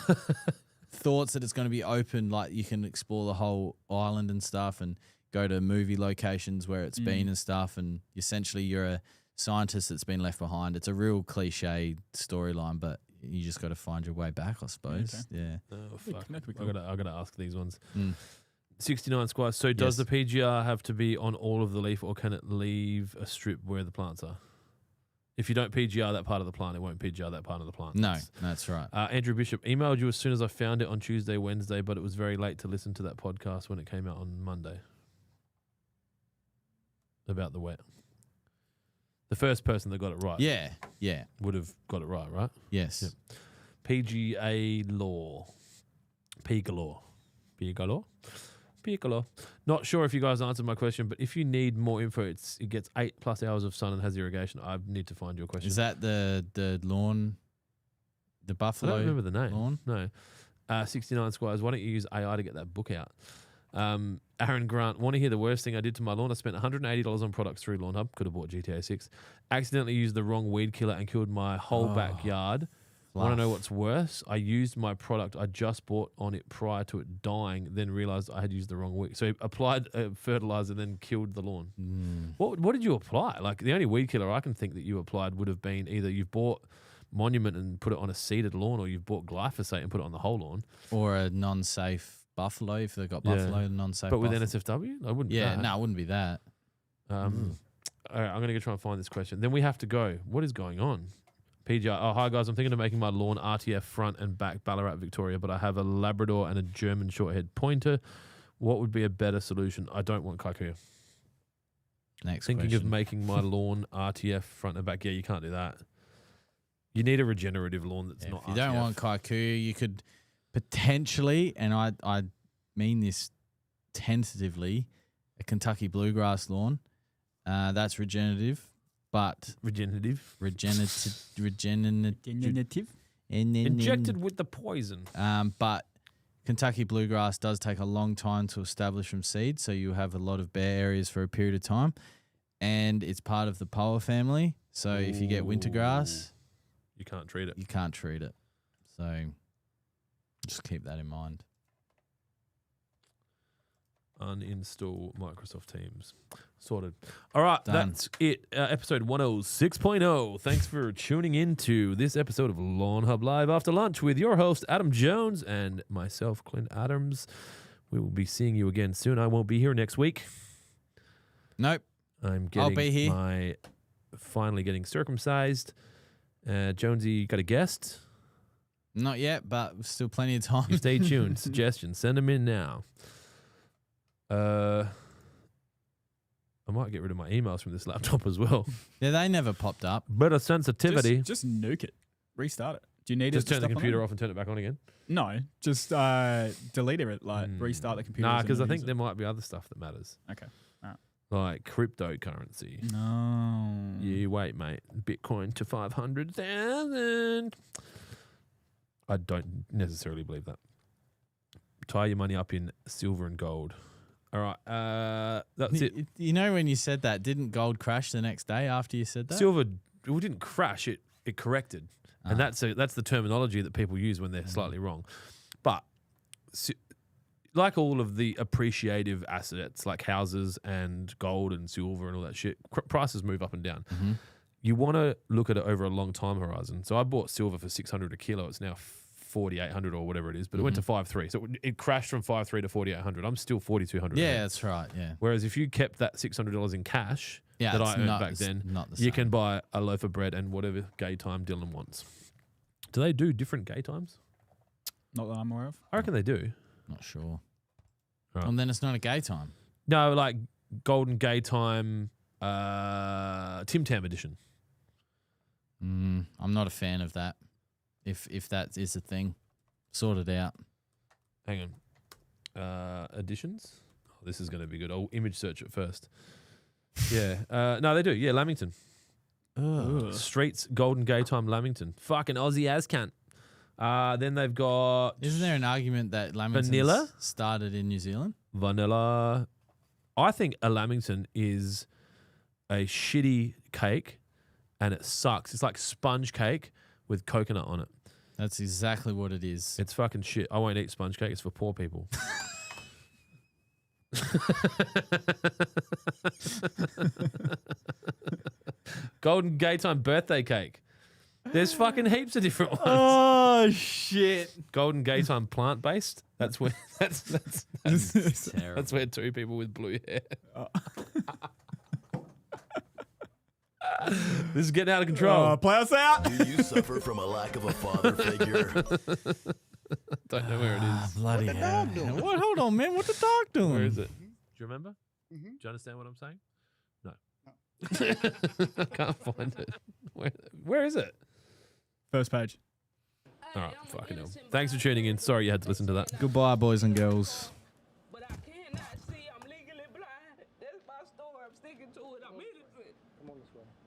thoughts that it's going to be open, like you can explore the whole island and stuff, and go to movie locations where it's been and stuff. And essentially, you're a scientist that's been left behind. It's a real cliche storyline, but you just got to find your way back, I suppose. Okay. Yeah. Oh fuck! That'd be I cool. gotta ask these ones. 69 Squires. So does Yes. the PGR have to be on all of the leaf, or can it leave a strip where the plants are? If you don't PGR that part of the plant, it won't PGR that part of the plant. No, that's right. Andrew Bishop emailed you as soon as I found it on Tuesday, Wednesday, but it was very late to listen to that podcast when it came out on Monday. About the wet. The first person that got it right Yeah. would have got it right? Yes. Yep. PGA law. P galore. P galore? P galore. Not sure if you guys answered my question, but if you need more info, it gets 8+ hours of sun and has irrigation. I need to find your question. Is that the lawn, the I buffalo? don't remember the name. lawn? No. 69 Squires, why don't you use AI to get that book out? Aaron Grant, want to hear the worst thing I did to my lawn? I spent $180 on products through Lawnhub. Could have bought GTA 6. Accidentally used the wrong weed killer and killed my whole backyard. Want to know what's worse? I used my product I just bought on it prior to it dying, then realized I had used the wrong weed. So he applied fertilizer, then killed the lawn. What did you apply? Like the only weed killer I can think that you applied would have been either you've bought Monument and put it on a seeded lawn, or you've bought glyphosate and put it on the whole lawn. Or a non-safe buffalo, if they've got buffalo, non-safe But with buffalo. NSFW? I wouldn't. Yeah, no, it wouldn't be that. All right, I'm going to go try and find this question. Then we have to go. What is going on? PGR. Oh, hi, guys. I'm thinking of making my lawn RTF front and back Ballarat, Victoria, but I have a Labrador and a German shorthair pointer. What would be a better solution? I don't want Kaiku. Next Thinking question. of making my lawn RTF front and back. Yeah, you can't do that. You need a regenerative lawn that's not If you RTF. don't want Kaiku, you could potentially, and I mean this tentatively, a Kentucky bluegrass lawn. That's regenerative, but Regenerative. Regenerative. Injected with the poison. But Kentucky bluegrass does take a long time to establish from seed, so you have a lot of bare areas for a period of time, and it's part of the poa family. So if you get winter grass, You can't treat it. you can't treat it. So just keep that in mind. Uninstall Microsoft Teams. Sorted. All right, Done. that's it. Episode 106.0. Thanks for tuning in to this episode of Lawnhub Live After Lunch with your host, Adam Jones, and myself, Clint Adams. We will be seeing you again soon. I won't be here next week. Nope. I'm I'll getting be here. finally getting circumcised. Jonesy, you got a guest? Not yet, but still plenty of time. You stay tuned. Suggestions, send them in now. I might get rid of my emails from this laptop as well. Yeah, they never popped up. Better sensitivity. Just nuke it. Restart it. Do you need Just it? turn the computer off and turn it back on again? No, just delete it. Like restart the computer. Nah, because I think there might be other stuff that matters. Okay. Like cryptocurrency. No. You wait, mate. Bitcoin to 500,000. I don't necessarily believe that. Tie your money up in silver and gold. All right. That's it. You know, when you said that, didn't gold crash the next day after you said that? Silver didn't crash. It corrected. And that's the terminology that people use when they're slightly wrong. But like all of the appreciative assets, like houses and gold and silver and all that shit, prices move up and down. Mm-hmm. You want to look at it over a long time horizon. So I bought silver for $600 a kilo. It's now $4,800 or whatever it is, but it went to 5.3. So it crashed from 5.3 to 4,800. I'm still 4,200. Yeah, that's right. Yeah. Whereas if you kept that $600 in cash that I earned back then, you can buy a loaf of bread and whatever gay time Dylan wants. Do they do different gay times? Not that I'm aware of. I reckon they do. Not sure. Right. And then it's not a gay time. No, like Golden Gay Time Tim Tam edition. I'm not a fan of that. If that is a thing, sort it out. Hang on. Editions? Oh, this is going to be good. I'll image search it first. Yeah. No, they do. Yeah, Lamington. Streets Golden Gay Time Lamington. Fucking Aussie as cunt. Then they've got... Isn't there an argument that Lamington Vanilla? started in New Zealand? Vanilla. I think a Lamington is a shitty cake and it sucks. It's like sponge cake with coconut on it. That's exactly what it is. It's fucking shit. I won't eat sponge cake. It's for poor people. Golden Gay Time birthday cake. There's fucking heaps of different ones. Oh shit! Golden Gay Time plant based. That's where that's terrible. that's where two people with blue hair. This is getting out of control. Play us out. Do you suffer from a lack of a father figure? Don't know where it is. Bloody hell! What? Hold on, man. What the dog doing? Where is it? Do you remember? Do you understand what I'm saying? No. I can't find it. Where is it? First page. All right, fucking hell. Thanks for tuning in. Sorry you had to listen to that. Goodbye, boys and girls.